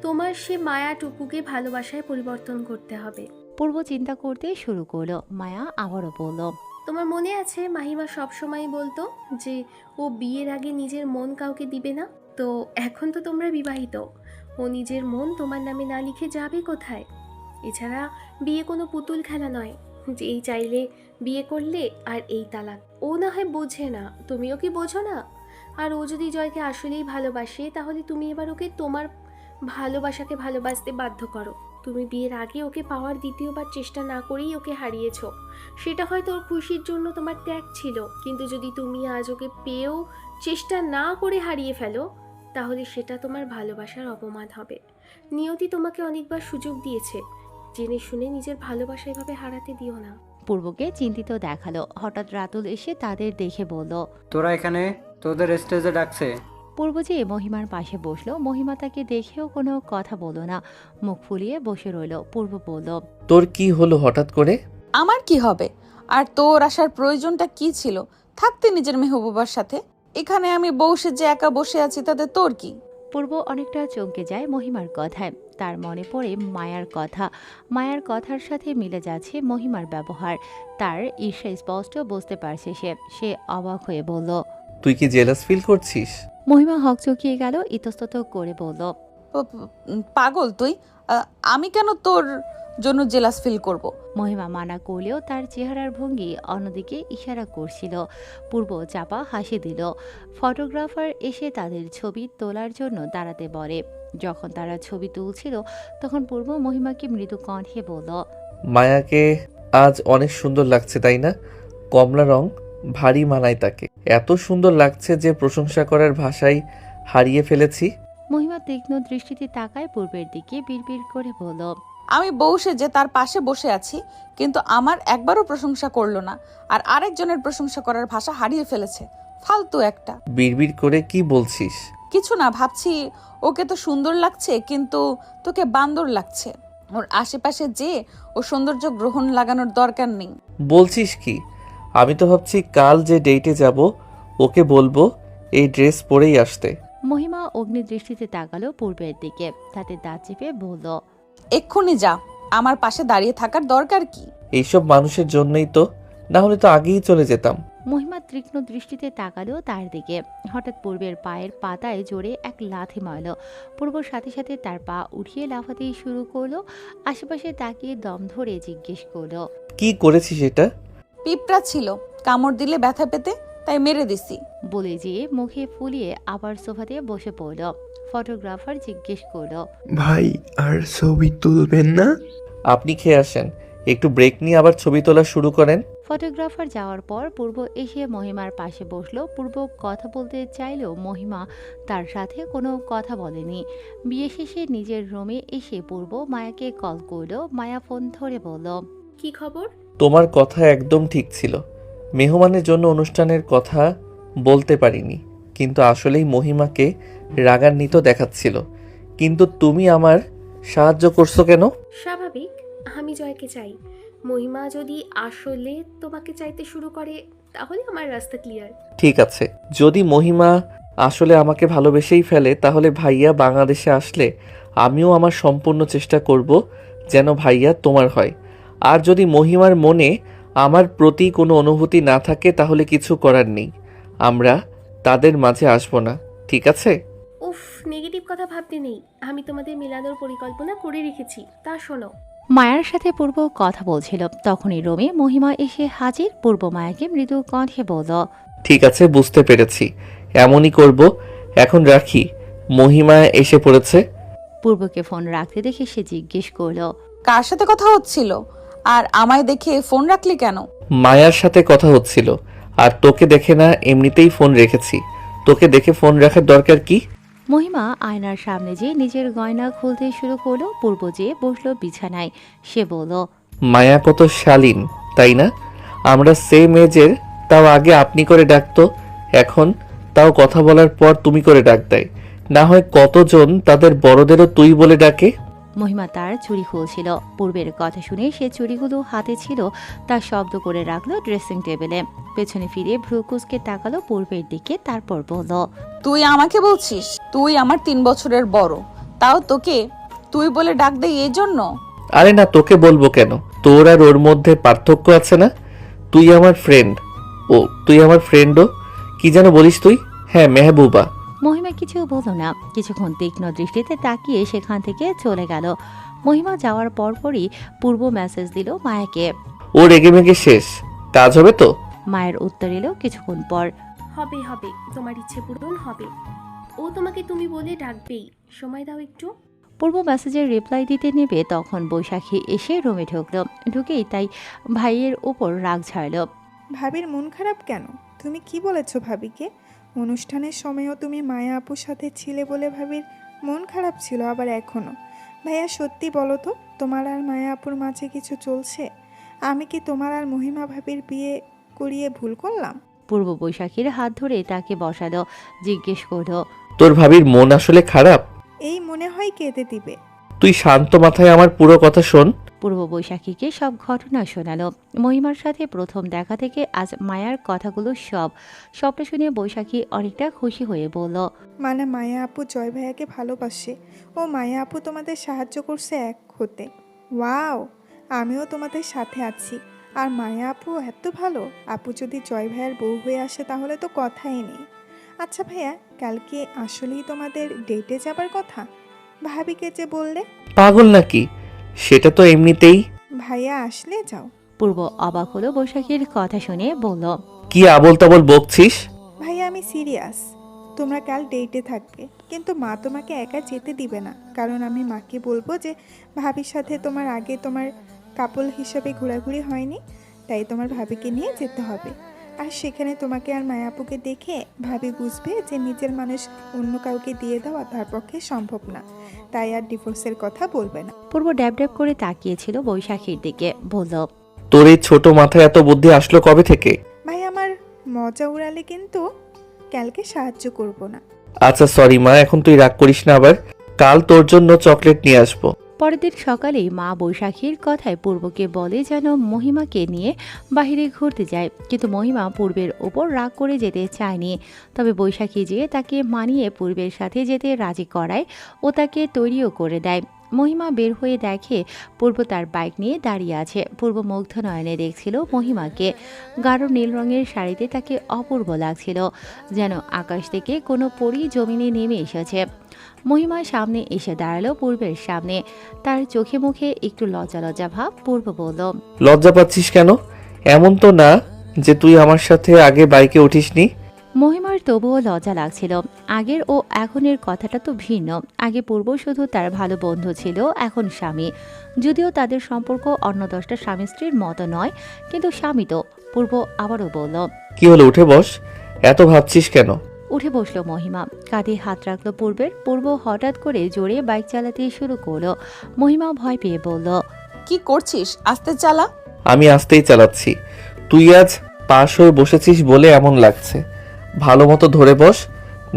তোমার সে মায়াটুকুকে ভালোবাসায় পরিবর্তন করতে হবে। পূর্ব চিন্তা করতে শুরু করলো। মায়া আবারও বলল, তোমার মনে আছে মাহিমা সবসময় বলতো যে ও বিয়ের আগে নিজের মন কাউকে দিবে না? তো এখন তো তোমরা বিবাহিত, ও নিজের মন তোমার নামে না লিখে যাবে কোথায়? এছাড়া বিয়ে কোনো পুতুল খেলা নয় যে এই চাইলে বিয়ে করলে আর এই তালাক। ও না হয় বোঝে না, তুমিও কি বোঝো না? আর ও যদি জয়কে আসলেই ভালোবাসে, তাহলে তুমি এবার ওকে তোমার ভালোবাসাকে ভালোবাসতে বাধ্য করো। তুমি বিয়ের আগে ওকে পাওয়ার দ্বিতীয়বার চেষ্টা না করেই ওকে হারিয়েছো। সেটা হয়তো ওর খুশির জন্য তোমার ত্যাগ ছিল, কিন্তু যদি তুমি আজ ওকে পেয়েও চেষ্টা না করে হারিয়ে ফেলো, তাহলে সেটা তোমার ভালোবাসার অপমান হবে। নিয়তি তোমাকে অনেকবার সুযোগ দিয়েছে, জেনে শুনে নিজের ভালোবাসা এভাবে হারাতে দিও না। পূর্বকে চিন্তিত দেখালো। হঠাৎ রাতুল এসে তাদের দেখে বলল, তোরা এখানে? তোদের স্টেজে ডাকছে। পূর্ব যে মহিমার পাশে বসলো। মহিমা তাকে দেখেও কোনো কথা বলল না, মুখ ফুলিয়ে বসে রইল। পূর্ব বলল, তোর কি হলো হঠাৎ করে? আমার কি হবে? আর তোর আসার প্রয়োজনটা কি ছিল? থাকতে নিজের মেহবুবার সাথে। এখানে আমি বসে যে একা বসে আছি, তাতে তোর কি? পূর্ব অনেকটা চমকে যায় মহিমার কথায়। তার মনে পড়ে মায়ার কথা। মায়ার কথার সাথে মিলে যাচ্ছে মহিমার ব্যবহার। তার ঈর্ষা স্পষ্ট বুঝতে পারছে সে অবাক হয়ে বলল, তুই কি জেলাস ফিল করছিস? মহিমা হকচকিয়ে গেল, ইতস্তত করে বলল, পাগল তুই? আমি কেন তোর জন্য জেলাস ফিল করব? মহিমা মানা করলেও তার চেহারার ভঙ্গি অন্যদিকে ইশারা করছিল। পূর্ব চাপা হাসি দিল। ফটোগ্রাফার এসে তাদের ছবি তোলার জন্য দাঁড়াতে বলে। যখন তারা ছবি তুলছিল তখন পূর্ব মহিমাকে মৃদু কণ্ঠে বলল, মায়াকে আজ অনেক সুন্দর লাগছে তাই না? কমলা রং ভারী মানায় তাকে। এত সুন্দর লাগছে যে প্রশংসা করার ভাষাই হারিয়ে ফেলেছি। মহিমা তীক্ষ্ণ দৃষ্টিতে তাকায় পূর্বের দিকে, বিড়বিড় করে বলল, আমি বসে যে তার পাশে বসে আছি, কিন্তু আমার একবারও প্রশংসা করলো না, আর আরেকজনের প্রশংসা করার ভাষা হারিয়ে ফেলেছে। ফালতু একটা। বিড়বিড় করে কি বলছিস? কিছু না, ভাবছি ওকে তো সুন্দর লাগছে, কিন্তু তোকে বান্দর লাগছে। ওর আশেপাশে যে ও সৌন্দর্য গ্রহণ লাগানোর দরকার নেই। বলছিস কি? আমি তো ভাবছি কাল যে ডেটে যাব ওকে বলবো এই ড্রেস পরেই আসতে। মহিমা অগ্নি দৃষ্টিতে তাকালো পূর্বের দিকে, তাতে দাঁত চেপে বলল, এক্ষুনি যা, আমার পাশে দাঁড়িয়ে থাকার দরকার কি? এইসব মানুষের জন্যই তো, না হলে তো আগেই চলে যেতাম। মহিমা তীক্ষ্ণ দৃষ্টিতে তাকালো তার দিকে। হঠাৎ পূর্বের পায়ের পাতায় জোরে এক লাথি মারল। পূর্বর সাথে সাথে তার পা উঠিয়ে লাফাতে শুরু করলো। আশেপাশে তাকিয়ে দম ধরে জিজ্ঞেস করলো, কি করেছিস এটা? পিঁপড়া ছিল, কামড় দিলে ব্যথা পেতে, তাই মেরে দিছি। বলে যে মুখে ফুলিয়ে আবার সোফাতে বসে পড়ল। ফটোগ্রাফার জিজ্ঞেস করলো, ভাই আর ছবি তুলবেন না? আপনি খেয়ে আসেন, একটু ব্রেক নিয়ে আবার ছবি তোলা শুরু করেন। ফটোগ্রাফার যাওয়ার পর পূর্ব এসে মহিমার পাশে বসলো। পূর্ব কথা বলতে চাইলেও মহিমা তার সাথে কোনো কথা বলেনি। বিয়ে শেষে নিজের রুমে এসে পূর্ব মায়াকে কল করলো। মায়া ফোন ধরে বলল, কি খবর? তোমার কথা একদম ঠিক ছিল। মেহমানের জন্য অনুষ্ঠানের কথা বলতে পারিনি, কিন্তু আসলেই মহিমাকে রাগান্বিত দেখাচ্ছিল। কিন্তু তুমি আমার সাহায্য করছো কেন? স্বাভাবিক, আমি জয়কে চাই। মহিমা যদি আসলে তোমাকে চাইতে শুরু করে তাহলে আমার রাস্তা ক্লিয়ার। ঠিক আছে, যদি মহিমা আসলে আমাকে ভালোবেসেই ফেলে তাহলে ভাইয়া বাংলাদেশে আসলে আমিও আমার সম্পূর্ণ চেষ্টা করব যেন ভাইয়া তোমার হয়। আর যদি মহিমার মনে আমার প্রতি কোনো অনুভূতি না থাকে তাহলে কিছু করার নেই, আমরা তাদের মাঝে আসবো না, ঠিক আছে? উফ, নেগেটিভ কথা ভাবতে নেই। আমি তোমাদের মেলানোর পরিকল্পনা করে রেখেছি, তা শোনো। মায়ার সাথে পূর্ব কথা বলছিল। তখনই রুমে মহিমা এসে হাজির। পূর্ব মায়াকে মৃদু কণ্ঠে বলল, ঠিক আছে, বুঝতে পেরেছি, এমনই করব। এখন রাখি, মহিমা এসে পড়েছে। পূর্বকে ফোন রাখতে দেখে সে জিজ্ঞেস করলো, কার সাথে কথা হচ্ছিল? আর আমায় দেখে ফোন রাখলি কেন? মায়ার সাথে কথা হচ্ছিল, আর তোকে দেখে না, এমনিতেই ফোন রেখেছি। তোকে দেখে ফোন রাখার দরকার কি? মহিমা আয়নার সামনে যে নিজের গয়না খুলতে শুরু করলো। পূর্ব যে বসলো বিছানায়। সে বলল, মায়া কত শালীন, তাই না? আমরা সেম এজের, তাও আগে আপনি করে ডাকতো, এখন তাও কথা বলার পর তুমি করে ডাক দেয়। না হয় কতজন তাদের বড়দেরও তুই বলে ডাকে। মহিমা তার চুড়ি খুলছিল। পূর্বের কথা শুনে সে চুড়িগুলো হাতে ছিল তার শব্দ করে রাখলো ড্রেসিং টেবিলে। পেছনে ফিরে ভ্রুকুচকে তাকালো পূর্বের দিকে, তারপর বলল, তুই আমাকে বলছিস? তুই আমার 3 বছরের বড়, তাও তোকে তুই বলে ডাক দেই এই জন্য? আরে না, তোকে বলবো কেন? তোর আর ওর মধ্যে পার্থক্য আছে না? তুই আমার ফ্রেন্ড, ও তুই আমার ফ্রেন্ডও। কি যেন বলিস তুই? হ্যাঁ, মেহবুবা। মহিমা কিছু বলল না। কিছুক্ষণ তীক্ষ্ণ দৃষ্টিতে তাকিয়ে সেখান থেকে চলে গেল। মহিমা যাওয়ার পরপরই পূর্ব মেসেজ দিল মায়াকে। ও রেগে মেগে শেষ, কাজ হবে তো? মায়ের উত্তর এলো কিছুক্ষণ পর, হবে হবে, তোমার ইচ্ছে পূরণ হবে। ও তোমাকে তুমি বলে ডাকবেই, সময় দাও একটু। পূর্ব মেসেজের রিপ্লাই দিতে নেবে তখন বৈশাখী এসে রুমে ঢুকলো। ঢুকেই তাই ভাইয়ের ওপর রাগ ঝাড়ল। ভাবির মন খারাপ কেন? তুমি কি বলেছো ভাবিকে? অনুষ্ঠানের সময়ও তুমি মায়া আপুর সাথে ছিলে বলে ভাবির মন খারাপ ছিল, আবার এখনও। ভাইয়া সত্যি বলো তো, তোমার আর মায়া আপুর মাঝে কিছু চলছে? আমি কি তোমার আর মহিমা ভাবির বিয়ে করিয়ে ভুল করলাম? পূর্ব বৈশাখীর হাত ধরে তাকে বসালো। জিজ্ঞেস করলো, তোর ভাবির মন আসলে খারাপ? এই মনে হয় কেঁদে দিবে। তুই শান্ত মাথায় আমার পুরো কথা শোন। পূর্ব বৈশাখীকে সব ঘটনা শোনালো। মহিমার সাথে প্রথম দেখা থেকে আজ মায়ার কথাগুলো সবটা শুনে বৈশাখী অনেকটা খুশি হয়ে বলল, মানে মায়া আপু জয় ভাইয়াকে ভালোবাসে, ও মায়া আপু তোমাদের সাহায্য করছে এক হতে। ওয়াও, আমিও তোমাদের সাথে আছি। আর মায়া আপু এত ভালো, আপু যদি জয় ভাইয়ার বউ হয়ে আসে তাহলে তো কথাই নেই। আচ্ছা ভাইয়া, কালকে আসলেই তোমাদের ডেটে যাবার কথা? ভাবিকে যে বললে। পাগল নাকি? সেটা তো এমনিতেই। ভাইয়া আসলে যাও। পূর্ব অবাক হলো বৈশাখীর কথা শুনে বলল, কি আবল তাবল বকছিস? ভাইয়া আমি সিরিয়াস, তোমরা কাল ডেটে থাকবে, কিন্তু মা তোমাকে একা যেতে দিবে না। কারণ আমি মাকে বলবো যে ভাবির সাথে তোমার আগে তোমার কাপল হিসাবে ঘোরাঘুরি হয়নি, তাই তোমার ভাবিকে নিয়ে যেতে হবে। আর সেখানে তোমাকে আর মায়াপুকে দেখে ভাবি বুঝবে যে নিজের মানুষ অন্য কাউকে দিয়ে দেওয়া তার পক্ষে সম্ভব না, তাই আর ডিভোর্সের কথা বলবে না। পূর্ব ড্যাব ড্যাব করে তাকিয়েছিল বৈশাখীর দিকে, বলল, তোর এই ছোট মাথায় এত বুদ্ধি আসলো কবে থেকে? ভাই আমার মজা উড়ালে কিন্তু কালকে সাহায্য করব না। আচ্ছা সরি মা, এখন তুই রাগ করিস না আবার। কাল তোর জন্য চকলেট নিয়ে আসবো। পরের দিন সকালেই মা বৈশাখীর কথায় পূর্বকে বলে যেন মহিমাকে নিয়ে বাহিরে ঘুরতে যায়। কিন্তু মহিমা পূর্বের ওপর রাগ করে যেতে চায়নি। তবে বৈশাখী যেয়ে তাকে মানিয়ে পূর্বের সাথে যেতে রাজি করায় ও তাকে তৈরিও করে দেয়। মহিমা বের হয়ে দেখে পূর্ব তার বাইক নিয়ে দাঁড়িয়ে আছে। পূর্ব মুগ্ধ নয়নে দেখছিল মহিমাকে। গাঢ় নীল রঙের শাড়িতে তাকে অপূর্ব লাগছিল, যেন আকাশ থেকে কোনো পরী জমিনে নেমে এসেছে। মহিমা সামনে এসে দাঁড়ালো পূর্বের সামনে। তার চোখে মুখে একটু লজ্জা লজ্জা ভাব। পূর্ব বলল, লজ্জা পাচ্ছিস কেন? এমন তো না যে তুই আমার সাথে আগে বাইকে উঠিসনি। মহিমার তবুও লজ্জা লাগছিল। আগের ও এখনের কথাটা তো ভিন্ন। আগে পূর্ব শুধু তার ভালো বন্ধু ছিল, এখন স্বামী। যদিও তাদের সম্পর্ক অন্য 10টা স্বামী স্ত্রীর মতো নয়, কিন্তু স্বামী তো। পূর্ব আবারও বলল, কি হলো, উঠে বস। এত ভাবছিস কেন? উঠে বসলো মহিমা। কাঁধে হাত রাখলো পূর্বের। পূর্ব হঠাৎ করে জোরে বাইক চালাতে শুরু করলো। মহিমা ভয় পেয়ে বলল, কি করছিস? আস্তে চালা। আমি আস্তেই চালাচ্ছি। তুই আজ পাশ হয়ে বসেছিস বলে এমন লাগছে। ভালো মতো ধরে বস,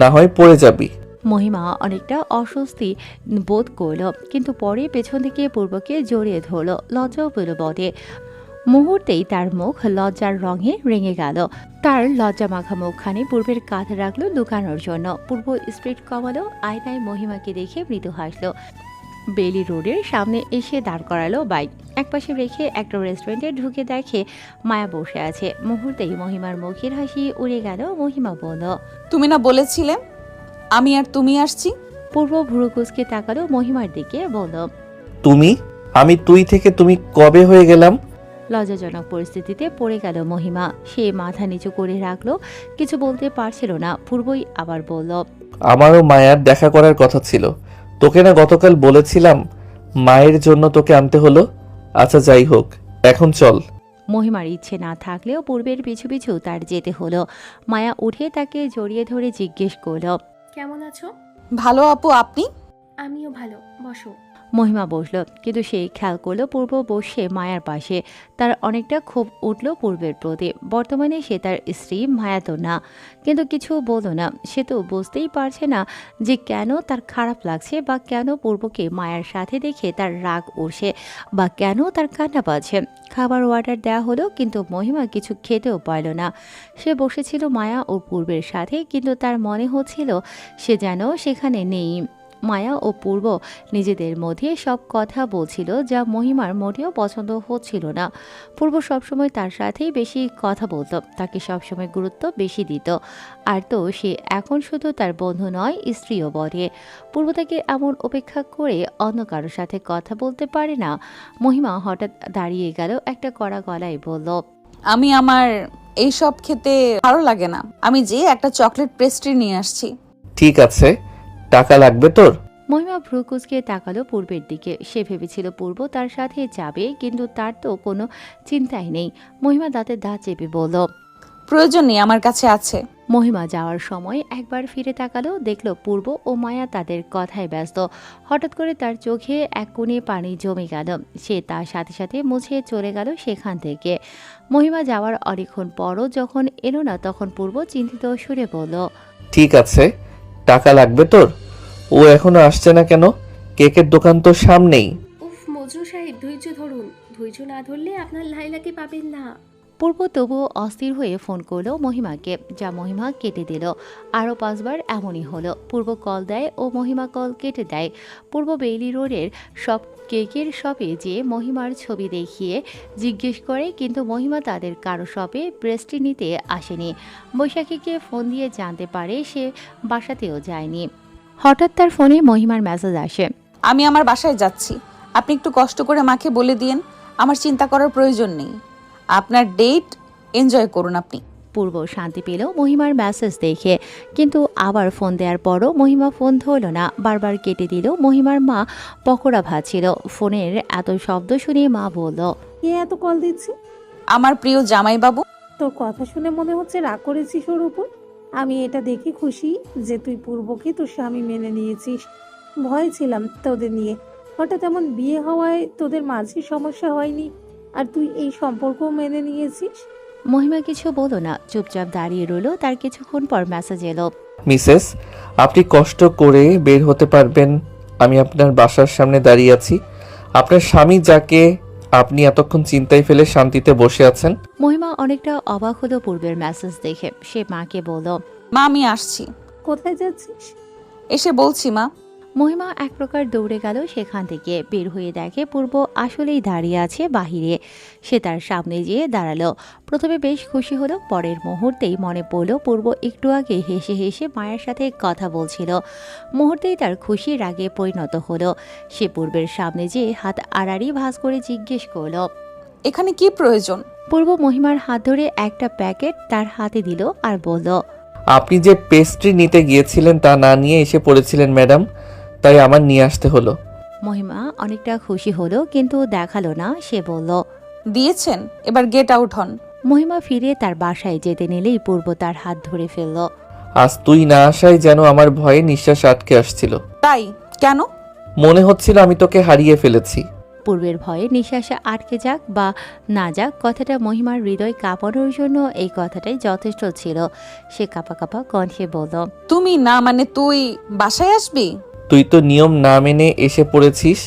না হয় পড়ে যাবি। মহিমা অনেকটা অস্বস্তি বোধ করলো, কিন্তু পরে পেছন থেকে পূর্বকে জড়িয়ে ধরলো। লজ্জাও পেল বটে। মুহূর্তেই তার মুখ লজ্জার রঙে রেঙে গেল। তার লজ্জা মাখা মুখখানি পূর্বের কাঁধে রাখলো লুকানোর জন্য। পূর্ব স্পিড কমালো। আয়নায় মহিমাকে দেখে মৃদু হাসলো। বেলি রোডের সামনে এসে দাঁড় করালো বাইক। একপাশে রেখে একটা রেস্টুরেন্টে ঢুকে দেখে মায়া বসে আছে। মুহূর্তেই মহিমার মুখের হাসি উড়ে গেল। মহিমা বলল, তুমি না বলেছিলে আমি আর তুমি আসছি? পূর্ব ভুরু কুঁচকে তাকালো মহিমার দিকে, বলল, তুমি? আমি তুই থেকে তুমি কবে হয়ে গেলাম? লজ্জাজনক পরিস্থিতিতে পড়ে গেল মহিমা। সে মাথা নিচু করে রাখলো, কিছু বলতে পারছিল না। পূর্বই আবার বলল, আমারও মায়ার দেখা করার কথা ছিল। তোকে না গতকাল বলেছিলাম মায়ের জন্য তোকে আনতে হলো। আচ্ছা যাই হোক, এখন চল। মহিমার ইচ্ছে না থাকলেও পূর্বের পিছু পিছু তার যেতে হলো। মায়া উঠে তাকে জড়িয়ে ধরে জিজ্ঞেস করল, কেমন আছো? ভালো আপু, আপনি? আমিও ভালো, বসো। মহিমা বসলো, কিন্তু সে খেয়াল করলো পূর্ব বসে মায়ার পাশে। তার অনেকটা ক্ষোভ উঠল পূর্বের প্রতি। বর্তমানে সে তার স্ত্রী, মায়া তো না, কিন্তু কিছু বলল না। সে তো বুঝতেই পারছে না যে কেন তার খারাপ লাগছে, বা কেন পূর্বকে মায়ার সাথে দেখে তার রাগ উঠছে, বা কেন তার কান্না পাচ্ছে। খাবার অর্ডার দেওয়া হলো, কিন্তু মহিমা কিছু খেতেও পারল না। সে বসেছিল মায়া ও পূর্বের সাথে, কিন্তু তার মনে হচ্ছিল সে যেন সেখানে নেই। মায়া ও পূর্ব নিজেদের মধ্যে সব কথা বলছিল, যা মহিমার মোটেও পছন্দ হচ্ছিল না। পূর্ব সবসময় তার সাথেই বেশি কথা বলতো, তাকে সবসময় গুরুত্ব বেশি দিত। আর তো সে এখন শুধু তার বন্ধু নয়, স্ত্রীও বটে। পূর্ব তাকে এমন উপেক্ষা করে অন্য কারোর সাথে কথা বলতে পারে না। মহিমা হঠাৎ দাঁড়িয়ে গেল, একটা কড়া গলায় বলল, আমি আমার এইসব খেতে ভালো লাগে না। আমি যে একটা চকলেট পেস্ট্রি নিয়ে আসছি। ঠিক আছে, টাকা লাগবে তোর? মহিমা ভ্রু কুঁচকে তাকালো পূর্বের দিকে। সে ভেবেছিল পূর্ব তার সাথে যাবে, কিন্তু তার তো কোনো চিন্তাই নেই। মহিমা দাঁতে দাঁত চেপে বলল, প্রয়োজন নেই, আমার কাছে আছে। মহিমা যাওয়ার সময় একবার ফিরে তাকালো, দেখলো পূর্ব ও মায়া তাদের কথায় ব্যস্ত। হঠাৎ করে তার চোখে এক কোণে পানি জমে গেল। সে তার সাথে সাথে মুছে চলে গেল সেখান থেকে। মহিমা যাওয়ার অনেকক্ষণ পরও যখন এলো না, তখন পূর্ব চিন্তিত সুরে বলল, ঠিক আছে, টাকা লাগবে তোর? ও এখনো আসছে না কেন? কেকের দোকান তো সামনেই। উফ মজনু সাহেব, ধৈর্য ধরুন। ধৈর্য না ধরলে আপনার লাইলাকে পাবেন না। পূর্ব তবুও অস্থির হয়ে ফোন করলো মহিমাকে, যা মহিমা কেটে দিল। আরও 5 বার এমনই হলো। পূর্ব কল দেয় ও মহিমা কল কেটে দেয়। পূর্ব বেইলি রোডের সব কেকের শপে যে মহিমার ছবি দেখিয়ে জিজ্ঞেস করে, কিন্তু মহিমা তাদের কারো শপে পেস্ট্রি নিতে আসেনি। বৈশাখীকে ফোন দিয়ে জানতে পারে সে বাসাতেও যায়নি। হঠাৎ তার ফোনে মহিমার মেসেজ আসে, আমি আমার বাসায় যাচ্ছি। আপনি একটু কষ্ট করে মাকে বলে দিয়েন আমার চিন্তা করার প্রয়োজন নেই। আপনার ডেট এনজয় করুন আপনি। পূর্ব শান্তি পেল মহিমার মেসেজ দেখে, কিন্তু আবার ফোন দেওয়ার পরও মহিমা ফোন ধরল না, বারবার কেটে দিল। মহিমার মা পকোড়া ভাজছিল। ফোনের এত শব্দ শুনে মা বলল, কে এত কল দিচ্ছে? আমার প্রিয় জামাই বাবু। তোর কথা শুনে মনে হচ্ছে রাগ করেছিস ওর উপর। আমি এটা দেখে খুশি যে তুই পূর্বকে তোর স্বামী মেনে নিয়েছিস। ভয় ছিলাম তোদের নিয়ে। হঠাৎ এমন বিয়ে হওয়ায় তোদের মাঝে সমস্যা হয়নি, আর তুই এই সম্পর্ক মেনে নিয়েছিস। মহিমা কিছু বলো না, চুপচাপ দাঁড়িয়ে রইল। তার কিছুক্ষণ পর মেসেজ এলো, মিসেস, আপনি কষ্ট করে বের হতে পারবেন। আমি আপনার বাসার সামনে দাঁড়িয়ে আছি। আপনার স্বামী, যাকে আপনি এতক্ষণ চিন্তায় ফেলে শান্তিতে বসে আছেন। মহিমা অনেকটা অবাক হলো পূর্বের মেসেজ দেখে। সে মাকে বলল, মা আমি আসছি। কোথায় যাচ্ছিস? এসে বলছি মা। মহিমা এক প্রকার দৌড়ে গেল সেখান থেকে। বের হয়ে দেখে পূর্ব আসলেই দাঁড়িয়ে আছে বাহিরে। সে তার সামনে যেয়ে দাঁড়ালো। প্রথমে বেশ খুশি হলো, পরের মুহূর্তেই মনে পড়ল পূর্ব একটু আগে হেসে হেসে মায়ের সাথে কথা বলছিল। মুহূর্তেই তার খুশি রাগে পরিণত হলো। সে পূর্বের সামনে যেয়ে হাত আড়াড়ি ভাঁজ করে জিজ্ঞেস করলো, এখানে কি প্রয়োজন? পূর্ব মহিমার হাত ধরে একটা প্যাকেট তার হাতে দিল আর বলল, আপনি যে পেস্ট্রি নিতে গিয়েছিলেন তা না নিয়ে এসে পড়েছিলেন ম্যাডাম, তাই আমার নিয়ে আসতে হলো। মহিমা অনেকটা খুশি হলো কিন্তু দেখালো না। সে বলল, দিয়েছেন, এবার গেট আউট হন। মহিমা ফিরে তার বাসায় যেতে নিলেই পূর্ব তার হাত ধরে ফেলল। আজ তুই না আসায় যেন আমার ভয়ে নিঃশ্বাস আটকে আসছিল। তাই কেন? মনে হচ্ছিল আমি তোকে হারিয়ে ফেলেছি। পূর্বের ভয়ে নিঃশ্বাসে আটকে যাক বা না যাক, কথাটা মহিমার হৃদয় কাঁপানোর জন্য এই কথাটাই যথেষ্ট ছিল। সে কাঁপা কাঁপা কণ্ঠে বলল, তুমি না মানে তুই বাসায় আসবি? তুই তো নিয়ম না মেনে এসে পড়েছিস,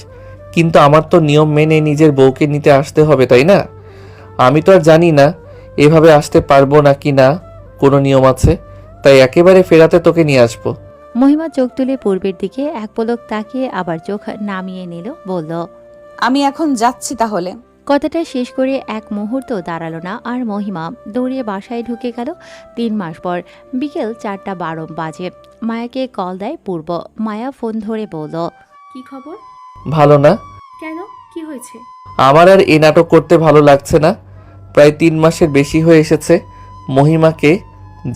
কিন্তু আমার তো নিয়ম মেনে নিজের বউকে নিতে আসতে হবে, তাই না? আমি তো আর জানি না এভাবে আসতে পারবো নাকি না, কোনো নিয়ম আছে, তাই একেবারে ফেরাতে তোকে নিয়ে আসবো। মহিমা চোখ তুলে পূর্বের দিকে এক পলক তাকিয়ে আবার চোখ নামিয়ে নিল, বলল, আমি এখন যাচ্ছি তাহলে। কথাটা শেষ করে এক মুহূর্ত দাঁড়ালো না আর মহিমা দৌড়িয়ে বাসায় ঢুকে গেল। 3 মাস পর বিকেল 4:12 বাজে মায়াকে কল দেয় পূর্ব। মায়া ফোন ধরে বলল, কি খবর? ভালো না? কেন, কি হয়েছে? আমার আর এই নাটক করতে ভালো লাগছে না। প্রায় 3 মাসের বেশি হয়ে এসেছে মহিমাকে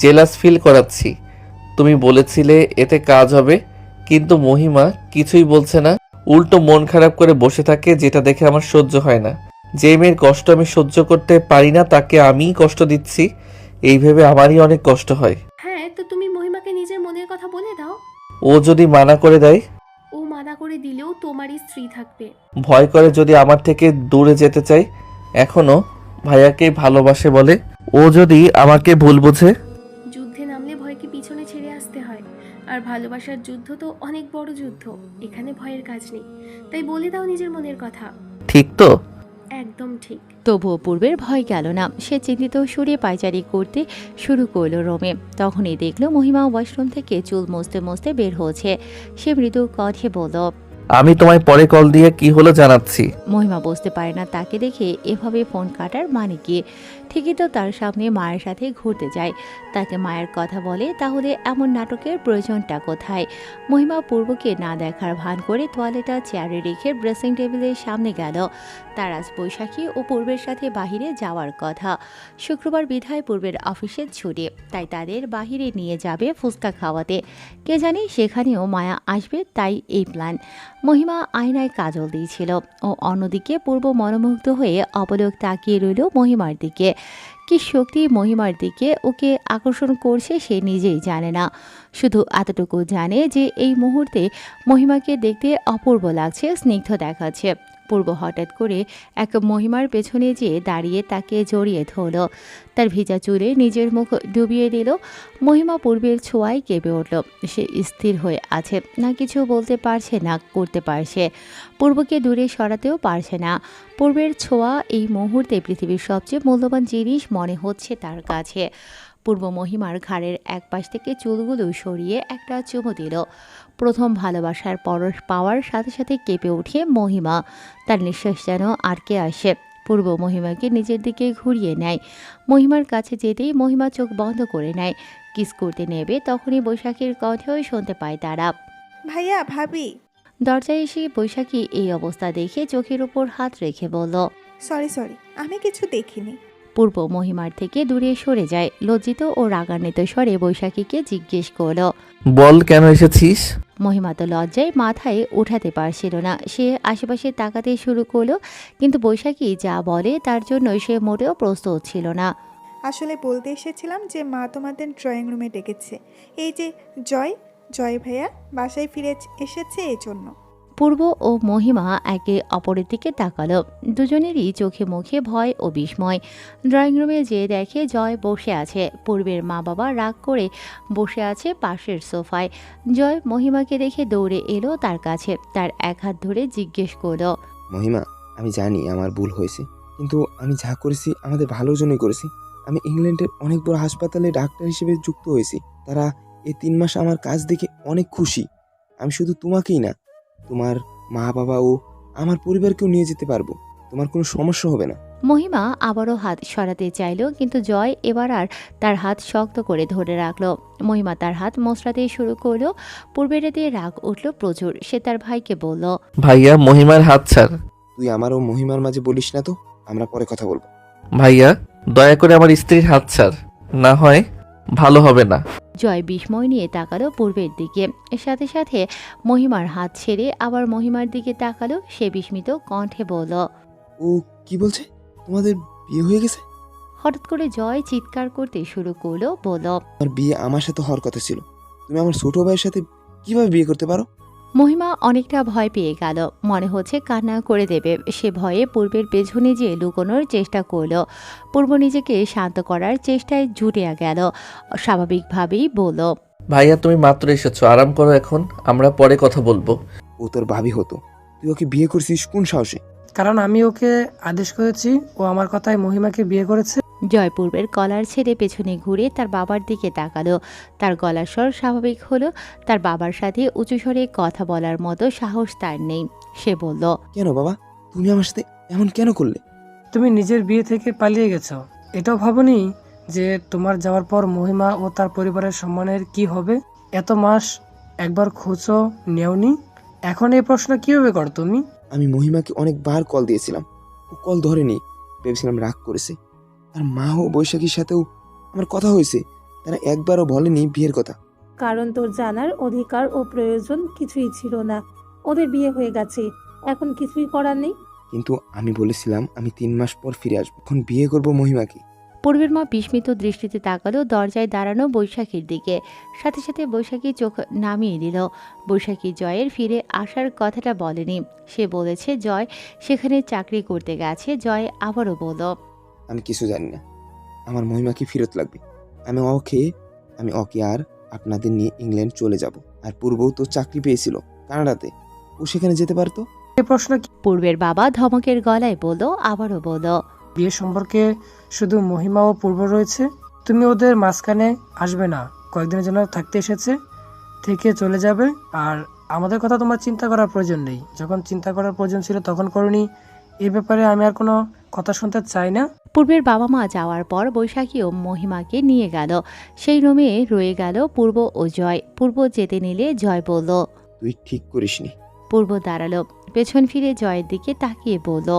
জেলাস ফিল করাচ্ছি। তুমি বলেছিলে এতে কাজ হবে, কিন্তু মহিমা কিছুই বলছে না, উল্টো মন খারাপ করে বসে থাকে, যেটা দেখে আমার সহ্য হয় না। যে মেয়ের কষ্ট আমি সহ্য করতে পারি না তাকে আমিই কষ্ট দিচ্ছি, এই ভেবে আমারই অনেক কষ্ট হয়। হ্যাঁ, তো তুমি মহিমাকে নিজের মনের কথা বলে দাও। ও যদি মানা করে দেয়? ও মানা করে দিলেও তোমারই স্ত্রী থাকবে। ভয় করে যদি আমার থেকে দূরে যেতে চাই, এখনো ভাইয়াকে ভালোবাসে বলে, ও যদি আমাকে ভুল বোঝে? যুদ্ধে নামলে ভয়কে পিছনে ছেড়ে আসতে হয়, আর ভালোবাসার যুদ্ধ তো অনেক বড় যুদ্ধ, এখানে ভয়ের কাজ নেই। তাই বলে দাও নিজের মনের কথা। ঠিক তো? একদম ঠিক। তবুও পূর্বের ভয় গেল না। সে চিন্তিত সুরে পায়চারি করতে শুরু করলো রুমে। তখনই দেখলো মহিমা ওয়াশরুম থেকে চুল মুছতে মুছতে বের হচ্ছে। সে মৃদু কণ্ঠে বলল, আমি তোমায় পরে কল দিয়ে কি হলো জানাচ্ছি। মহিমা বুঝতে পারে না তাকে দেখে এভাবে ফোন কাটার মানে কি। ঠিকই তো তার সামনে মায়ের সাথে ঘুরতে যায়, তাকে মায়ের কথা বলে, তাহলে এমন নাটকের প্রয়োজনটা কোথায়? মহিমা পূর্বকে না দেখার ভান করে তোয়ালেটা চেয়ারে রেখে ড্রেসিং টেবিলের সামনে গেল। তার আজ বৈশাখী ও পূর্বের সাথে বাহিরে যাওয়ার কথা। শুক্রবার বিধায় পূর্বের অফিসের ছুটি, তাই তাদের বাহিরে নিয়ে যাবে ফুচকা খাওয়াতে। কে জানি সেখানেও মায়া আসবে, তাই এই প্ল্যান। মহিমা আয়নায় কাজল দিয়েছিল ও অন্যদিকে পূর্ব মনোমুগ্ধ হয়ে অপলক তাকিয়ে রইল মহিমার দিকে। কি শক্তি মহিমার দিকে ওকে আকর্ষণ করছে সে নিজেই জানে না, শুধু এতটুকু জানে যে এই মুহূর্তে মহিমাকে দেখতে অপূর্ব লাগছে, স্নিগ্ধ দেখাচ্ছে। পূর্ব হঠাৎ করে এক মহিমার পেছনে যেয়ে দাঁড়িয়ে তাকে জড়িয়ে ধরল, তার ভিজা চুলে নিজের মুখ ডুবিয়ে দিল। মহিমা পূর্বের ছোঁয়ায় কেঁপে উঠল। সে স্থির হয়ে আছে, না কিছু বলতে পারছে না করতে পারছে, পূর্বকে দূরে সরাতেও পারছে না। পূর্বের ছোঁয়া এই মুহূর্তে পৃথিবীর সবচেয়ে মূল্যবান জিনিস মনে হচ্ছে তার কাছে। পূর্ব মহিমার ঘাড়ের এক পাশ থেকে চুলগুলো সরিয়ে একটা চুমু দিল। প্রথম ভালোবাসার পরশ পাওয়ার সাথে সাথে কেঁপে ওঠে মহিমা, তার নিঃশ্বাস যেন আটকে আসে। পূর্ব মহিমাকে নিজের দিকে ঘুরিয়ে নেয়। মহিমার কাছে যেতেই মহিমা চোখ বন্ধ করে নেয়। কিস করতে নেবে তখনই বৈশাখীর কণ্ঠেও শুনতে পায় তারা। ভাইয়া, ভাবি। দরজায় এসে বৈশাখী এই অবস্থা দেখে চোখের উপর হাত রেখে বলল, সরি, আমি কিছু দেখিনি। পূর্ব মহিমার থেকে দূরে সরে যায়। লজ্জিত ও রাগান্বিত স্বরে বৈশাখীকে জিজ্ঞেস করল, বল কেন এসেছিস? মহিমা তো লজ্জায় মাথায় উঠাতে পারছিল না। সে আশেপাশে তাকাতে শুরু করলো, কিন্তু বৈশাখী যা বলে তার জন্য সে মোটেও প্রস্তুত ছিল না। আসলে বলতে এসেছিলাম যে মা তোমাদের ড্রয়িং রুমে ডেকেছে। এই যে জয় ভাইয়া বাসায় ফিরে এসেছে এই জন্য। পূর্ব ও মহিমা একে অপরের দিকে তাকালো। দুজনেরই চোখে মুখে ভয় ও বিস্ময়। ড্রয়িং রুমে যেয়ে দেখে জয় বসে আছে। পূর্বের মা বাবা রাগ করে বসে আছে পাশের সোফায়। জয় মহিমাকে দেখে দৌড়ে এলো তার কাছে, তার এক হাত ধরে জিজ্ঞেস করলো, মহিমা, আমি জানি আমার ভুল হয়েছে, কিন্তু আমি যা করেছি আমাদের ভালোর জন্যই করেছি। আমি ইংল্যান্ডের অনেক বড় হাসপাতালে ডাক্তার হিসেবে যুক্ত হয়েছি। তারা এই 3 মাস আমার কাজ দেখে অনেক খুশি। আমি শুধু তোমাকেই না, তোমার মা বাবা ও আমার পরিবারকেও নিয়ে যেতে পারবো। তোমার কোনো সমস্যা হবে না। মহিমা আবারও হাত সরাতে চাইল, কিন্তু জয় এবার আর তার হাত শক্ত করে ধরে রাখলো। মহিমা তার হাত মসরাতে শুরু করলো। পূর্বের রাতে রাগ উঠল প্রচুর। সে তার ভাইকে বলল, ভাইয়া মহিমার হাত ছাড়। তুই আমার ও মহিমার মাঝে বলিস না তো, আমরা পরে কথা বলবো। ভাইয়া দয়া করে আমার স্ত্রীর হাত ছাড়, না হয় ভালো হবে না। জয় বিস্ময় নিয়ে তাকালো পূর্বের দিকে। এর সাথে সাথে মহিমার হাত ছেড়ে আবার মহিমার দিকে তাকালো। সে বিস্মিত কণ্ঠে বলল, ও কি বলছে? তোমাদের বিয়ে হয়ে গেছে? হঠাৎ করে জয় চিৎকার করতে শুরু করলো, বলল, আমার বিয়ে আমার সাথে হওয়ার কথা ছিল, তুমি আমার ছোট ভাইয়ের সাথে কিভাবে বিয়ে করতে পারো? মহিমা অনেকটা ভয় পেয়ে গেল, মনে হচ্ছে কান্না করে দেবে। সে ভয়ে পূর্বের পেছনে যে লুকোনোর চেষ্টা করলো। পূর্ব নিজেকে শান্ত করার চেষ্টায় জুটে গেল। স্বাভাবিকভাবেই বলল, ভাইয়া তুমি মাত্র এসেছো, আরাম করো, এখন আমরা পরে কথা বলবো। ও তোর ভাবি হতো, তুই ওকে বিয়ে করছিস কোন সাহসে? কারণ আমি ওকে আদেশ করেছি, ও আমার কথায় মহিমাকে বিয়ে করেছে। জয় পূর্বের কলার ছেড়ে পেছনে ঘুরে তার বাবার দিকে তাকালো। তার গলার স্বর স্বাভাবিক হলো। তার বাবার সাথে উঁচু স্বরে কথা বলার মতো সাহস তার নেই। সে বলল, কেন বাবা, তুমি আমার সাথে এমন কেন করলে? তুমি নিজের বিয়ে থেকে পালিয়ে গেছো, এটাও ভাবনি যে তোমার যাওয়ার পর মহিমা ও তার পরিবারের সম্মানের কি হবে? এত মাস একবার খোঁজও নেওনি, এখন এই প্রশ্ন কিভাবে কর তুমি? আমি মহিমাকে অনেকবার কল দিয়েছিলাম, ও কল ধরেনি, ভেবেছিলাম রাগ করেছে। আর মা ও বৈশাখীর সাথেও আমার কথা হয়েছে, তারা একবারও বলেনি বিয়ের কথা। কারণ তোর জানার অধিকার ও প্রয়োজন কিছুই ছিল না। ওদের বিয়ে হয়ে গেছে, এখন কিছুই করার নেই। কিন্তু আমি বলেছিলাম আমি 3 মাস পর ফিরে আসবো, এখন বিয়ে করব মহিমাকে। পূর্বের মা বিস্মিত দৃষ্টিতে তাকালো দরজায় দাঁড়ানো বৈশাখীর দিকে। সাথে সাথে বৈশাখী চোখ নামিয়ে দিল। বৈশাখী জয়ের ফিরে আসার কথাটা বলেনি। সে বলেছে জয় সেখানে চাকরি করতে গেছে। জয় আবারও বলল, আমি কিছু জানি না, আমার মহিমাকে ফেরত লাগবে। আমি ওকে আর আপনাদের নিয়ে ইংল্যান্ড চলে যাব। আর পূর্বও তো চাকরি পেয়েছিল কানাডাতে, ও সেখানে যেতে পারতো। এই প্রশ্ন কি? পূর্বের বাবা ধমকের গলায় বলল, আবারও বলল, বিয়ে সম্পর্কে শুধু মহিমা ও পূর্ব রয়েছে, তুমি ওদের মাঝখানে আসবে না। কয়েকদিনের জন্য থাকতে এসেছে, থেকে চলে যাবে। আর আমাদের কথা তোমার চিন্তা করার প্রয়োজন নেই। যখন চিন্তা করার প্রয়োজন ছিল তখন করনি। এই ব্যাপারে আমি আর কোনো কথা শুনতে চাই না। পূর্বের বাবা মা যাওয়ার পর বৈশাখী ও মহিমাকে নিয়ে গেল। সেই রুমে রয়ে গেল পূর্ব ও জয়। পূর্ব যেতে নিলে জয় বলল, তুই ঠিক করিসনি। পূর্ব দাঁড়ালো, পেছন ফিরে জয়ের দিকে তাকিয়ে বলল,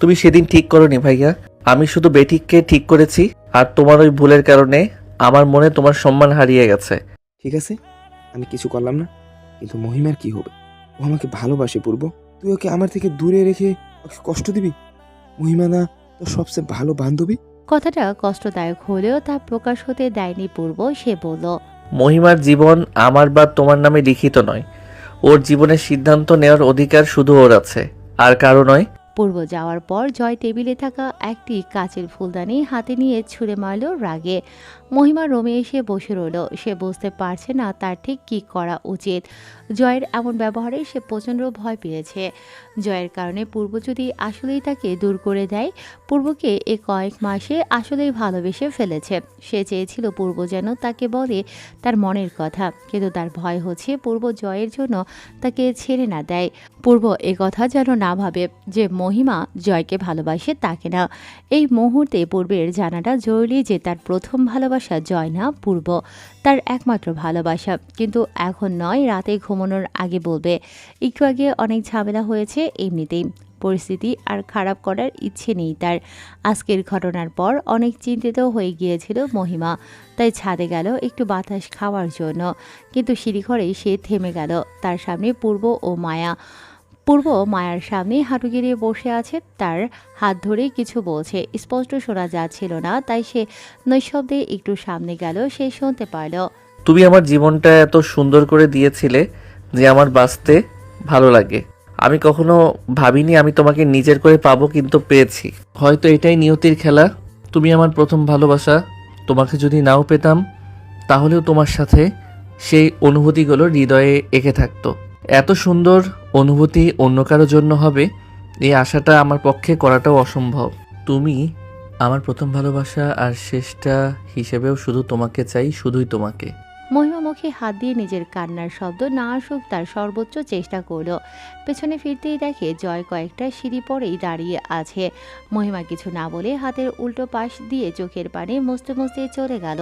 তুমি সেদিন ঠিক করোনি ভাইয়া, আমি শুধু বেঠিককে ঠিক করেছি। আর তোমার ওই ভুলের কারণে আমার মনে তোমার সম্মান হারিয়ে গেছে। ঠিক আছে, আমি কিছু করলাম না, কিন্তু মহিমার কি হবে? ও আমাকে ভালোবাসে পূর্ব, তুই ওকে আমার থেকে দূরে রেখে ওকে কষ্ট দিবি? মহিমা না তোর সবচেয়ে ভালো বান্ধবী? কথাটা কষ্টদায়ক হলেও তা প্রকাশ হতে দেয়নি পূর্ব। সে বলল, মহিমার জীবন আমার বা তোমার নামে লিখিত নয়। ওর জীবনের সিদ্ধান্ত নেওয়ার অধিকার শুধু ওর আছে, আর কারো নয়। পূর্ব যাওয়ার পর জয় টেবিলে থাকা একটি কাচের ফুলদানি হাতে নিয়ে ছুঁড়ে মারল রাগে। মহিমা রোমে এসে বসে রইল। সে বুঝতে পারছে না তার ঠিক কী করা উচিত। জয়ের এমন ব্যবহারে সে প্রচণ্ড ভয় পেয়েছে। জয়ের কারণে পূর্ব যদি আসলেই তাকে দূর করে দেয়, পূর্বকে এ কয়েক মাসে আসলেই ভালোবেসে ফেলেছে। সে চেয়েছিল পূর্ব যেন তাকে বলে তার মনের কথা, কিন্তু তার ভয় হচ্ছে পূর্ব জয়ের জন্য তাকে ছেড়ে না দেয়। পূর্ব এ কথা যেন না ভাবে যে মহিমা জয়কে ভালোবাসে তাকে না। এই মুহূর্তে পূর্বের জানাটা জরুরি যে তার প্রথম ভালোবাসা জয় না, পূর্ব তার একমাত্র ভালোবাসা। কিন্তু এখন নয়, রাতে ঘুমানোর আগে বলবে। একটু আগে অনেক ঝামেলা হয়েছে, এমনিতেই পরিস্থিতি আর খারাপ করার ইচ্ছে নেই তার। আজকের ঘটনার পর অনেক চিন্তিত হয়ে গিয়েছিল মহিমা, তাই ছাদে গেল একটু বাতাস খাওয়ার জন্য। কিন্তু সিঁড়িঘরেই সে থেমে গেল। তার সামনে পূর্ব ও মায়া। পূর্ব মায়ার সামনে হাঁটু গেড়িয়ে বসে আছে, তার হাত ধরে কিছু বলছে। স্পষ্ট শোনা যাচ্ছিল না, তাই সে নৈশব্দে একটু সামনে গেল। সে শুনতে পারল, তুমি আমার জীবনটা এত সুন্দর করে দিয়েছিলে যে আমার বাঁচতে ভালো লাগে। আমি কখনো ভাবিনি আমি তোমাকে নিজের করে পাবো, কিন্তু পেয়েছি। হয়তো এটাই নিয়তির খেলা। তুমি আমার প্রথম ভালোবাসা। তোমাকে যদি নাও পেতাম তাহলেও তোমার সাথে সেই অনুভূতিগুলো হৃদয়ে এঁকে থাকতো। এত সুন্দর অনুভূতি অন্য কারোর জন্য হবে এই আশাটা আমার পক্ষে করাটাও অসম্ভব। তুমি আমার প্রথম ভালোবাসা, আর শেষটা হিসেবেও শুধু তোমাকে চাই, শুধুই তোমাকে। মহিমা মুখ মুখে হাত দিয়ে নিজের কান্নার শব্দ না আসুক তার সর্বোচ্চ চেষ্টা করলো। পেছনে ফিরতেই দেখে জয় কয়েকটা সিঁড়ি পরেই দাঁড়িয়ে আছে। মহিমা কিছু না বলে হাতের উল্টো পাশ দিয়ে চোখের পানি মুছতে মুছতে চলে গেল।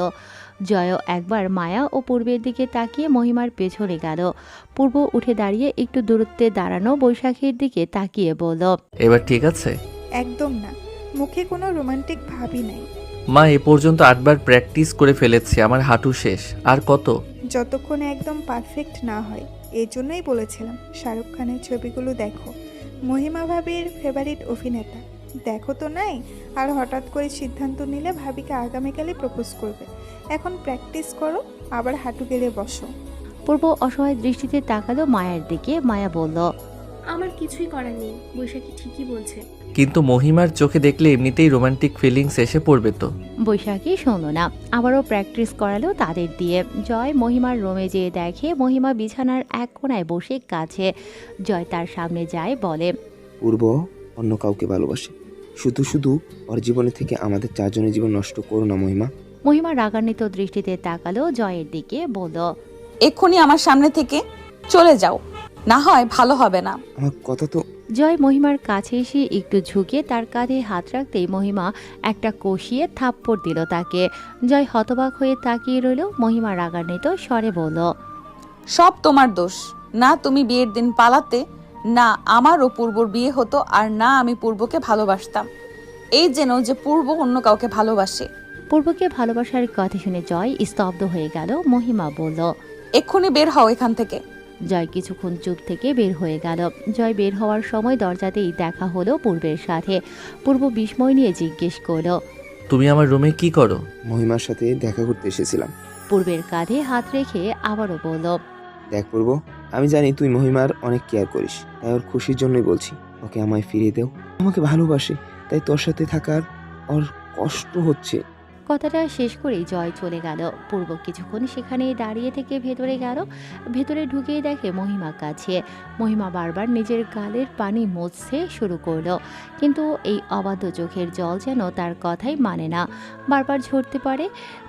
জয়ও একবার মায়া ও পূর্বের দিকে তাকিয়ে মহিমার পেছনে গেল। পূর্ব উঠে দাঁড়িয়ে একটু দূরত্বে দাঁড়ানো বৈশাখীর দিকে তাকিয়ে বলল, এবার ঠিক আছে? একদম না, মুখে কোনো রোমান্টিক ভাবই নাই। মা, এ পর্যন্ত 8 বার প্র্যাকটিস করে ফেলেছি, আমার হাঁটু শেষ। আর কত? যতক্ষণে একদম পারফেক্ট না হয়। এই জন্যই বলেছিলাম শাহরুখ খানের ছবিগুলো দেখো, মহিমা ভাবির ফেভারিট অভিনেতা। দেখো তো নাই, আর হঠাৎ করে সিদ্ধান্ত নিলে ভাবিকে আগামীকালই প্রপোজ করবে। এখন প্র্যাকটিস করো, আবার হাঁটু গেড়ে বসো। পূর্ব অসহায় দৃষ্টিতে তাকালো মায়ের দিকে। মায়া বলল, আমার কিছুই করার নেই, বৈশাখী ঠিকই বলছে। কিন্তু মহিমার চোখে দেখলে এমনিতেই রোমান্টিক ফিলিংস এসে পড়বে তো। বৈশাখী শোনো না, আবারও প্র্যাকটিস করালো তাদের দিয়ে। জয় মহিমার রুমে যেয়ে দেখে মহিমা বিছানার এক কোণায় বসে কাছে। জয় তার সামনে যায়, বলে, পূর্ব অন্য কাউকে ভালোবাসে, শুধু শুধু ওর জীবনে থেকে আমাদের 4 জনের জীবন নষ্ট করো না মহিমা। মহিমা রাগান্বিত দৃষ্টিতে তাকালো জয়ের দিকে, বলল, এক্ষুনি আমার সামনে থেকে চলে যাও, না হয় ভালো হবে না। আমার কথা তো। জয় মহিমার কাছে এসে একটু ঝুঁকে তার কাঁধে হাত রাখতেই মহিমা একটা কষিয়ে থাপ্পড় দিল তাকে। জয় হতবাক হয়ে তাকিয়ে রইল। মহিমা রাগান্বিত স্বরে বলল, সব তোমার দোষ। না তুমি বিয়ের দিন পালাতে, না আমার ও পূর্বর বিয়ে হতো, আর না আমি পূর্বকে ভালোবাসতাম। এই যেন যে পূর্ব অন্য কাউকে ভালোবাসে। পূর্বকে ভালোবাসার কথা শুনে জয় স্তব্ধ হয়ে গেল। মহিমা বলল, এক্ষুনি বের হও এখান থেকে। জয় কিছুক্ষণ চুপ থেকে বের হয়ে গেল। জয় বের হওয়ার সময় দরজাতেই দেখা হলো পূর্বের সাথে। পূর্ব বিস্ময় নিয়ে জিজ্ঞেস করলো, তুমি আমার রুমে কি করো? মহিমার সাথে দেখা করতে এসেছিলাম। পূর্বের কাঁধে হাত রেখে আবারও বলল, দেখ পূর্ব, আমি জানি তুই মহিমার অনেক কেয়ার করিস, তাই ওর খুশির জন্যই বলছি, ওকে আমায় ফিরিয়ে দেও। আমাকে ভালোবাসে, তাই তোর সাথে থাকার ওর কষ্ট হচ্ছে। কথাটা শেষ করেই জয় চলে গেল। পূর্ব কিছুক্ষণ সেখানে দাঁড়িয়ে থেকে ভেতরে গেল। ভেতরে ঢুকেই দেখে মহিমা কাছে। মহিমা বারবার নিজের গালের পানি মুছতে শুরু করলো, কিন্তু এই অবাধ্য চোখের জল যেন তার কথাই মানে না, বারবার ঝরতে পারে।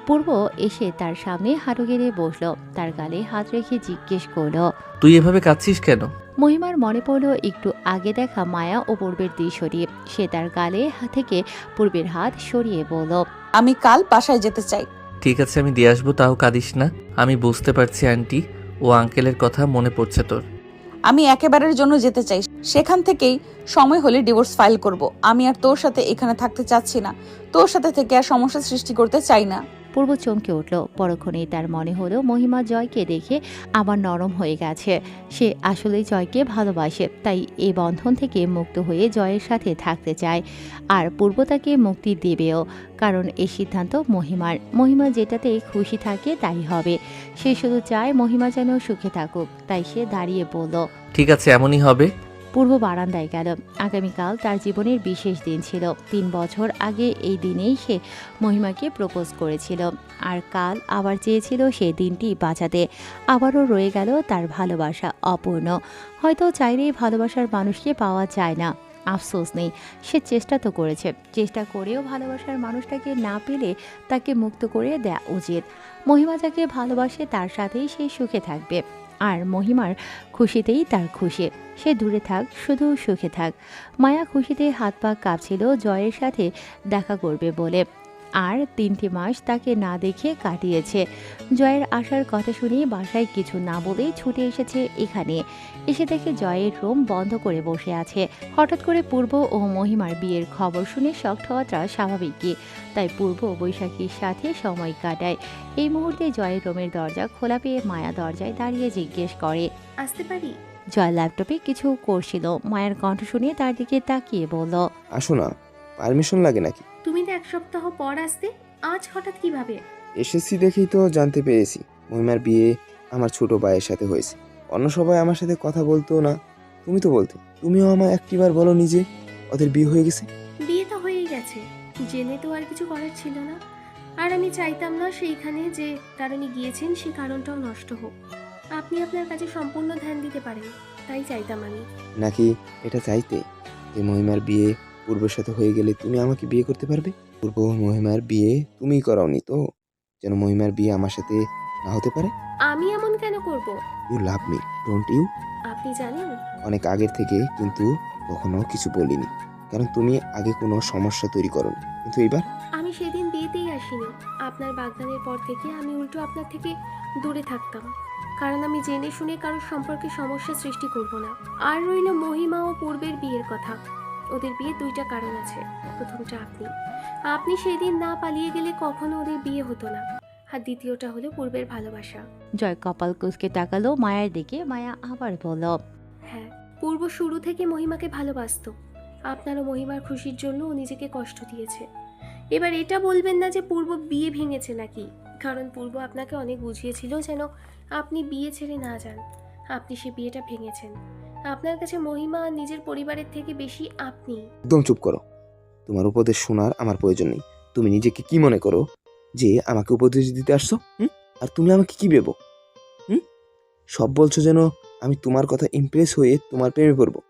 পূর্ব এসে তার সামনে হাঁটু গেড়ে বসলো, তার গালে হাত রেখে জিজ্ঞেস করলো, তুই এভাবে কাঁদছিস কেন? মহিমার মনে পড়ল একটু আগে দেখা মায়া ও পূর্বের দৃশ্যটি। সে তার গালে থেকে পূর্বের হাত সরিয়ে বলল, আমি কাল বাসায় যেতে চাই। ঠিক আছে, আমি দিয়ে আসবো, তাও কাঁদিস না। আমি বুঝতে পারছি আন্টি ও আঙ্কেলের কথা মনে পড়ছে তোর। আমি একেবারের জন্য যেতে চাই, সেখান থেকেই সময় হলে ডিভোর্স ফাইল করব। আমি আর তোর সাথে এখানে থাকতে চাচ্ছি না, তোর সাথে থেকে আর সমস্যা সৃষ্টি করতে চাই না। পূর্ব চমকে উঠল। পরক্ষণেই তার মনে হলো মহিমা জয়কে দেখে আবার নরম হয়ে গেছে। সে আসলেই জয়কে ভালোবাসে, তাই এই বন্ধন থেকে মুক্ত হয়ে জয়ের সাথে থাকতে চায়। আর পূর্ব তাকে মুক্তি দেবেও, কারণ এই সিদ্ধান্ত মহিমার। মহিমা যেটাতে খুশি থাকে তাই হবে। সে শুধু চায় মহিমা যেন সুখে থাকুক, তাই সে দাঁড়িয়ে বলল, ঠিক আছে, এমনই হবে। পূর্ব বারান্দায় গেল। আগামীকাল তার জীবনের বিশেষ দিন ছিল। 3 বছর আগে এই দিনেই সে মহিমাকে প্রপোজ করেছিল, আর কাল আবার চেয়েছিল সেই দিনটি বাঁচাতে। আবারও রয়ে গেল তার ভালোবাসা অপূর্ণ। হয়তো চাইলেই ভালোবাসার মানুষকে পাওয়া যায় না, আফসোস নেই, সে চেষ্টা তো করেছে। চেষ্টা করেও ভালোবাসার মানুষটাকে না পেলে তাকে মুক্ত করে দেয়া উচিত। মহিমা যাকে ভালোবাসে তার সাথেই সে সুখে থাকবে, আর মহিমার খুশিতেই তার খুশি। সে দূরে থাক, শুধু সুখে থাক। মায়া খুশিতে হাত পা কাঁপছিল জয়ের সাথে দেখা করবে বলে, আর 3টি মাস তাকে না দেখে কাটিয়েছে। জয়ের আসার কথা শুনে বাসায় কিছু না বলেই ছুটে এসেছে এখানে। এসে দেখে জয়ের রুম বন্ধ করে বসে আছে। হঠাৎ করে পূর্ব ও মহিমার বিয়ের খবর শুনে শকড হওয়াটা স্বাভাবিকই, তাই পূর্ব বৈশাখীর সাথে সময় কাটায়। এই মুহূর্তে জয়ের রুমের দরজা খোলা পেয়ে মায়া দরজায় দাঁড়িয়ে জিজ্ঞেস করে, আসতে পারি? জয় ল্যাপটপে কিছু করছিল। মায়ের কণ্ঠ শুনে তার দিকে তাকিয়ে বলল, আসো না, পারমিশন লাগে নাকি? তুমি তো 1 সপ্তাহ পর আসতে, আজ হঠাৎ কিভাবে? এসেছি দেখেই তো জানতে পেরেছি মহিমার বিয়ে আমার ছোট ভাইয়ের সাথে হয়েছে। অন্য সবাই আমার সাথে কথা বলতো না, তুমি তো বলতে। তুমিও আমায় একটিবার বলো নিজে ওদের বিয়ে হয়ে গেছে। বিয়ে তো হয়েই গেছে, জেনে তো আর কিছু করার ছিল না। আর আমি চাইতাম না সেইখানে যে কারণে গিয়েছেন সে কারণটাও নষ্ট হোক। আপনি আপনার কাছে সম্পূর্ণ ধ্যান দিতে পারেন, তাই চাইতাম আমি। নাকি এটা চাইতে যে মহিমার বিয়ে পূর্বের সাথে হয়ে গেলে তুমি আমাকে বিয়ে করতে পারবে? পূর্ব মহিমার বিয়ে তুমিই করাওনি তো, যেন মহিমার বিয়ে আমার সাথে না হতে পারে? আমি এমন কেন করব? You love me, don't you? আপনি জানেন অনেক আগের থেকে, কিন্তু কখনো কিছু বলিনি, কারণ তুমি আগে কোনো সমস্যা তৈরি করোনি, কিন্তু এবার আমি সেদিন বিয়েতেই আসিনি। আপনার বাগদানের পর থেকে আমি উল্টো আপনার থেকে দূরে থাকতাম, কারণ আমি জেনে শুনে কারোর সম্পর্কে সমস্যা সৃষ্টি করব না। আর রইল মহিমা ও পূর্বের বিয়ের কথা। ওদের বিয়ে দুইটা কারণ আছে। প্রথমটা আপনি সেদিন না পালিয়ে গেলে কখনো ওদের বিয়ে হতো না। আর দ্বিতীয়টা হলো পূর্বের ভালোবাসা। জয় কপাল কুঁচকে তাকালো মায়ের দিকে। মায়া আবার বলল, হ্যাঁ, পূর্ব শুরু থেকে মহিমাকে ভালোবাসতো। আপনারও মহিমার খুশির জন্য ও নিজেকে কষ্ট দিয়েছে। এবার এটা বলবেন না যে পূর্ব বিয়ে ভেঙেছে নাকি, কারণ পূর্ব আপনাকে অনেক বুঝিয়েছিল যেন আপনি বিয়ে ছেড়ে না যান। আপনি সে বিয়েটা ভেঙেছেন। আপনার কাছে মহিমা নিজের পরিবারের থেকে বেশি আপনি। একদম চুপ করো। তোমার উপদেশ শোনার আমার প্রয়োজন নেই। তুমি নিজেকে কি মনে করো যে আমাকে উপদেশ দিতে আসছো? আর তুমি আমাকে কি ভেবো? সব বলছো যেন আমি তোমার কথা ইমপ্রেস হয়ে তোমার প্রেমে পড়বো।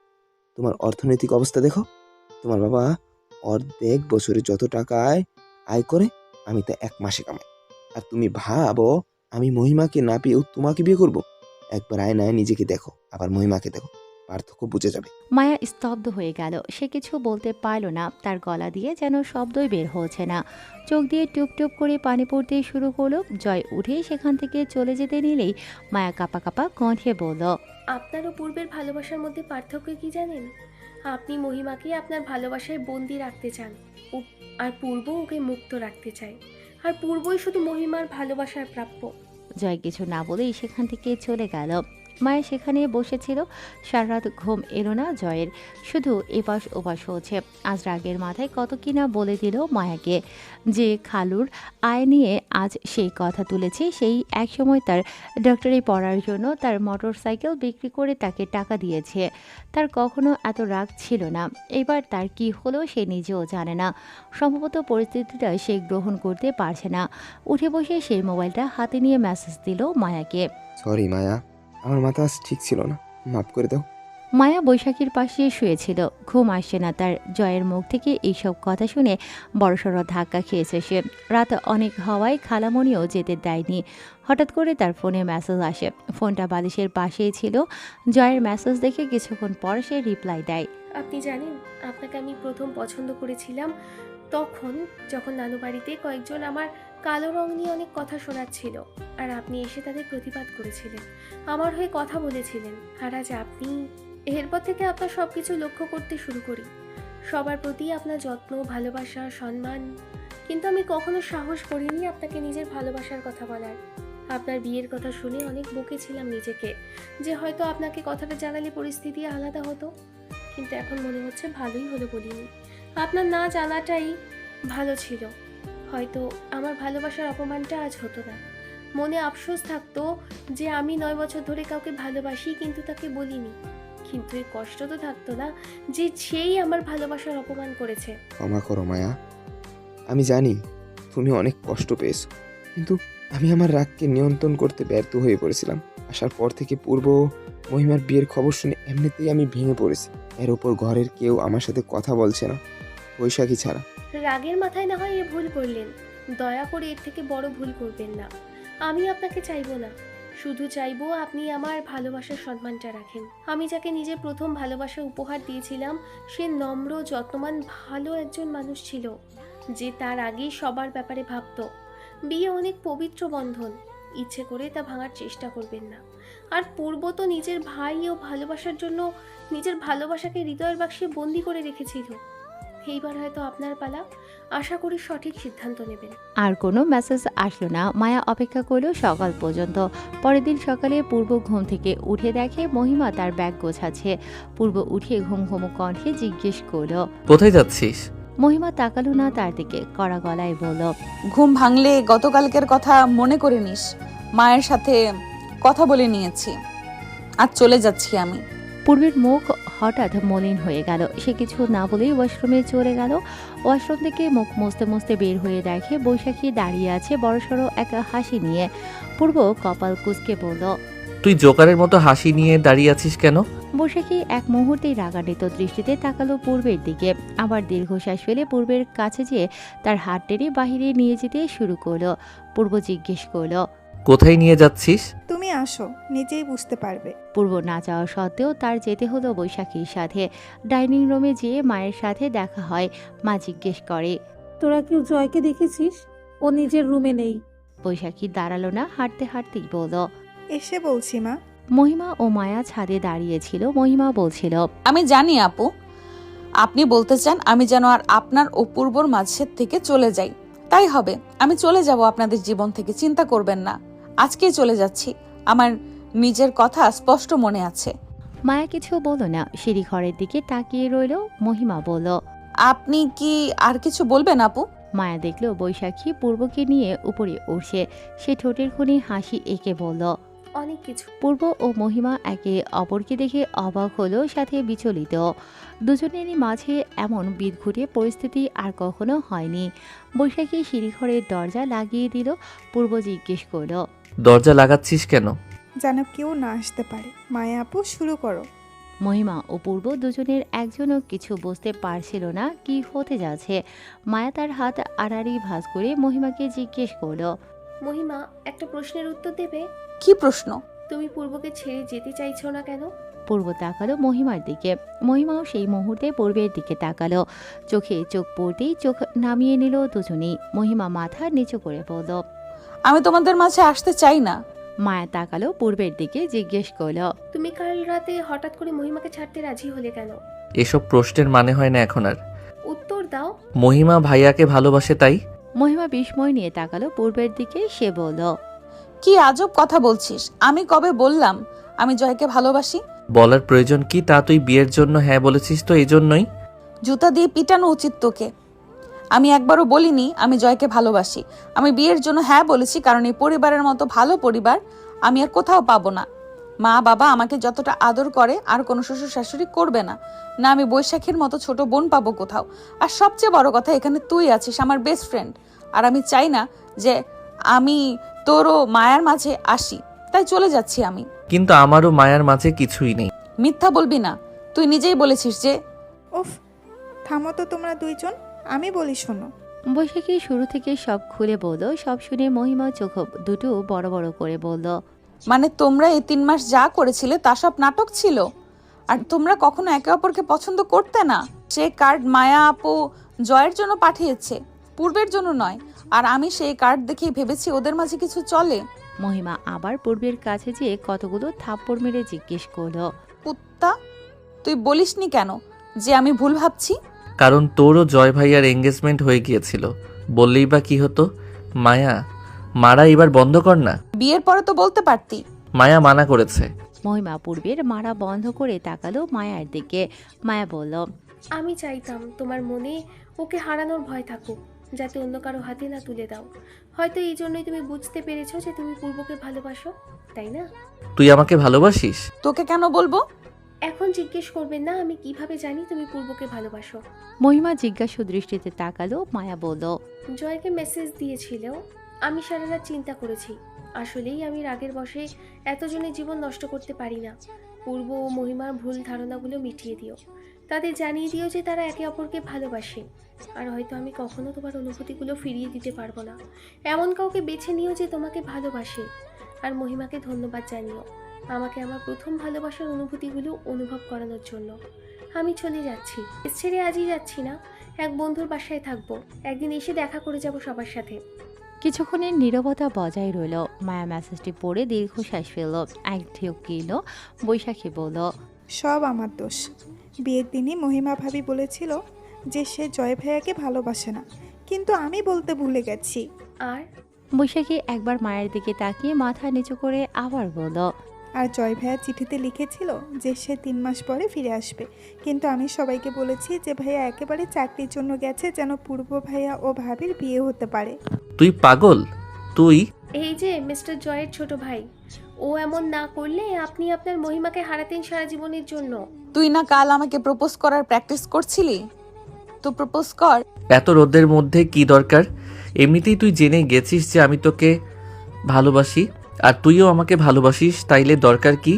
তোমার অর্থনৈতিক অবস্থা দেখো। তোমার বাবা অর্ধেক বছরে যত টাকা আয় করে আমি তা 1 মাসে কামাই। আর তুমি ভাবো আমি মহিমাকে না পেয়েও তোমাকে বিয়ে করব? একবার আয়নায় নিজেকে দেখো, আবার মহিমাকে দেখো, পার্থক্য বুঝে যাবে। মায়া স্তব্ধ হয়ে গেল। সে কিছু বলতে পারল না। তার গলা দিয়ে যেন শব্দই বের হচ্ছে না। চোখ দিয়ে টুপ টুপ করে পানি পড়তে শুরু করলো। জয় উঠে সেখান থেকে চলে যেতে নিলেই মায়া কাঁপা কাঁপা কণ্ঠে বলল, আপনারও পূর্বের ভালোবাসার মধ্যে পার্থক্য কি জানেন? আপনি মহিমাকে আপনার ভালোবাসায় বন্দি রাখতে চান, আর পূর্ব ওকে মুক্ত রাখতে চায়। আর পূর্বই শুধু মহিমার ভালোবাসার প্রাপ্য। জয় কিছু না বলেই সেখান থেকে চলে গেল। মায়া সেখানে বসেছিল। সারা রাত ঘুম এলো না জয়ের, শুধু এপাশ ওপাশ হচ্ছে। আজ রাগের মাথায় কত কি না বলে দিল মায়াকে, যে খালুর আয় নিয়ে আজ সেই কথা তুলেছে। সেই একসময় তার ডক্টরি পড়ার জন্য তার মোটর সাইকেল বিক্রি করে তাকে টাকা দিয়েছে। তার কখনো এত রাগ ছিল না। এবার তার কি হলো সে নিজেও জানে না। সম্ভবত পরিস্থিতিটা সে গ্রহণ করতে পারছে না। উঠে বসে সেই মোবাইলটা হাতে নিয়ে মেসেজ দিল মায়াকে। সরি মায়া, আমার মাথা আজ ঠিক ছিল না, মাফ করে দাও। মায়া বৈশাখীর পাশে শুয়েছিল। ঘুম আসছে না তার। জয়ের মুখ থেকে এইসব কথা শুনে বড়সড় ধাক্কা খেয়েছে সে। রাত অনেক হওয়ায় খালামণিও যেতে দেয়নি। হঠাৎ করে তার ফোনে মেসেজ আসে। ফোনটা বালিশের পাশেই ছিল। জয়ের মেসেজ দেখে কিছুক্ষণ পর সে রিপ্লাই দেয়। আপনি জানেন, আপনাকে আমি প্রথম পছন্দ করেছিলাম তখন, যখন নানু বাড়িতে কয়েকজন আমার কালো রং নিয়ে অনেক কথা শোনাচ্ছিল, আর আপনি এসে তাদের প্রতিবাদ করেছিলেন, আমার হয়ে কথা বলেছিলেন। আর আজ আপনি। এরপর থেকে আপনার সব কিছু লক্ষ্য করতে শুরু করি, সবার প্রতি আপনার যত্ন, ভালোবাসা, সম্মান। কিন্তু আমি কখনো সাহস করিনি আপনাকে নিজের ভালোবাসার কথা বলার। আপনার বিয়ের কথা শুনে অনেক বকেছিলাম নিজেকে, যে হয়তো আপনাকে কথাটা জানালে পরিস্থিতি আলাদা হতো। কিন্তু এখন মনে হচ্ছে ভালোই হলো বলিনি। আপনার না জানাটাই ভালো ছিল। হয়তো আমার ভালোবাসার অপমানটা আজ হতো না। মনে আফসোস থাকতো যে আমি 9 বছর ধরে কাউকে ভালোবাসি কিন্তু তাকে বলিনি। কিন্তু এই কষ্ট তো থাকতো না যে সেই আমার ভালোবাসার অপমান করেছে। ক্ষমা করো মায়া, আমি জানি তুমি অনেক কষ্ট পেয়েছো, কিন্তু আমি আমার রাগকে নিয়ন্ত্রণ করতে ব্যর্থ হয়ে পড়েছিলাম। আসার পর থেকে পূর্ব মহিমার বিয়ের খবর শুনে এমনিতেই আমি ভেঙে পড়েছি। এর ওপর ঘরের কেউ আমার সাথে কথা বলছে না, বৈশাখী ছাড়া। রাগের মাথায় না হয় এ ভুল করলেন, দয়া করে এর থেকে বড় ভুল করবেন না। আমি আপনাকে চাইবো না, শুধু চাইবো আপনি আমার ভালোবাসার সম্মানটা রাখেন। আমি যাকে নিজের প্রথম ভালোবাসা উপহার দিয়েছিলাম, সে নম্র, যত্নবান, ভালো একজন মানুষ ছিল, যে তার আগেই সবার ব্যাপারে ভাবতো। বিয়ে অনেক পবিত্র বন্ধন, ইচ্ছে করে তা ভাঙার চেষ্টা করবেন না। আর পূর্ব তো নিজের ভাই ও ভালোবাসার জন্য নিজের ভালোবাসাকে হৃদয়ের বাক্সে বন্দি করে রেখেছিল। এইবার হয়তো আপনার পালা, আশা করি সঠিক সিদ্ধান্ত নেবেন। আর কোনো মেসেজ আসলো না। মায়া অপেক্ষা করলো সকাল পর্যন্ত। পরের দিন সকালে পূর্ব ঘুম থেকে উঠে দেখে মহিমা তার ব্যাগ গোছাচ্ছে। পূর্ব উঠে ঘুম ঘুম কণ্ঠে জিজ্ঞেস করলো, কোথায় যাচ্ছিস? মহিমা তাকালো না তার দিকে, কড়া গলায় বলল, ঘুম ভাঙলে গতকালকের কথা মনে করে নিস। মায়ের সাথে কথা বলে নিয়েছি, আজ চলে যাচ্ছি আমি। পূর্বের মুখ হঠাৎ মলিন হয়ে গেল। সে কিছু না বলেই ওয়াশরুমে চলে গেল। ওয়াশরুম থেকে মুখ মুছতে মুছতে বের হয়ে দেখে বৈশাখী দাঁড়িয়ে আছে বড়সড় এক হাসি নিয়ে। পূর্ব কপাল কুঁচকে বলল, তুই জোকারের মতো হাসি নিয়ে দাঁড়িয়ে আছিস কেন? বৈশাখী এক মুহূর্তেই রাগান্বিত দৃষ্টিতে তাকালো পূর্বের দিকে। আবার দীর্ঘশ্বাস ফেলে পূর্বের কাছে যেয়ে তার হাত টেনে বাহিরে নিয়ে যেতে শুরু করলো। পূর্ব জিজ্ঞেস করলো, কোথায় নিয়ে যাচ্ছিস? তুমি আসো, নিজেই বুঝতে পারবে। পূর্ব না যাওয়া সত্ত্বেও তার যেতে হলো বৈশাখীর সাথে। ডাইনিং রুমে যেয়ে মায়ের সাথে দেখা হয়। মা জিজ্ঞেস করে, তোরা কেউ জয়কে দেখেছিস? ও নিজের রুমে নেই। বৈশাখী দাঁড়ালো না, হাঁটতে হাঁটতেই বলল। এসে বলছি মা। মহিমা ও মায়া ছাদে দাঁড়িয়েছিল। মহিমা বলছিল, আমি জানি আপু, আপনি বলতে চান আমি যেন আর আপনার ও পূর্বর মাঝের থেকে চলে যাই। তাই হবে, আমি চলে যাব আপনাদের জীবন থেকে, চিন্তা করবেন না। আজকেই চলে যাচ্ছি, আমার নিজের কথা স্পষ্ট মনে আছে। মায়া কিছু বলল না, সিঁড়ি ঘরের দিকে তাকিয়ে রইল। মহিমা বলল, আপনি কি আর কিছু বলবেন আপু? মায়া দেখল বৈশাখী পূর্বকে নিয়ে উপরে উঠছে। সে ঠোঁটের কোণে হাসি এঁকে বলল, অনেক কিছু। পূর্ব ও মহিমা একে অপরকে দেখে অবাক হলো, সাথে বিচলিত। দুজনেরই মাঝে এমন বিদঘুটে পরিস্থিতি আর কখনো হয়নি। বৈশাখী সিঁড়িঘরের দরজা লাগিয়ে দিল। পূর্ব জিজ্ঞেস করল, দরজা লাগাচ্ছিস কেন? যেন কেউ না আসতে পারে। মায়া আপু, শুরু করো। মহিমা ও পূর্ব দুজনের একজনও কিছু বুঝতে পারছিল না কি হতে যাচ্ছে। মায়া তার হাত আড়াআড়ি ভাঁজ করে মহিমাকে জিজ্ঞেস করল, মহিমা, একটা প্রশ্নের উত্তর দেবে? কি প্রশ্ন? তুমি পূর্বকে ছেড়ে যেতে চাইছো না কেন? পূর্ব তাকালো মহিমার দিকে। মহিমাও সেই মুহূর্তে পূর্বের দিকে তাকালো। চোখে চোখ পড়তেই চোখ নামিয়ে নিল দুজনেই। মহিমা মাথা নিচু করে বলল, আমি তোমাদের মাঝে আসতে চাই না। মায়া তাকালো পূর্বের দিকে, জিজ্ঞেস করল, তুমি কাল রাতে হঠাৎ করে মহিমাকে ছাড়তে রাজি হলে কেন? এসব প্রশ্নের মানে হয় না এখন আর। উত্তর দাও। মহিমা ভাইয়াকে ভালোবাসে তাই। মহিমা বিস্ময় নিয়ে তাকালো পূর্বের দিকে। সে বলল, কি আজব কথা বলছিস? আমি কবে বললাম আমি জয়কে ভালোবাসি? বলার প্রয়োজন কি? তা তুই বিয়ের জন্য হ্যাঁ বলেছিস তো, এই জন্যই। জুতা দিয়ে পিটানো উচিত তোকে। আমি একবারও বলিনি আমি জয়কে ভালোবাসি। আমি বিয়ের জন্য হ্যাঁ বলেছি, কারণ এই পরিবারের মতো ভালো পরিবার আমি আর কোথাও পাবো না। মা বাবা আমাকে যতটা আদর করে আর কোনো শ্বশুর শাশুড়ি করবে না। না আমি বৈশাখীর মতো ছোট বোন পাবো কোথাও। আর সবচেয়ে বড় কথা, এখানে তুই আছিস, আমার বেস্ট ফ্রেন্ড। আর আমি চাই না যে আমি তোরও মায়ার মাঝে আসি, তাই চলে যাচ্ছি আমি। কিন্তু আমারও মায়ার মাঝে কিছুই নেই। মিথ্যা বলবি না, তুই নিজেই বলেছিস যে। উফ, থামো তো তোমরা দুইজন, আমি বলি শোনো। বৈশাখী শুরু থেকে সব খুলে বলল। সব শুনে মহিমা চোখ দুটো বড় বড় করে বলল, মানে তোমরা এই 3 মাস যা করেছিলে তা সব নাটক ছিল? আর তোমরা কখনো একে অপরকে পছন্দ করতে না? সে কার্ড মায়া আপু জয়ের জন্য পাঠিয়েছে, পূর্বের জন্য নয়। আর আমি সেই কার্ড দেখেই ভেবেছি ওদের মাঝে কিছু চলে। মহিমা আবার পূর্বের কাছে যেয়ে কতগুলো থাপ্পড় মেরে জিজ্ঞেস করলো, কুত্তা, তুই বলিসনি কেন যে আমি ভুল ভাবছি? কারণ তোরও জয় ভাইয়ার এঙ্গেজমেন্ট হয়ে গিয়েছিল, বললেই বা কি হতো? মায়া, মারা এবার বন্ধ কর না। বিয়ের পরে তো বলতে পারতি। মায়া মানা করেছে। মহিমা পূর্বের মারা বন্ধ করে তাকালো মায়ার দিকে। মায়া বলল, আমি চাইতাম তোমার মনে ওকে হারানোর ভয় থাকুক, যাতে অন্য কারো হাতে না তুলে দাও। হয়তো এই জন্যই তুমি বুঝতে পেরেছো যে তুমি পূর্বকে ভালোবাসো, তাই না? তুই আমাকে ভালোবাসিস? তোকে কেন বলবো? এখন জিজ্ঞেস করবেন না আমি কিভাবে জানি তুমি পূর্বকে ভালোবাসো। মহিমা জিজ্ঞাসু দৃষ্টিতে তাকালো। মায়া বলল, জয়কে মেসেজ দিয়েছিল, আমি সারা রাত চিন্তা করেছি। আসলেই আমি রাগের বশে এতজনের জীবন নষ্ট করতে পারি না। পূর্ব ও মহিমার ভুল ধারণাগুলো মিটিয়ে দিও, তাদের জানিয়ে দিও যে তারা একে অপরকে ভালোবাসে। আর হয়তো আমি কখনো তোমার অনুভূতিগুলো ফিরিয়ে দিতে পারবো না। এমন কাউকে বেছে নিও যে তোমাকে ভালোবাসে। আর মহিমাকে ধন্যবাদ জানিও আমাকে আমার প্রথম ভালোবাসার অনুভূতিগুলো অনুভব করানোর জন্য। আমি চলে যাচ্ছি, ছেড়ে আজই যাচ্ছি না, এক বন্ধুর বাসায় থাকবো। একদিন এসে দেখা করে যাব সবার সাথে। কিছুক্ষণের নীরবতা বজায় রইল। মায়া মেসেজটি পড়ে দীর্ঘশ্বাস ফেলল। এক ঢেউ কিল। বৈশাখী বলল, সব আমার দোষ। বিয়ের দিনই মহিমা ভাবি বলেছিল যে সে জয় ভাইয়াকে ভালোবাসে না, কিন্তু আমি বলতে ভুলে গেছি। আর বৈশাখী একবার মায়ের দিকে তাকিয়ে মাথা নিচু করে আবার বলল, আর জয় ভাইয়া চিঠিতে লিখেছিল যে সে 3 মাস পরে ফিরে আসবে, কিন্তু আমি সবাইকে বলেছি যে ভাইয়া একেবারে চাকরির জন্য গেছে, যেন পূর্ব ভাইয়া ও ভাবির বিয়ে হতে পারে। তুই পাগল? তুই এই যে মিস্টার জয়ের ছোট ভাই, ও এমন না করলে আপনি আপনার মহিমাকে হারাতেন সারা জীবনের জন্য। তুই না কাল আমাকে প্রপোজ করার প্র্যাকটিস করছিলি? তো প্রপোজ কর। এত রোদের মধ্যে কি দরকার? এমনিতেই তুই জেনে গেছিস যে আমি তোকে ভালোবাসি, আর তুইও আমাকে ভালোবাসিস, তাইলে দরকার কি?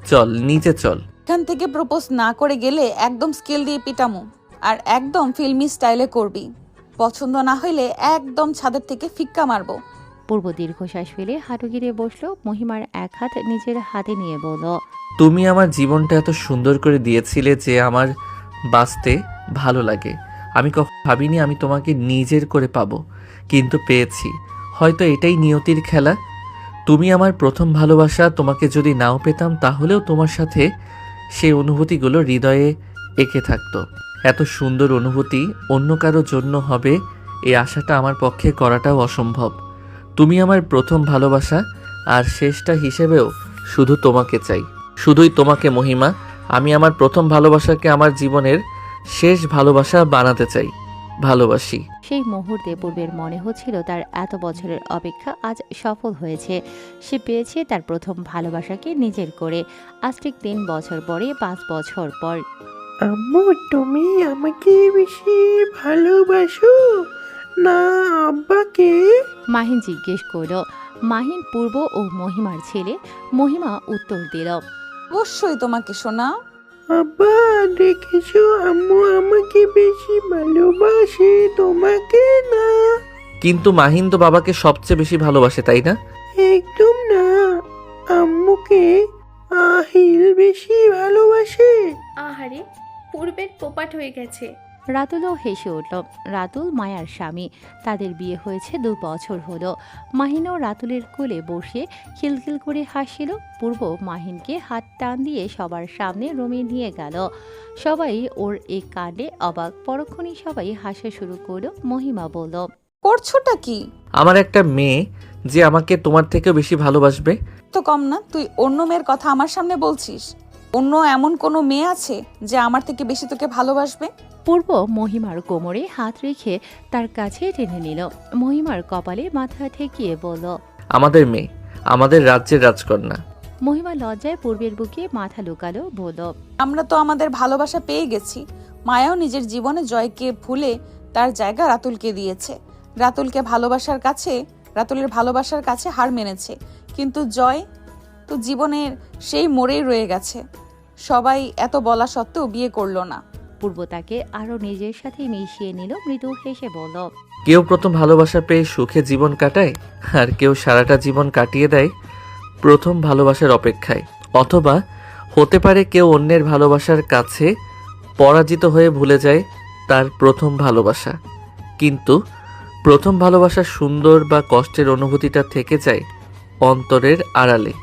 চল নিচে চল। এখান থেকে প্রপোজ না করে গেলে একদম স্কেল দিয়ে পিটামু, আর একদম ফিল্মি স্টাইলে করবি। পছন্দ না হইলে একদম ছাদের থেকে ফিক্কা মারবো। পূর্ব দীর্ঘশ্বাস ফেলে হাঁটু গিরে বসলো। মহিমার এক হাত নিজের হাতে নিয়ে বলল, তুমি আমার জীবনটা এত সুন্দর করে দিয়েছিলে যে আমার বাঁচতে ভালো লাগে। আমি কখনো ভাবিনি আমি তোমাকে নিজের করে পাবো, কিন্তু পেয়েছি। হয়তো এটাই নিয়তির খেলা। তুমি আমার প্রথম ভালোবাসা। তোমাকে যদি নাও পেতাম তাহলেও তোমার সাথে সেই অনুভূতিগুলো হৃদয়ে এঁকে থাকতো। এত সুন্দর অনুভূতি অন্য কারো জন্য হবে এই আশাটা আমার পক্ষে করাটাও অসম্ভব। তুমি আমার প্রথম ভালোবাসা, আর শেষটা হিসেবেও শুধু তোমাকে চাই, শুধুই তোমাকে মহিমা। আমি আমার প্রথম ভালোবাসাকে আমার জীবনের শেষ ভালোবাসা বানাতে চাই। ভালোবাসি। সেই মুহূর্তে পূর্বের মনে হচ্ছিল তার এত বছরের অপেক্ষা আজ সফল হয়েছে। সে পেয়েছে তার প্রথম ভালোবাসাকে নিজের করে। আজ ঠিক 3 বছর পরে, 5 বছর পর। আম্মু, তুমি আমাকে বেশি ভালোবাসো না আব্বাকে? মাহিন জিজ্ঞেস করল। মাহিন পূর্ব ও মহিমার ছেলে। মহিমা উত্তর দিল, অবশ্যই তোমাকে শোনা। আব্বা, দেখেছো আম্মু আমাকে বেশি ভালোবাসে, তোমাকে না। কিন্তু মাহিন তো বাবাকে সবচেয়ে বেশি ভালোবাসে, তাই না? একদম না, আম্মুকে আহিল বেশি ভালোবাসে। আহারে, পূর্বের পোপাট হয়ে গেছে। রাতুলও হেসে উঠল। রাতুল মায়ার স্বামী। তাদের বিয়ে হয়েছে 2 বছর হলো। মাহিনও রাতুলের কোলে বসে খিলখিল করে হাসছিল। পূর্ব মাহিনকে হাত টান দিয়ে সবার সামনে রুমে নিয়ে গেল। সবাই ওর এই কাণ্ডে অবাক। পরক্ষণেই সবাই হাসা শুরু করলো। মহিমা বলল, করছোটা কি? আমার একটা মেয়ে যে আমাকে তোমার থেকেও বেশি ভালোবাসবে। তো কম না, তুই অন্য মেয়ের কথা আমার সামনে বলছিস? অন্য এমন কোনো মেয়ে আছে যে আমার থেকে বেশি তোকে ভালোবাসবে? পূর্ব মহিমার কোমরে হাত রেখে তার কাছে টেনে নিল। মহিমার কপালে মাথা ঠেকিয়ে বলল, আমাদের মেয়ে, আমাদের রাজ্যের রাজকন্যা। মহিমা লজ্জায় পূর্বের বুকে মাথা লুকালো। বলল, আমরা তো আমাদের ভালোবাসা পেয়ে গেছি। মায়াও নিজের জীবনে জয়কে ভুলে তার জায়গা রাতুলকে দিয়েছে। রাতুলের ভালোবাসার কাছে হার মেনেছে। কিন্তু জয় তো জীবনের সেই মোড়েই রয়ে গেছে। সবাই এত বলা সত্ত্বেও বিয়ে করলো না। পূর্ব তাকে আরো নিজের সাথে মিশিয়ে নিল। মৃদু হেসে বলল, কেউ প্রথম ভালোবাসা পেয়ে সুখে জীবন কাটায়, আর কেউ সারাটা জীবন কাটিয়ে দেয় প্রথম ভালোবাসার অপেক্ষায়। অথবা হতে পারে কেউ অন্যের ভালোবাসার কাছে পরাজিত হয়ে ভুলে যায় তার প্রথম ভালোবাসা। কিন্তু প্রথম ভালোবাসার সুন্দর বা কষ্টের অনুভূতিটা থেকে যায় অন্তরের আড়ালে।